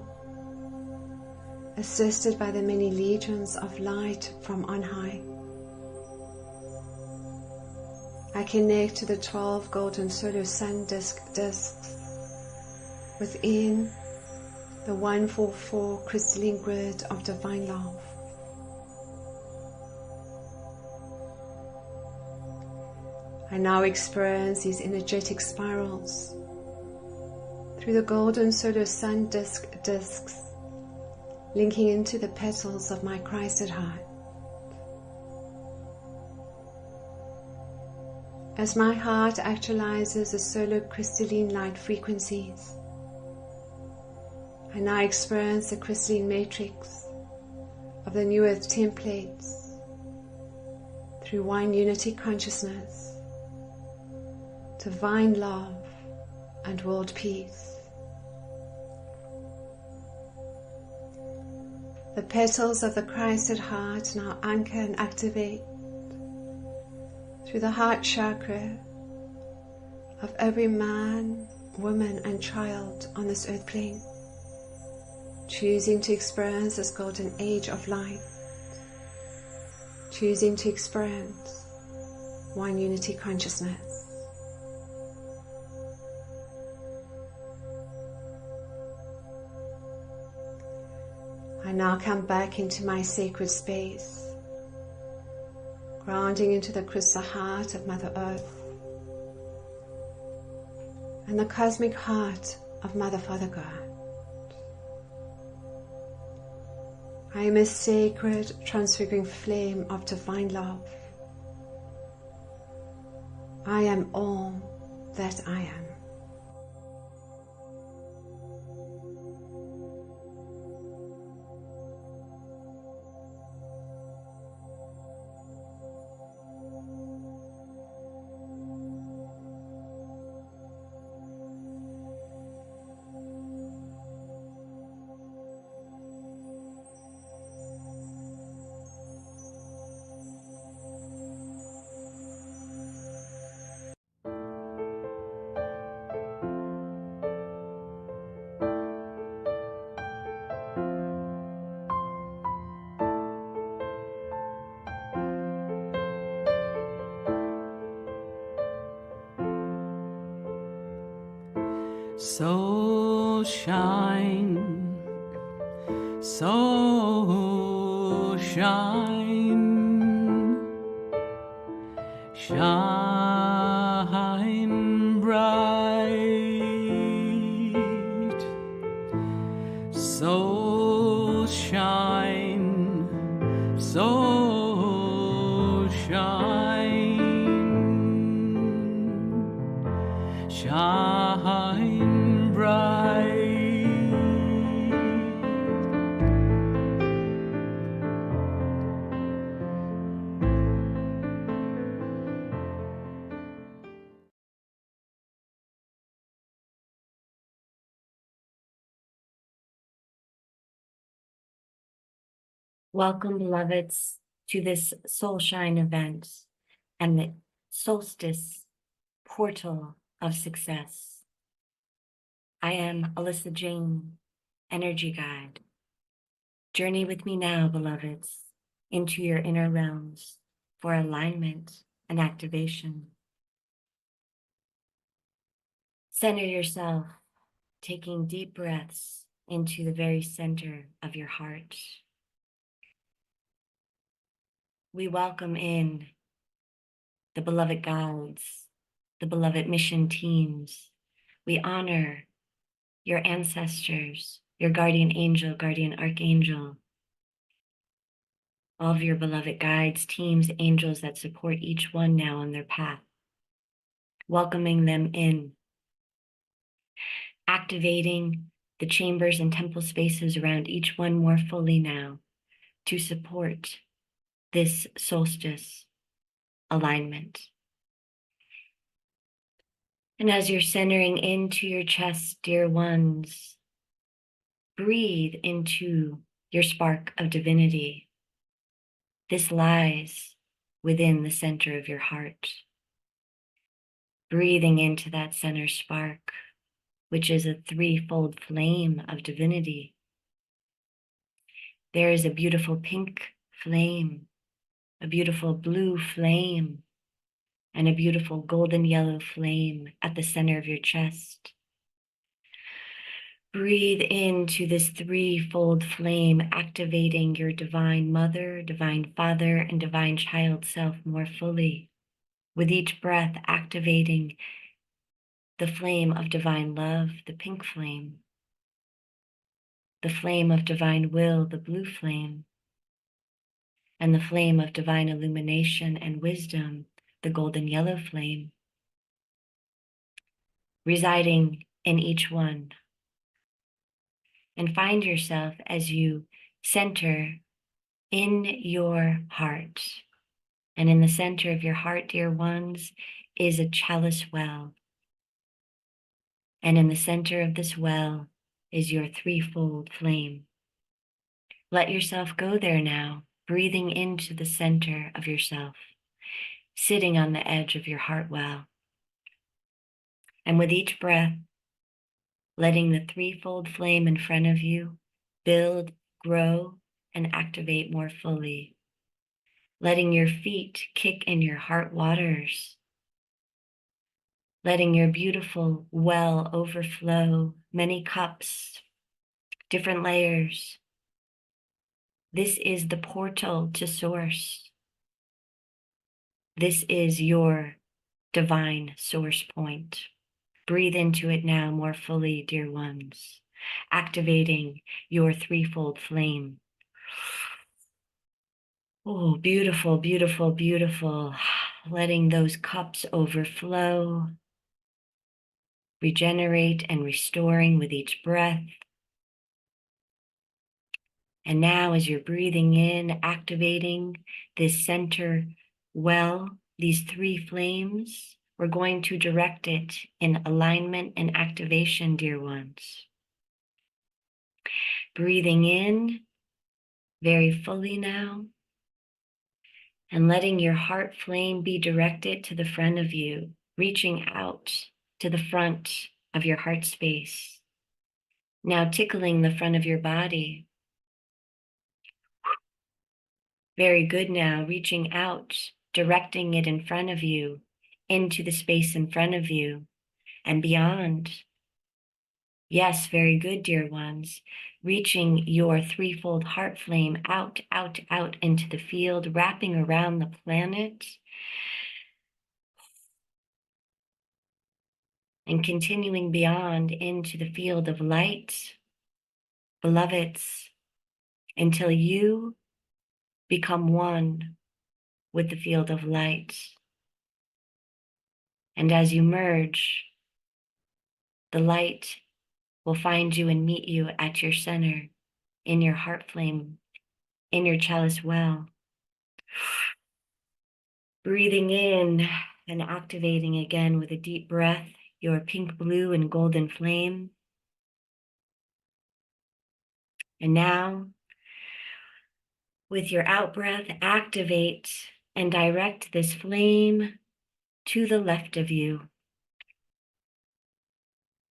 assisted by the many legions of light from on high, I connect to the 12 golden solar sun discs within the 144 crystalline grid of divine love. I now experience these energetic spirals through the golden solar sun discs linking into the petals of my Christed heart. As my heart actualizes the solar crystalline light frequencies, I now experience the crystalline matrix of the New Earth templates through one unity consciousness, divine love and world peace. The petals of the Christed heart now anchor and activate through the heart chakra of every man, woman and child on this earth plane, choosing to experience this golden age of light, choosing to experience one unity consciousness. I now come back into my sacred space, grounding into the crystal heart of Mother Earth and the cosmic heart of Mother, Father, God. I am a sacred, transfiguring flame of divine love. I am all that I am. So shine, so shine, shine bright. So shine, so shine, shine bright. Welcome, beloveds, to this Soul Shine event and the Solstice portal of success. I am Alyssa Jane, Energy Guide. Journey with me now, beloveds, into your inner realms for alignment and activation. Center yourself, taking deep breaths into the very center of your heart. We welcome in the beloved guides, the beloved mission teams. We honor your ancestors, your guardian angel, guardian archangel, all of your beloved guides, teams, angels that support each one now on their path, welcoming them in, activating the chambers and temple spaces around each one more fully now to support this solstice alignment. And as you're centering into your chest, dear ones, breathe into your spark of divinity. This lies within the center of your heart. Breathing into that center spark, which is a threefold flame of divinity. There is a beautiful pink flame, a beautiful blue flame, and a beautiful golden yellow flame at the center of your chest. Breathe into this threefold flame, activating your divine mother, divine father, and divine child self more fully. With each breath, activating the flame of divine love, the pink flame, the flame of divine will, the blue flame, and the flame of divine illumination and wisdom, the golden yellow flame, residing in each one. And find yourself as you center in your heart. And in the center of your heart, dear ones, is a chalice well. And in the center of this well is your threefold flame. Let yourself go there now, breathing into the center of yourself, sitting on the edge of your heart well. And with each breath, letting the threefold flame in front of you build, grow, and activate more fully. Letting your feet kick in your heart waters. Letting your beautiful well overflow, many cups, different layers. This is the portal to source. This is your divine source point. Breathe into it now more fully, dear ones, activating your threefold flame. Oh, beautiful, beautiful, beautiful. Letting those cups overflow, regenerate and restoring with each breath. And now, as you're breathing in, activating this center well, these three flames, we're going to direct it in alignment and activation, dear ones. Breathing in very fully now, and letting your heart flame be directed to the front of you, reaching out to the front of your heart space. Now tickling the front of your body. Very good now, reaching out, directing it in front of you, into the space in front of you and beyond. Yes, very good, dear ones. Reaching your threefold heart flame out, out, out into the field, wrapping around the planet. And continuing beyond into the field of light, beloveds, until you become one with the field of light. And as you merge, the light will find you and meet you at your center, in your heart flame, in your chalice well. Breathing in and activating again with a deep breath, your pink, blue, and golden flame. And now, with your out breath, activate and direct this flame to the left of you,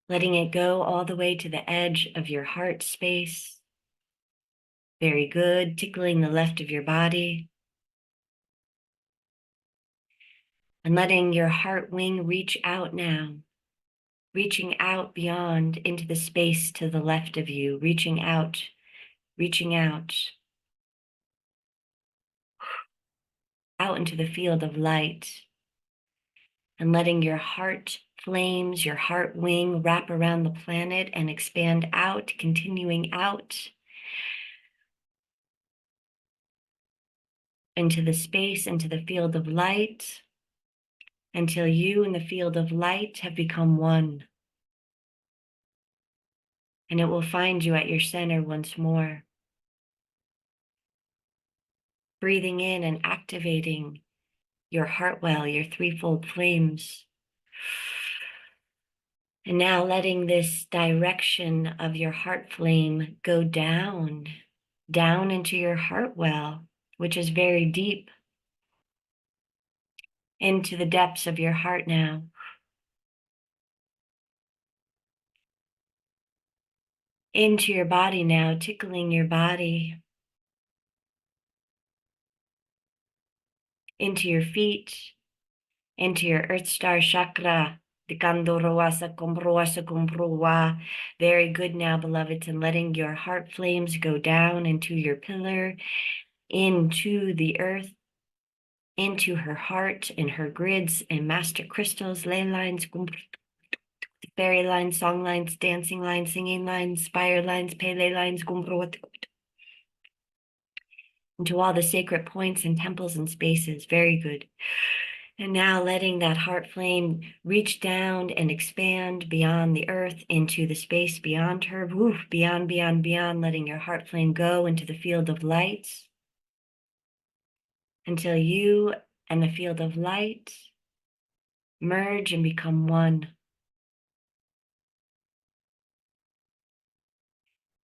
letting it go all the way to the edge of your heart space. Very good, tickling the left of your body. And letting your heart wing reach out now, reaching out beyond into the space to the left of you, reaching out, out into the field of light, and letting your heart flames, your heart wing wrap around the planet and expand out, continuing out into the space, into the field of light, until you and the field of light have become one. And it will find you at your center once more. Breathing in and activating your heart well, your threefold flames. And now letting this direction of your heart flame go down, down into your heart well, which is very deep, into the depths of your heart now. Into your body now, tickling your body. Into your feet, into your Earth Star chakra. Very good now, beloveds, and letting your heart flames go down into your pillar, into the earth, into her heart and her grids and master crystals, ley lines, fairy lines, song lines, dancing lines, singing lines, spire lines, pele lines, into all the sacred points and temples and spaces. Very good. And now letting that heart flame reach down and expand beyond the earth into the space beyond her, beyond, beyond, beyond, letting your heart flame go into the field of light until you and the field of light merge and become one.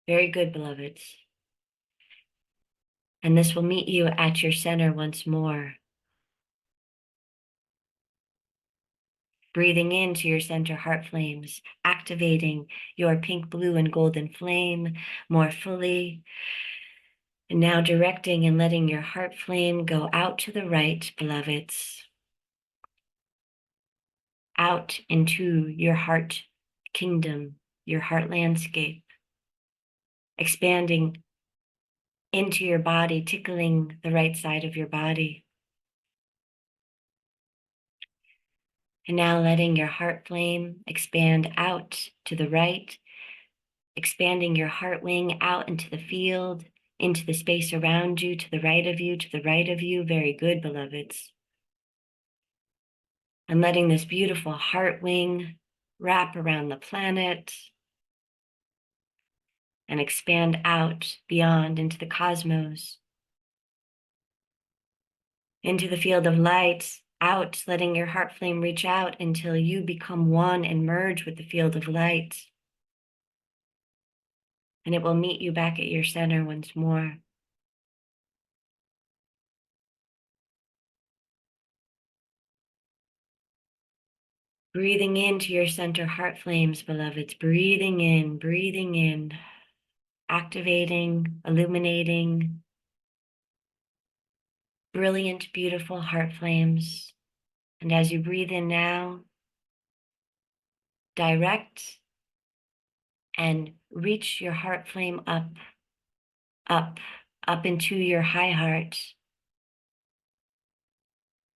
Very good, beloveds. And this will meet you at your center once more. Breathing into your center heart flames, activating your pink, blue, and golden flame more fully. And now directing and letting your heart flame go out to the right, beloveds. Out into your heart kingdom, your heart landscape. Expanding into your body, tickling the right side of your body. And now letting your heart flame expand out to the right, expanding your heart wing out into the field, into the space around you, to the right of you, to the right of you. Very good, beloveds. And letting this beautiful heart wing wrap around the planet and expand out beyond into the cosmos, into the field of light, out, letting your heart flame reach out until you become one and merge with the field of light. And it will meet you back at your center once more. Breathing into your center heart flames, beloveds. Breathing in, activating, illuminating, brilliant, beautiful heart flames. And as you breathe in now, direct and reach your heart flame up, up into your high heart,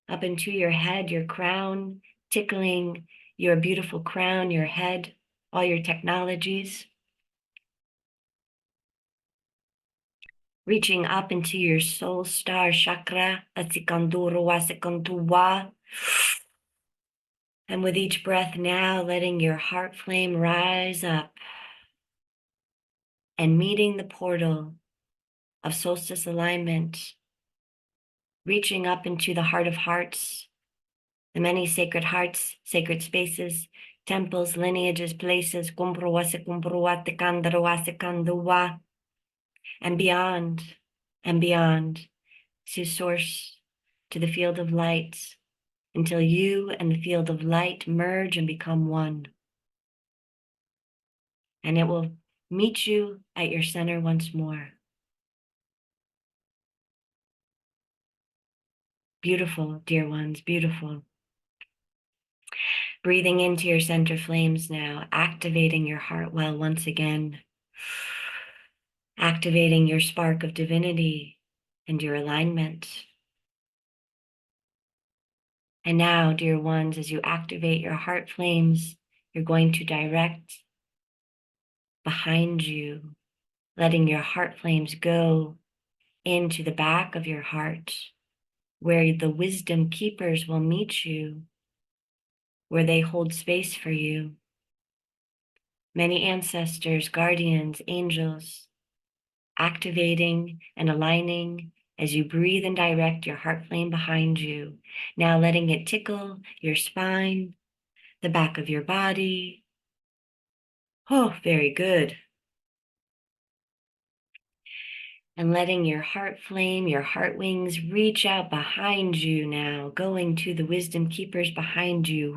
up into your head, your crown, tickling your beautiful crown, your head, all your technologies. Reaching up into your soul star chakra, Asikandurwa Sekantuwa. And with each breath now, letting your heart flame rise up and meeting the portal of solstice alignment, reaching up into the heart of hearts, the many sacred hearts, sacred spaces, temples, lineages, places, and beyond, to source, to the field of light, until you and the field of light merge and become one. And it will meet you at your center once more. Beautiful, dear ones, beautiful. Breathing into your center flames now, activating your heart well once again, activating your spark of divinity and your alignment. And now, dear ones, as you activate your heart flames, you're going to direct behind you, letting your heart flames go into the back of your heart, where the wisdom keepers will meet you, where they hold space for you. Many ancestors, guardians, angels, activating and aligning as you breathe and direct your heart flame behind you. Now letting it tickle your spine, the back of your body. Oh, very good. And letting your heart flame, your heart wings reach out behind you now, going to the wisdom keepers behind you,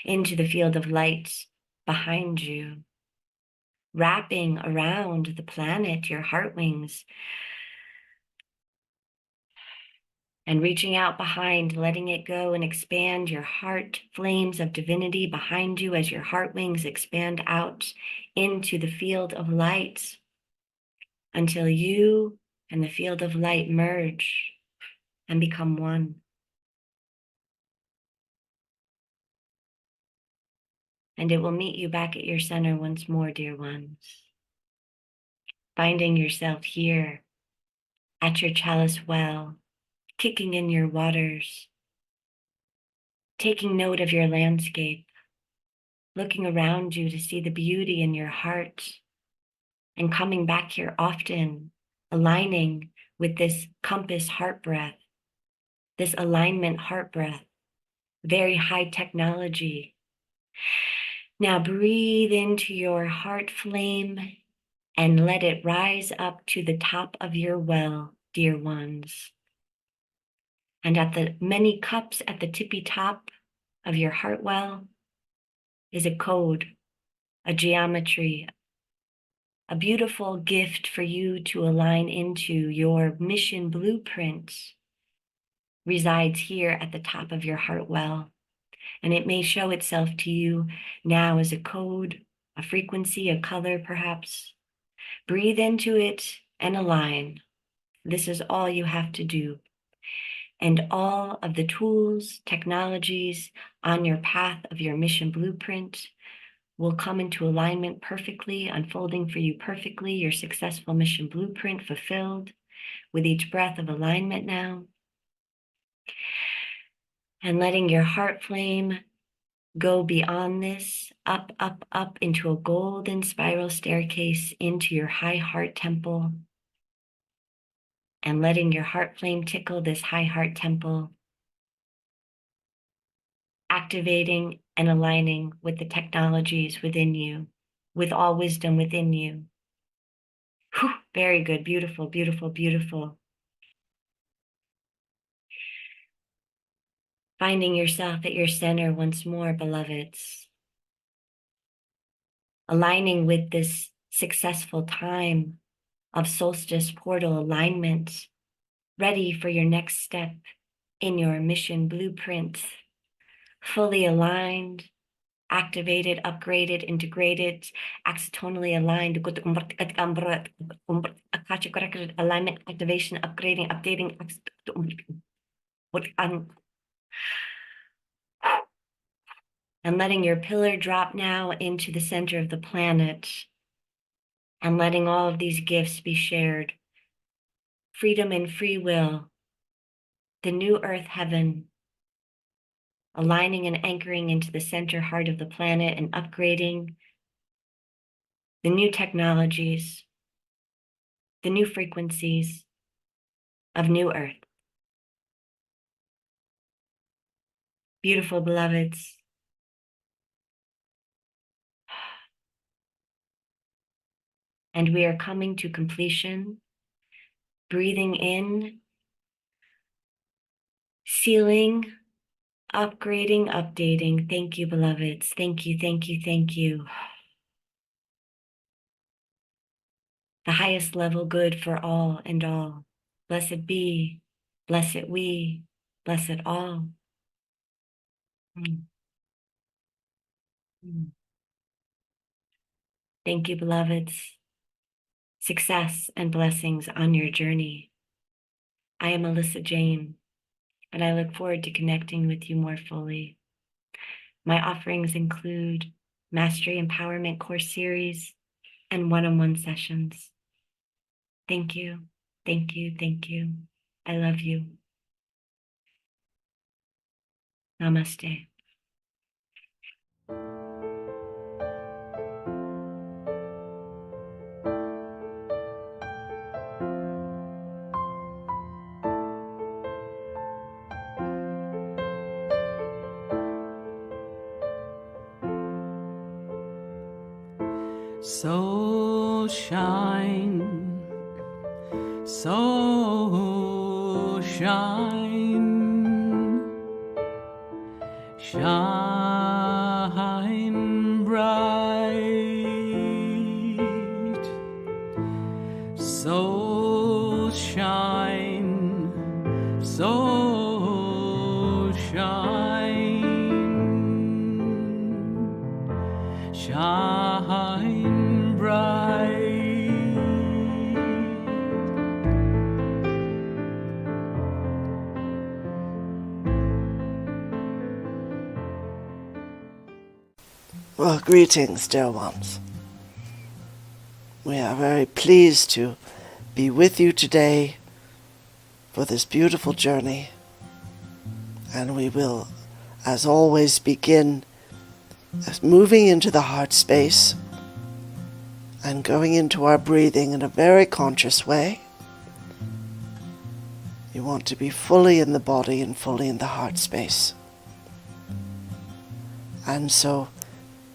into the field of light behind you, wrapping around the planet, your heart wings, and reaching out behind, letting it go and expand your heart flames of divinity behind you as your heart wings expand out into the field of light until you and the field of light merge and become one. And it will meet you back at your center once more, dear ones. Finding yourself here at your chalice well, kicking in your waters, taking note of your landscape, looking around you to see the beauty in your heart, and coming back here often, aligning with this compass heart breath, this alignment heart breath, very high technology. Now breathe into your heart flame and let it rise up to the top of your well, dear ones. And at the many cups at the tippy top of your heart well is a code, a geometry, a beautiful gift for you to align into. Your mission blueprint resides here at the top of your heart well. And it may show itself to you now as a code, a frequency, a color perhaps. Breathe into it and align. This is all you have to do. And all of the tools, technologies on your path of your mission blueprint will come into alignment perfectly, unfolding for you perfectly, your successful mission blueprint fulfilled with each breath of alignment now. And letting your heart flame go beyond this, up, up, up into a golden spiral staircase into your high heart temple. And letting your heart flame tickle this high heart temple, activating and aligning with the technologies within you, with all wisdom within you. Whew, very good. Beautiful, beautiful, beautiful. Finding yourself at your center once more, beloveds. Aligning with this successful time of solstice portal alignment, ready for your next step in your mission blueprint, fully aligned, activated, upgraded, integrated, axonally aligned, Akashic record alignment, activation, upgrading, updating, and letting your pillar drop now into the center of the planet, and letting all of these gifts be shared. Freedom and free will, the new earth heaven, aligning and anchoring into the center heart of the planet and upgrading the new technologies, the new frequencies of new earth. Beautiful beloveds. And we are coming to completion, breathing in, sealing, upgrading, updating. Thank you, beloveds. Thank you, thank you, thank you. The highest level good for all and all. Blessed be, blessed we, blessed all. Thank you, beloveds. Success and blessings on your journey. I am Alyssa Jane, and I look forward to connecting with you more fully. My offerings include Mastery Empowerment Course Series and one-on-one sessions. Thank you, thank you, thank you. I love you. Namaste. So shine, so shine, shine bright. So shine, so shine, shine bright. Well, greetings, dear ones. We are very pleased to be with you today for this beautiful journey. And we will, as always, begin moving into the heart space and going into our breathing in a very conscious way. You want to be fully in the body and fully in the heart space. And so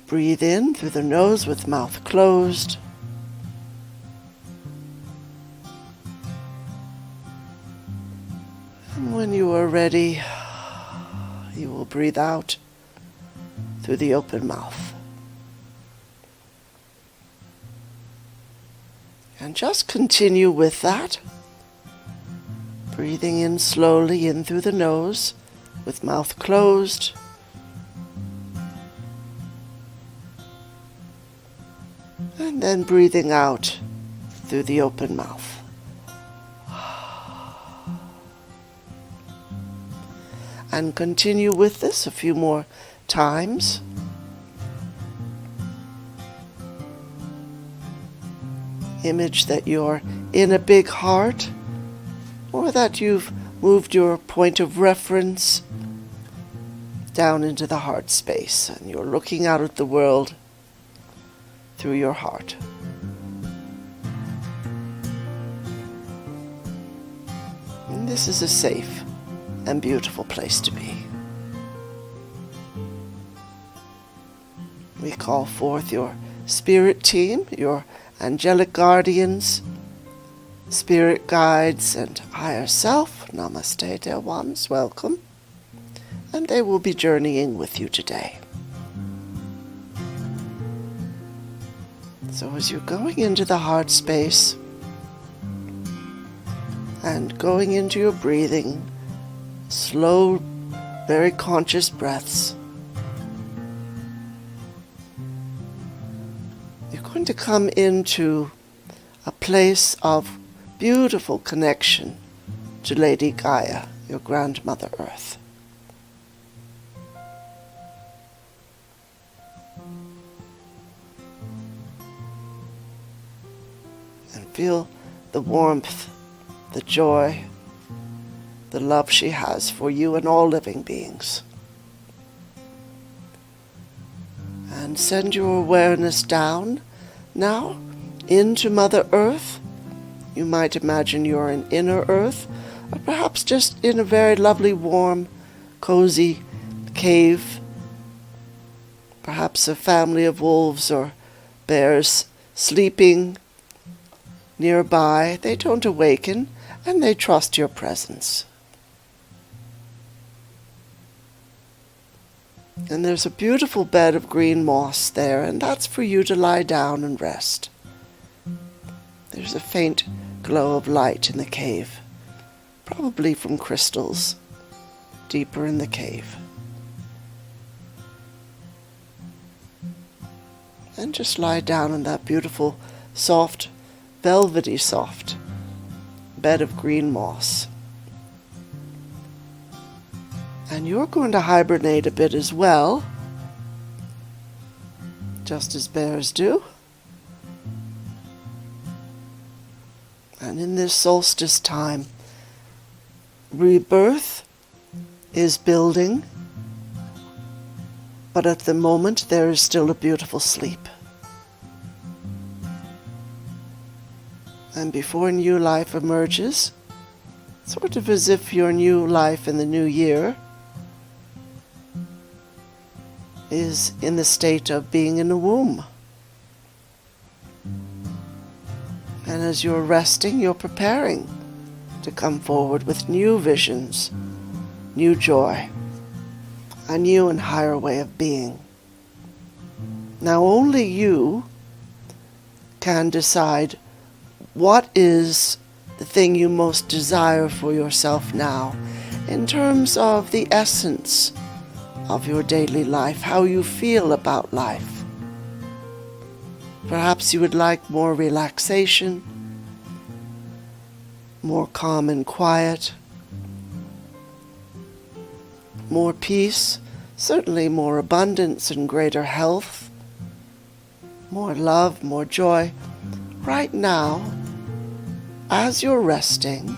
breathe in through the nose with mouth closed. And when you are ready, you will breathe out through the open mouth. And just continue with that. Breathing in slowly in through the nose with mouth closed. And then breathing out through the open mouth. And continue with this a few more times. image that you're in a big heart, or that you've moved your point of reference down into the heart space and you're looking out at the world through your heart. And this is a safe and beautiful place to be. We call forth your spirit team, your angelic guardians, spirit guides, and higher self. Namaste, dear ones, welcome. And they will be journeying with you today. So as you're going into the heart space and going into your breathing, slow, very conscious breaths, you're going to come into a place of beautiful connection to Lady Gaia, your grandmother Earth. And feel the warmth, the joy, the love she has for you and all living beings. And send your awareness down now into Mother Earth. You might imagine you're in inner Earth, or perhaps just in a very lovely, warm, cozy cave. Perhaps a family of wolves or bears sleeping nearby. They don't awaken, and they trust your presence. And there's a beautiful bed of green moss there, and that's for you to lie down and rest. There's a faint glow of light in the cave, probably from crystals deeper in the cave. And just lie down in that beautiful, soft, velvety soft bed of green moss. And you're going to hibernate a bit as well, just as bears do. And in this solstice time, rebirth is building, but at the moment there is still a beautiful sleep. And before new life emerges, sort of as if your new life in the new year is in the state of being in a womb. And as you're resting, you're preparing to come forward with new visions, new joy, a new and higher way of being. Now only you can decide what is the thing you most desire for yourself now in terms of the essence of your daily life, how you feel about life. Perhaps you would like more relaxation, more calm and quiet, more peace, certainly more abundance and greater health, more love, more joy. Right now, as you're resting,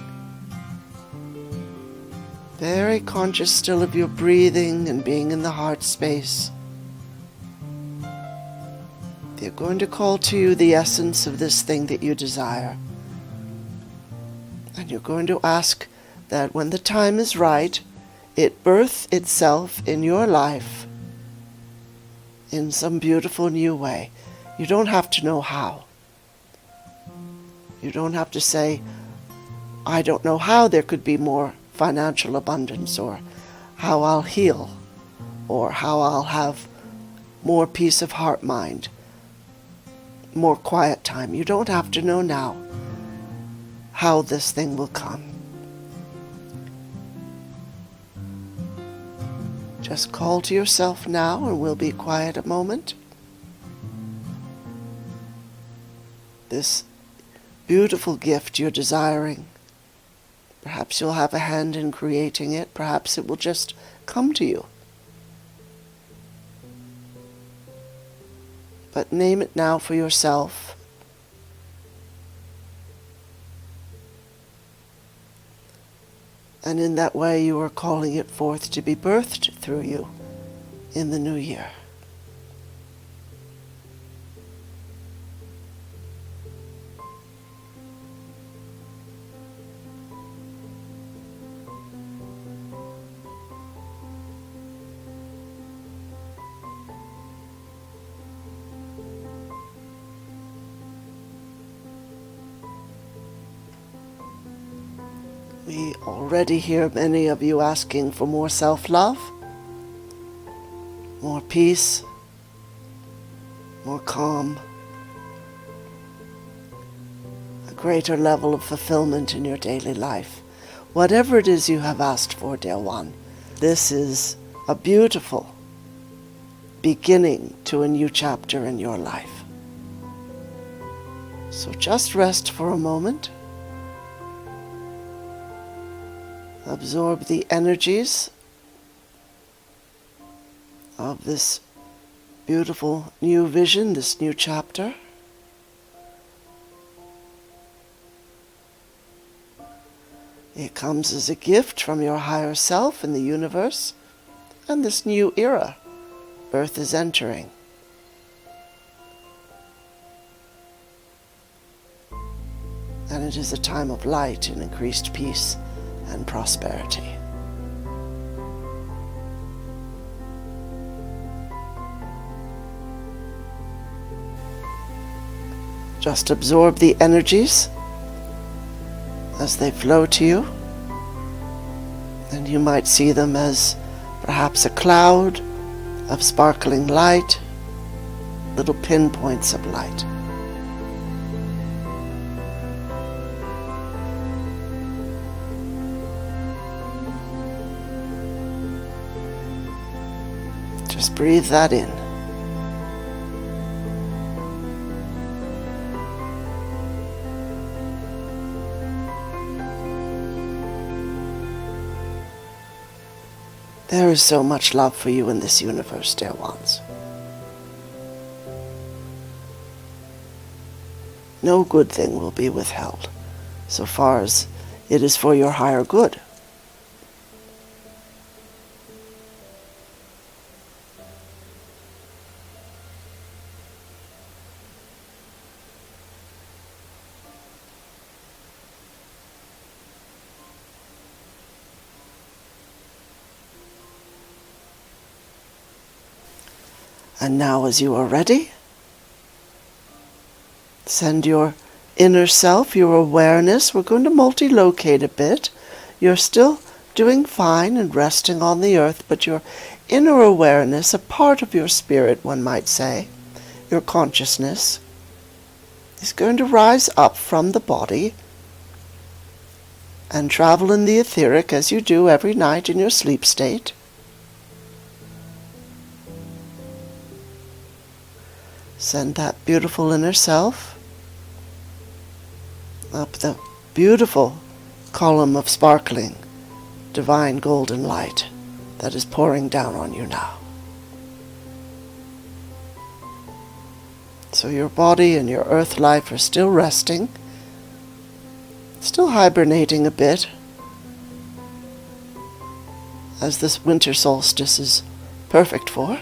very conscious still of your breathing and being in the heart space, they're going to call to you the essence of this thing that you desire. And you're going to ask that when the time is right, it birth itself in your life in some beautiful new way. You don't have to know how. You don't have to say, I don't know how there could be more financial abundance, or how I'll heal, or how I'll have more peace of heart, mind, more quiet time. You don't have to know now how this thing will come. Just call to yourself now, and we'll be quiet a moment. This beautiful gift you're desiring, perhaps you'll have a hand in creating it, perhaps it will just come to you. But name it now for yourself. And in that way you are calling it forth to be birthed through you in the new year. We already hear many of you asking for more self-love, more peace, more calm, a greater level of fulfillment in your daily life. Whatever it is you have asked for, dear one, this is a beautiful beginning to a new chapter in your life. So just rest for a moment. Absorb the energies of this beautiful new vision, this new chapter. It comes as a gift from your higher self in the universe and this new era Earth is entering. And it is a time of light and increased peace and prosperity. Just absorb the energies as they flow to you, and you might see them as perhaps a cloud of sparkling light, little pinpoints of light. Just breathe that in. There is so much love for you in this universe, dear ones. No good thing will be withheld, so far as it is for your higher good. And now, as you are ready, send your inner self, your awareness. We're going to multi-locate a bit. You're still doing fine and resting on the earth, but your inner awareness, a part of your spirit, one might say, your consciousness, is going to rise up from the body and travel in the etheric as you do every night in your sleep state. Send that beautiful inner self up the beautiful column of sparkling, divine golden light that is pouring down on you now. So your body and your earth life are still resting, still hibernating a bit, as this winter solstice is perfect for.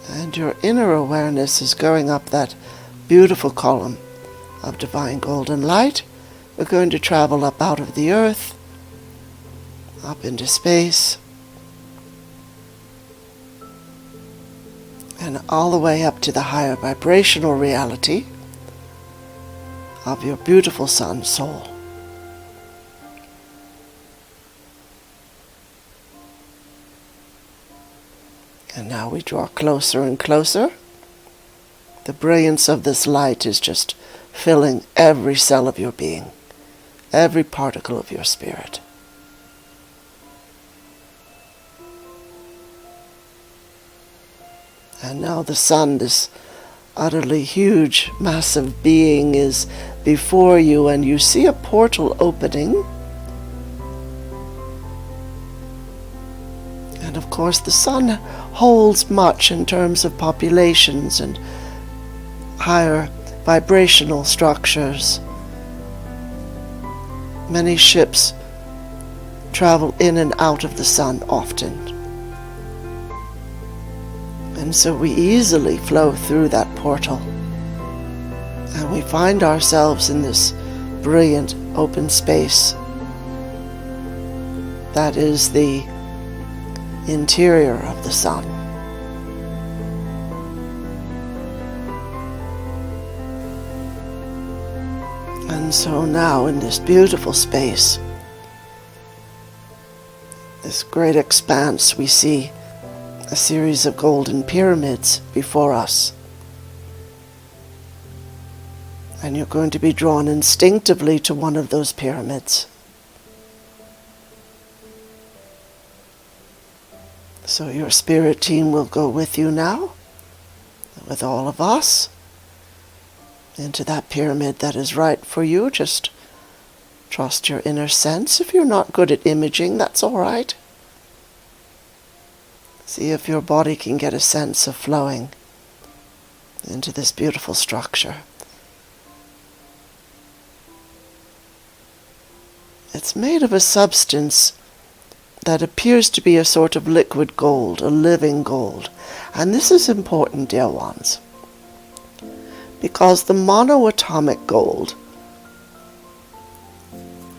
And your inner awareness is going up that beautiful column of divine golden light. We're going to travel up out of the earth, up into space, and all the way up to the higher vibrational reality of your beautiful sun soul. And now we draw closer and closer. The brilliance of this light is just filling every cell of your being, every particle of your spirit. And now the sun, this utterly huge, massive being, is before you, and you see a portal opening. And of course the sun holds much in terms of populations and higher vibrational structures. Many ships travel in and out of the sun often. And so we easily flow through that portal. And we find ourselves in this brilliant open space that is the interior of the sun. And so now in this beautiful space, this great expanse, we see a series of golden pyramids before us. And you're going to be drawn instinctively to one of those pyramids. So your spirit team will go with you now, with all of us, into that pyramid that is right for you. Just trust your inner sense. If you're not good at imaging, that's all right. See if your body can get a sense of flowing into this beautiful structure. It's made of a substance that appears to be a sort of liquid gold, a living gold. And this is important, dear ones, because the monoatomic gold,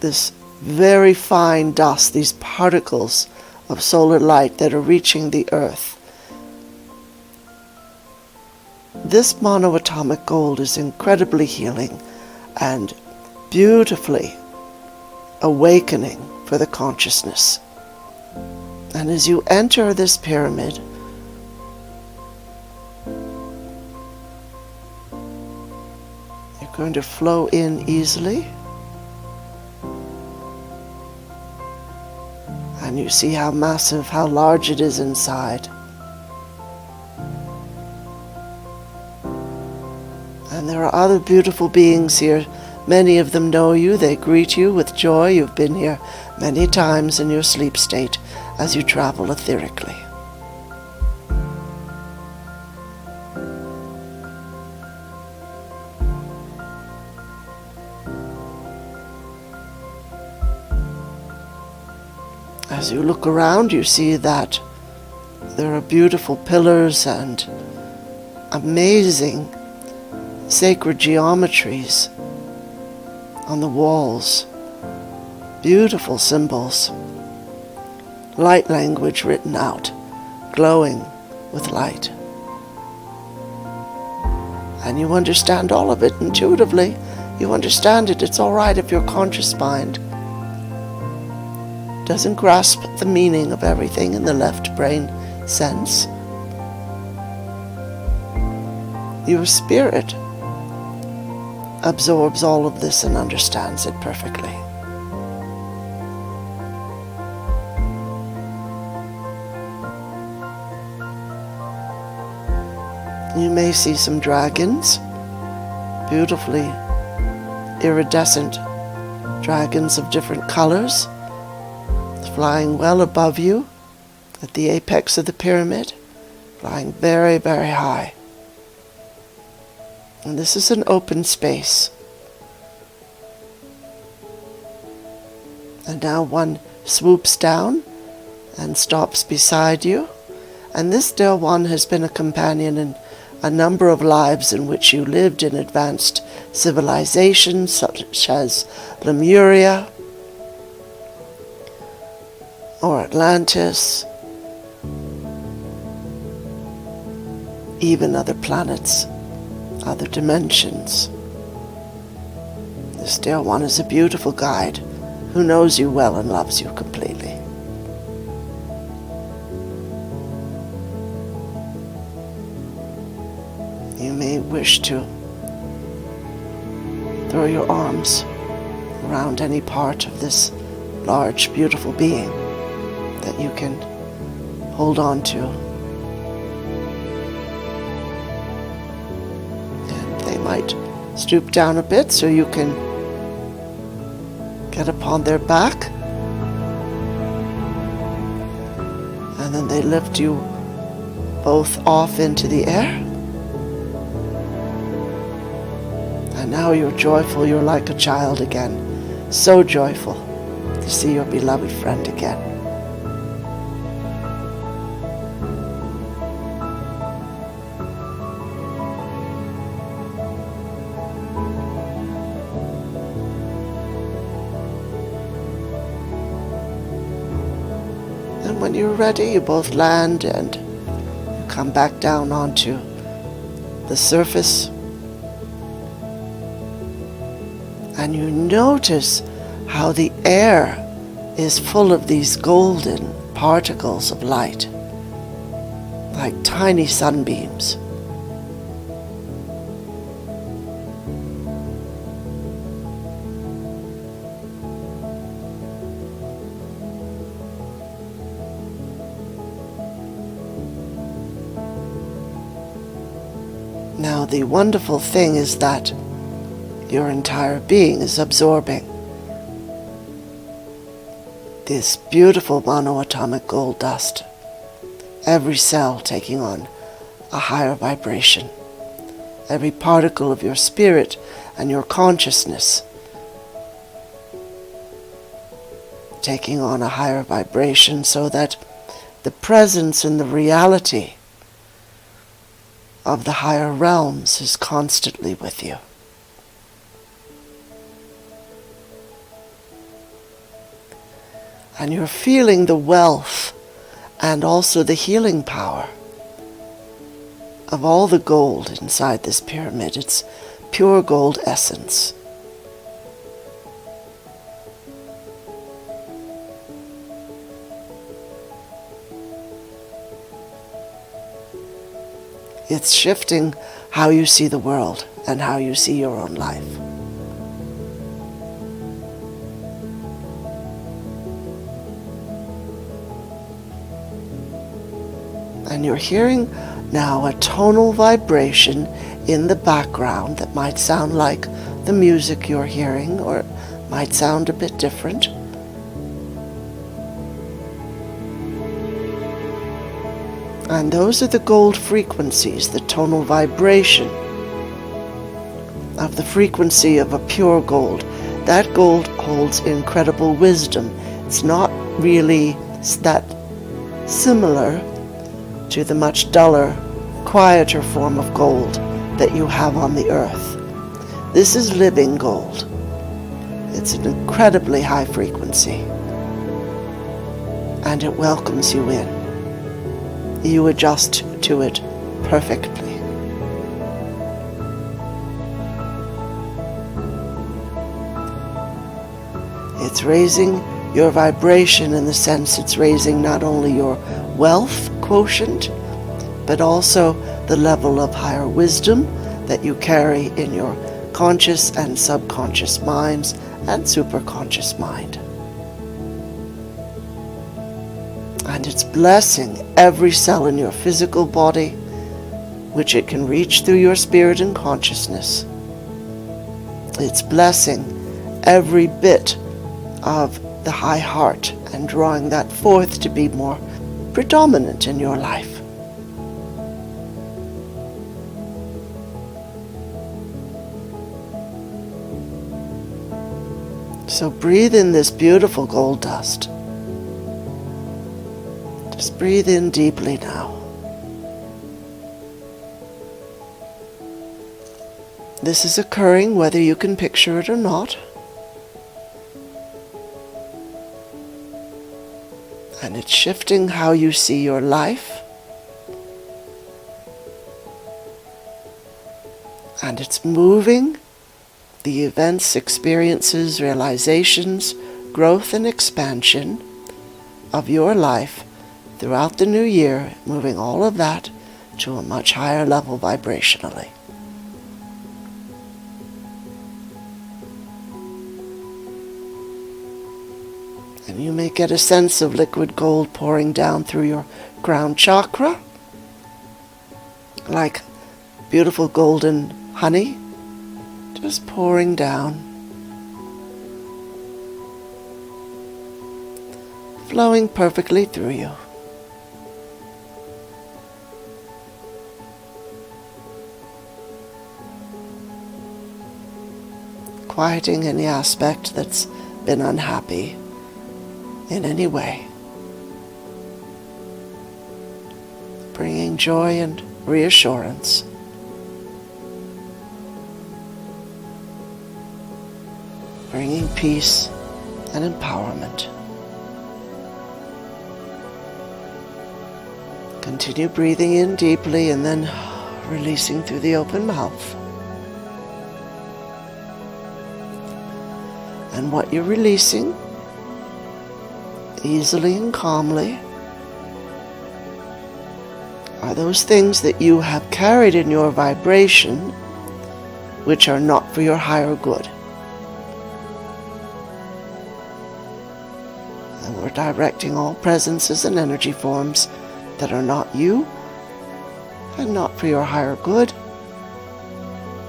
this very fine dust, these particles of solar light that are reaching the earth, this monoatomic gold is incredibly healing and beautifully awakening for the consciousness. And as you enter this pyramid, you're going to flow in easily. And you see how massive, how large it is inside. And there are other beautiful beings here. Many of them know you. They greet you with joy. You've been here many times in your sleep state as you travel etherically. As you look around, you see that there are beautiful pillars and amazing sacred geometries on the walls, beautiful symbols, light language written out, glowing with light. And you understand all of it intuitively. You understand it. It's all right if your conscious mind doesn't grasp the meaning of everything in the left brain sense. Your spirit absorbs all of this and understands it perfectly. You may see some dragons, beautifully iridescent dragons of different colors, flying well above you at the apex of the pyramid, flying very, very high. And this is an open space. And now one swoops down and stops beside you. And this dear one has been a companion in a number of lives in which you lived in advanced civilizations such as Lemuria or Atlantis, even other planets, other dimensions. This dear one is a beautiful guide who knows you well and loves you completely. You may wish to throw your arms around any part of this large, beautiful being that you can hold on to. And they might stoop down a bit so you can get upon their back. And then they lift you both off into the air. And now you're joyful, you're like a child again, so joyful to see your beloved friend again. And when you're ready, you both land and you come back down onto the surface. And you notice how the air is full of these golden particles of light, like tiny sunbeams. Now, the wonderful thing is that your entire being is absorbing this beautiful monoatomic gold dust, every cell taking on a higher vibration, every particle of your spirit and your consciousness taking on a higher vibration, so that the presence and the reality of the higher realms is constantly with you. And you're feeling the wealth and also the healing power of all the gold inside this pyramid. It's pure gold essence. It's shifting how you see the world and how you see your own life. And you're hearing now a tonal vibration in the background that might sound like the music you're hearing, or it might sound a bit different. And those are the gold frequencies, the tonal vibration of the frequency of a pure gold. That gold holds incredible wisdom. It's not really that similar to the much duller, quieter form of gold that you have on the earth. This is living gold. It's an incredibly high frequency, and it welcomes you in. You adjust to it perfectly. It's raising your vibration in the sense it's raising not only your wealth quotient, but also the level of higher wisdom that you carry in your conscious and subconscious minds and superconscious mind. And it's blessing every cell in your physical body, which it can reach through your spirit and consciousness. It's blessing every bit of the high heart and drawing that forth to be more predominant in your life. So breathe in this beautiful gold dust. Just breathe in deeply now. This is occurring whether you can picture it or not. And it's shifting how you see your life. And it's moving the events, experiences, realizations, growth and expansion of your life throughout the new year, moving all of that to a much higher level vibrationally. And you may get a sense of liquid gold pouring down through your crown chakra, like beautiful golden honey, just pouring down, flowing perfectly through you. Quieting any aspect that's been unhappy in any way. Bringing joy and reassurance. Bringing peace and empowerment. Continue breathing in deeply and then releasing through the open mouth. And what you're releasing, easily and calmly, are those things that you have carried in your vibration which are not for your higher good. And we're directing all presences and energy forms that are not you and not for your higher good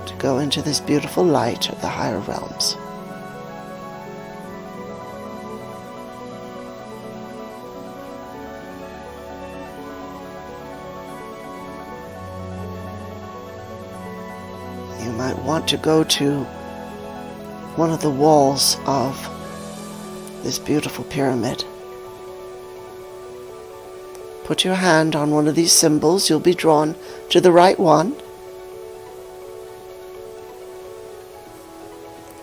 to go into this beautiful light of the higher realms. You might want to go to one of the walls of this beautiful pyramid. Put your hand on one of these symbols. You'll be drawn to the right one.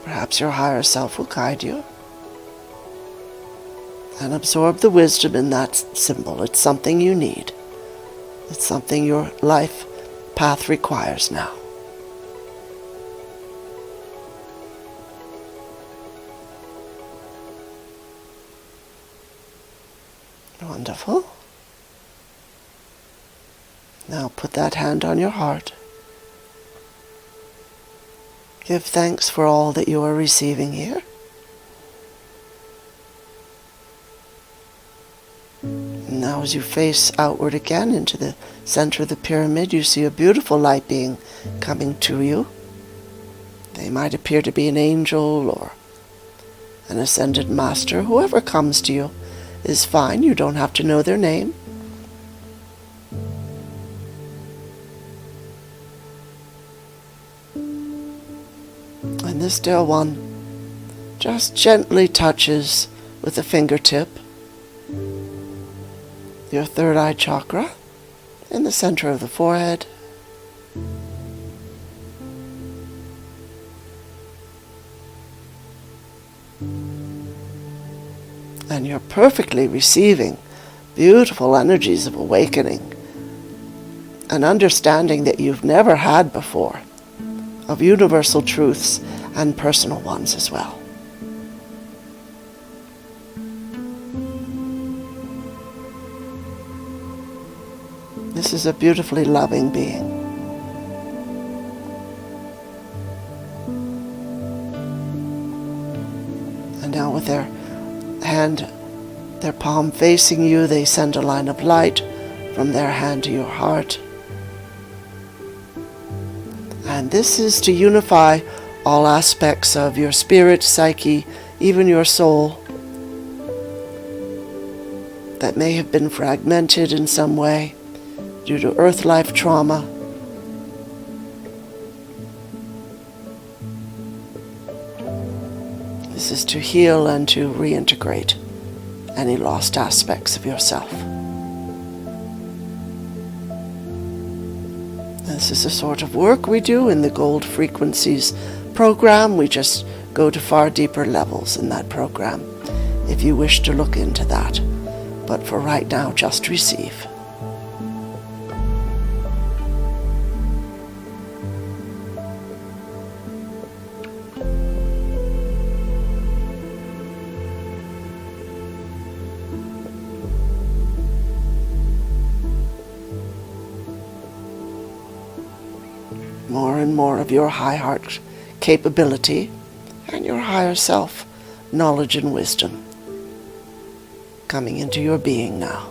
Perhaps your higher self will guide you. And absorb the wisdom in that symbol. It's something you need. It's something your life path requires now. Wonderful. Now put that hand on your heart. Give thanks for all that you are receiving here. Now as you face outward again into the center of the pyramid, you see a beautiful light being coming to you. They might appear to be an angel or an ascended master. Whoever comes to you is fine. You don't have to know their name. And this dear one just gently touches with a fingertip your third eye chakra in the center of the forehead. And you're perfectly receiving beautiful energies of awakening, an understanding that you've never had before, of universal truths and personal ones as well. This is a beautifully loving being. And now with their hand, their palm facing you, they send a line of light from their hand to your heart. And this is to unify all aspects of your spirit, psyche, even your soul that may have been fragmented in some way due to earth life trauma. This is to heal and to reintegrate any lost aspects of yourself. This is the sort of work we do in the Gold Frequencies program. We just go to far deeper levels in that program if you wish to look into that. But for right now, just receive. More and more of your high heart capability and your higher self knowledge and wisdom coming into your being now.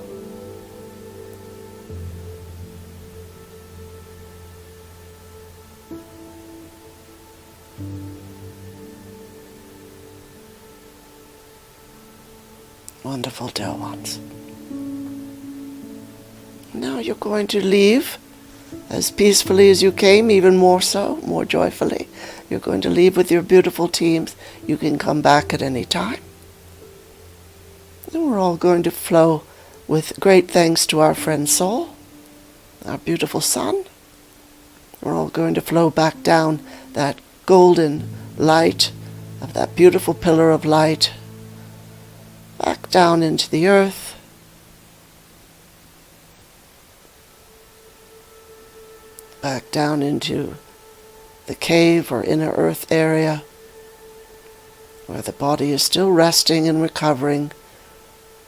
Wonderful, dear ones. Now you're going to leave as peacefully as you came, even more so, more joyfully. You're going to leave with your beautiful teams. You can come back at any time. And we're all going to flow with great thanks to our friend Sol, our beautiful sun. We're all going to flow back down that golden light of that beautiful pillar of light, back down into the earth, back down into the cave or inner earth area where the body is still resting and recovering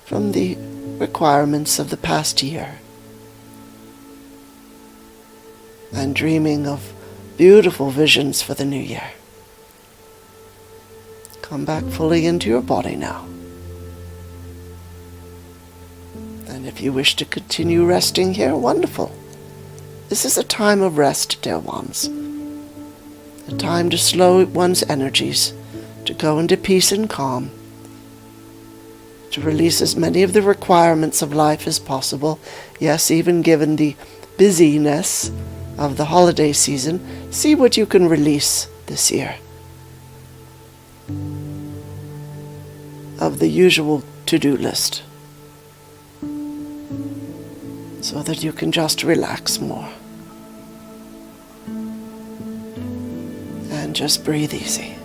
from the requirements of the past year, and dreaming of beautiful visions for the new year. Come back fully into your body now. And if you wish to continue resting here, wonderful. This is a time of rest, dear ones. A time to slow one's energies, to go into peace and calm, to release as many of the requirements of life as possible. Yes, even given the busyness of the holiday season, see what you can release this year of the usual to-do list, so that you can just relax more and just breathe easy.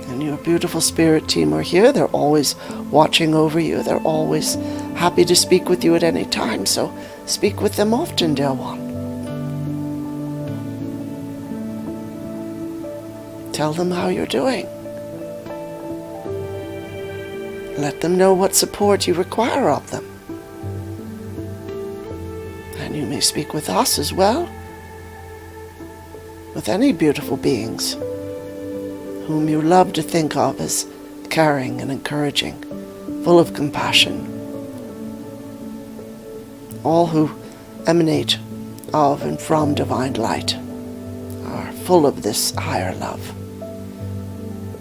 And your beautiful spirit team are here. They're always watching over you. They're always happy to speak with you at any time, so speak with them often, dear one. Tell them how you're doing. Let them know what support you require of them. And you may speak with us as well, with any beautiful beings whom you love to think of as caring and encouraging, full of compassion. All who emanate of and from divine light are full of this higher love.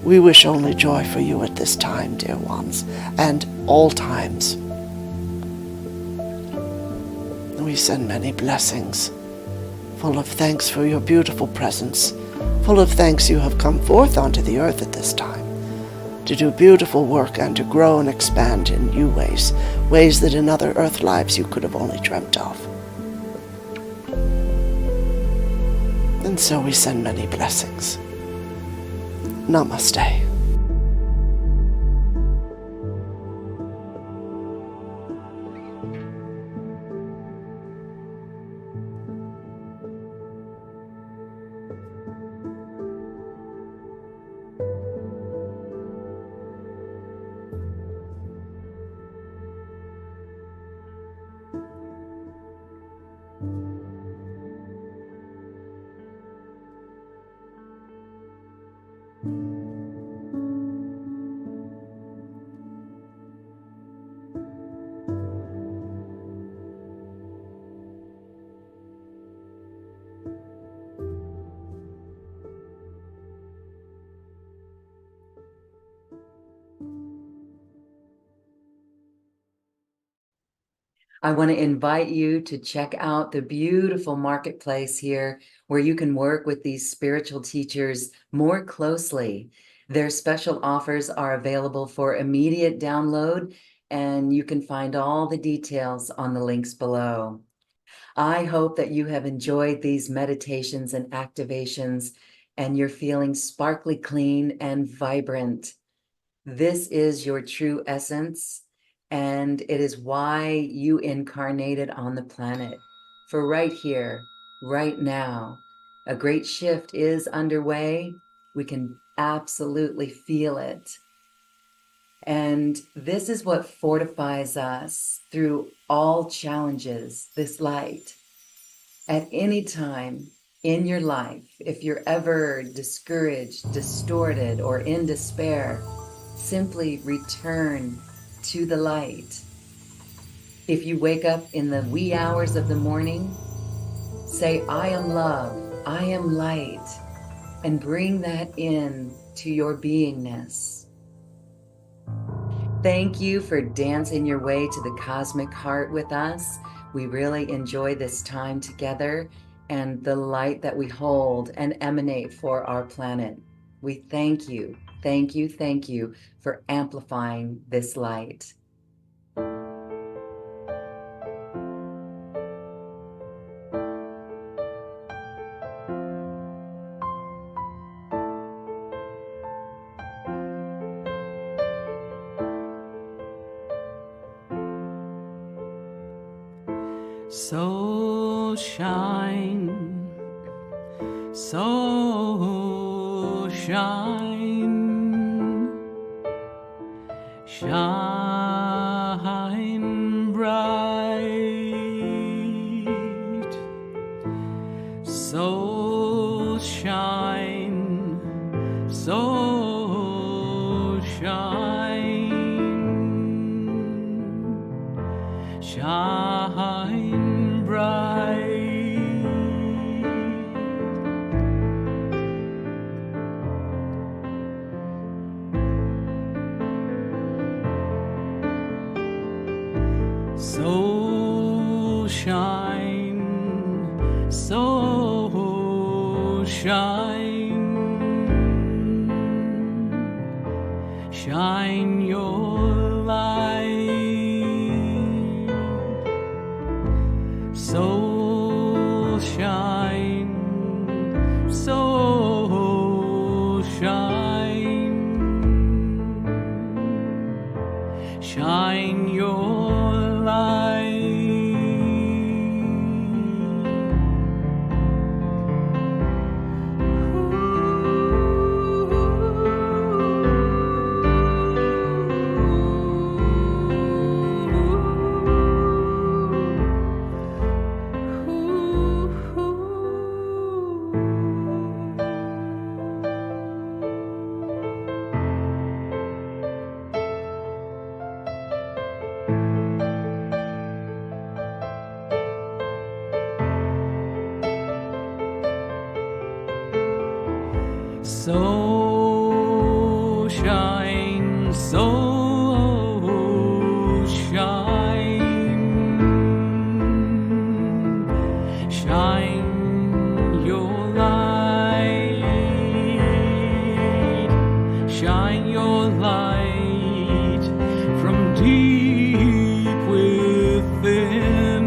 We wish only joy for you at this time, dear ones, and all times. We send many blessings, full of thanks for your beautiful presence, full of thanks you have come forth onto the earth at this time, to do beautiful work and to grow and expand in new ways, ways that in other earth lives you could have only dreamt of. And so we send many blessings. Namaste. I want to invite you to check out the beautiful marketplace here where you can work with these spiritual teachers more closely. Their special offers are available for immediate download, and you can find all the details on the links below. I hope that you have enjoyed these meditations and activations, and you're feeling sparkly clean and vibrant. This is your true essence, and it is why you incarnated on the planet. For right here, right now, a great shift is underway. We can absolutely feel it. And this is what fortifies us through all challenges, this light. At any time in your life, if you're ever discouraged, distorted, or in despair, simply return to the light. If you wake up in the wee hours of the morning, say, I am love, I am light, and bring that in to your beingness. Thank you for dancing your way to the cosmic heart with us. We really enjoy this time together and the light that we hold and emanate for our planet. We thank you, thank you, thank you for amplifying this light. So shine, so shine, shine bright. So shine, so shine, shine bright. So shine, so shine, shine your light. So shine, so shine, shine your light. So shine, so shine, shine your light, shine your light from deep within.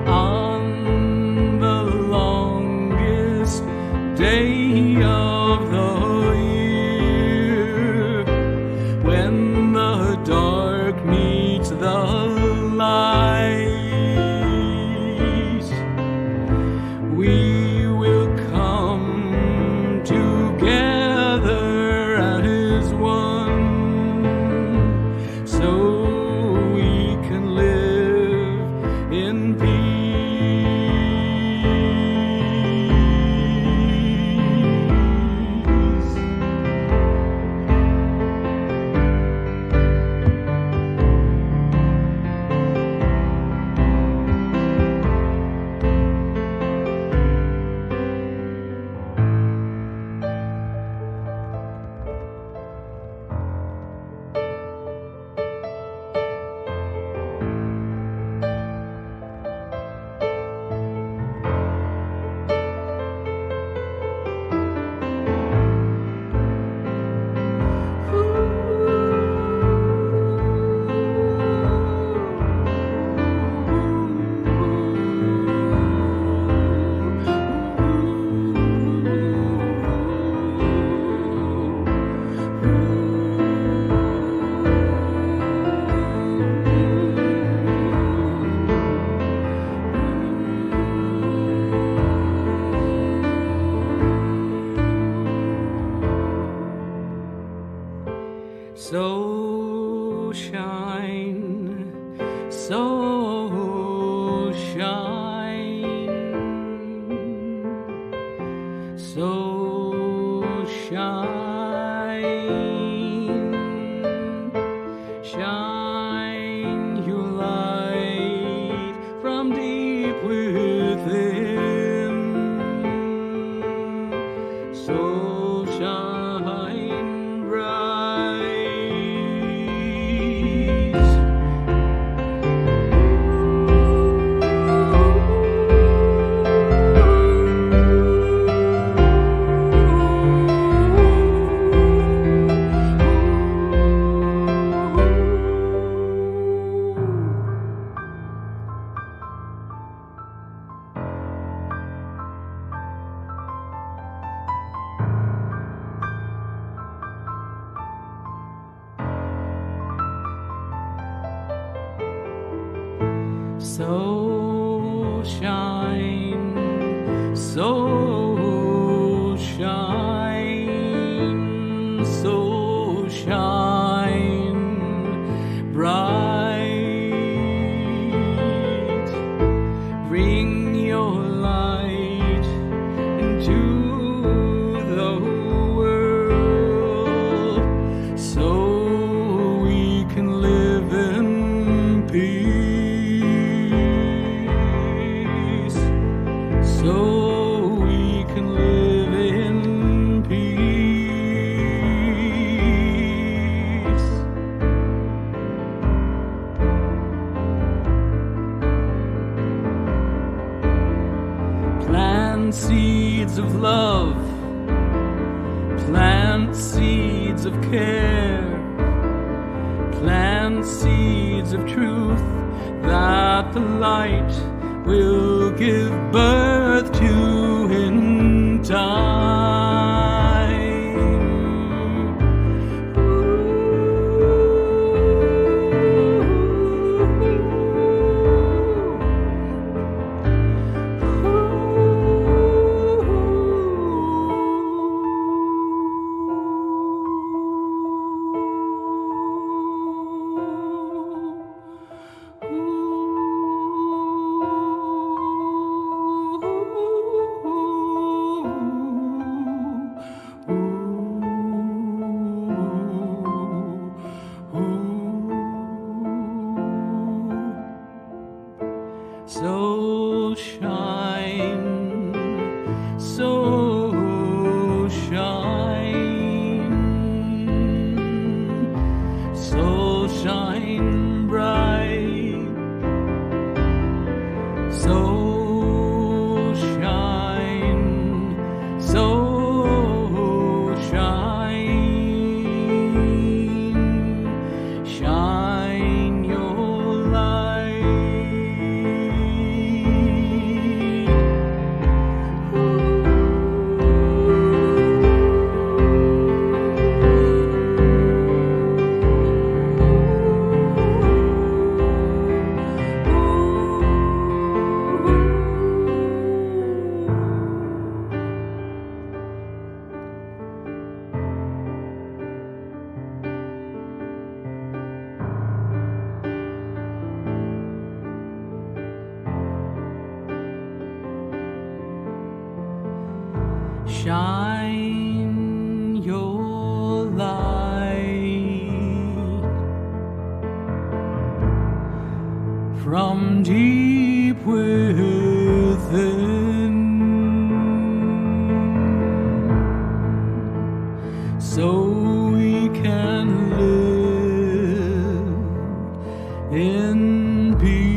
On the longest day of the year, when the dark meets the light, we will come together as one, so we can live in peace. So shine, so shine, so shine, shine your light from deep within. so shine bright. So shine, so shine, so shine bright. Bring your light into the world so we can live in peace. So we can live in peace. Plant seeds of love, plant seeds of care, plant seeds of truth that the light will give birth to in time. So shine, so shine, so shine bright, so shine, so shine, shine your light. Shine your light from deep within, so we can live in peace.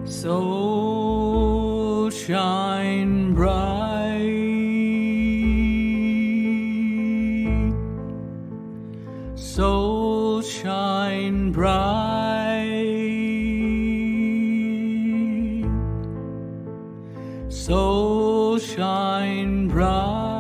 So shine bright, so shine bright, so shine bright.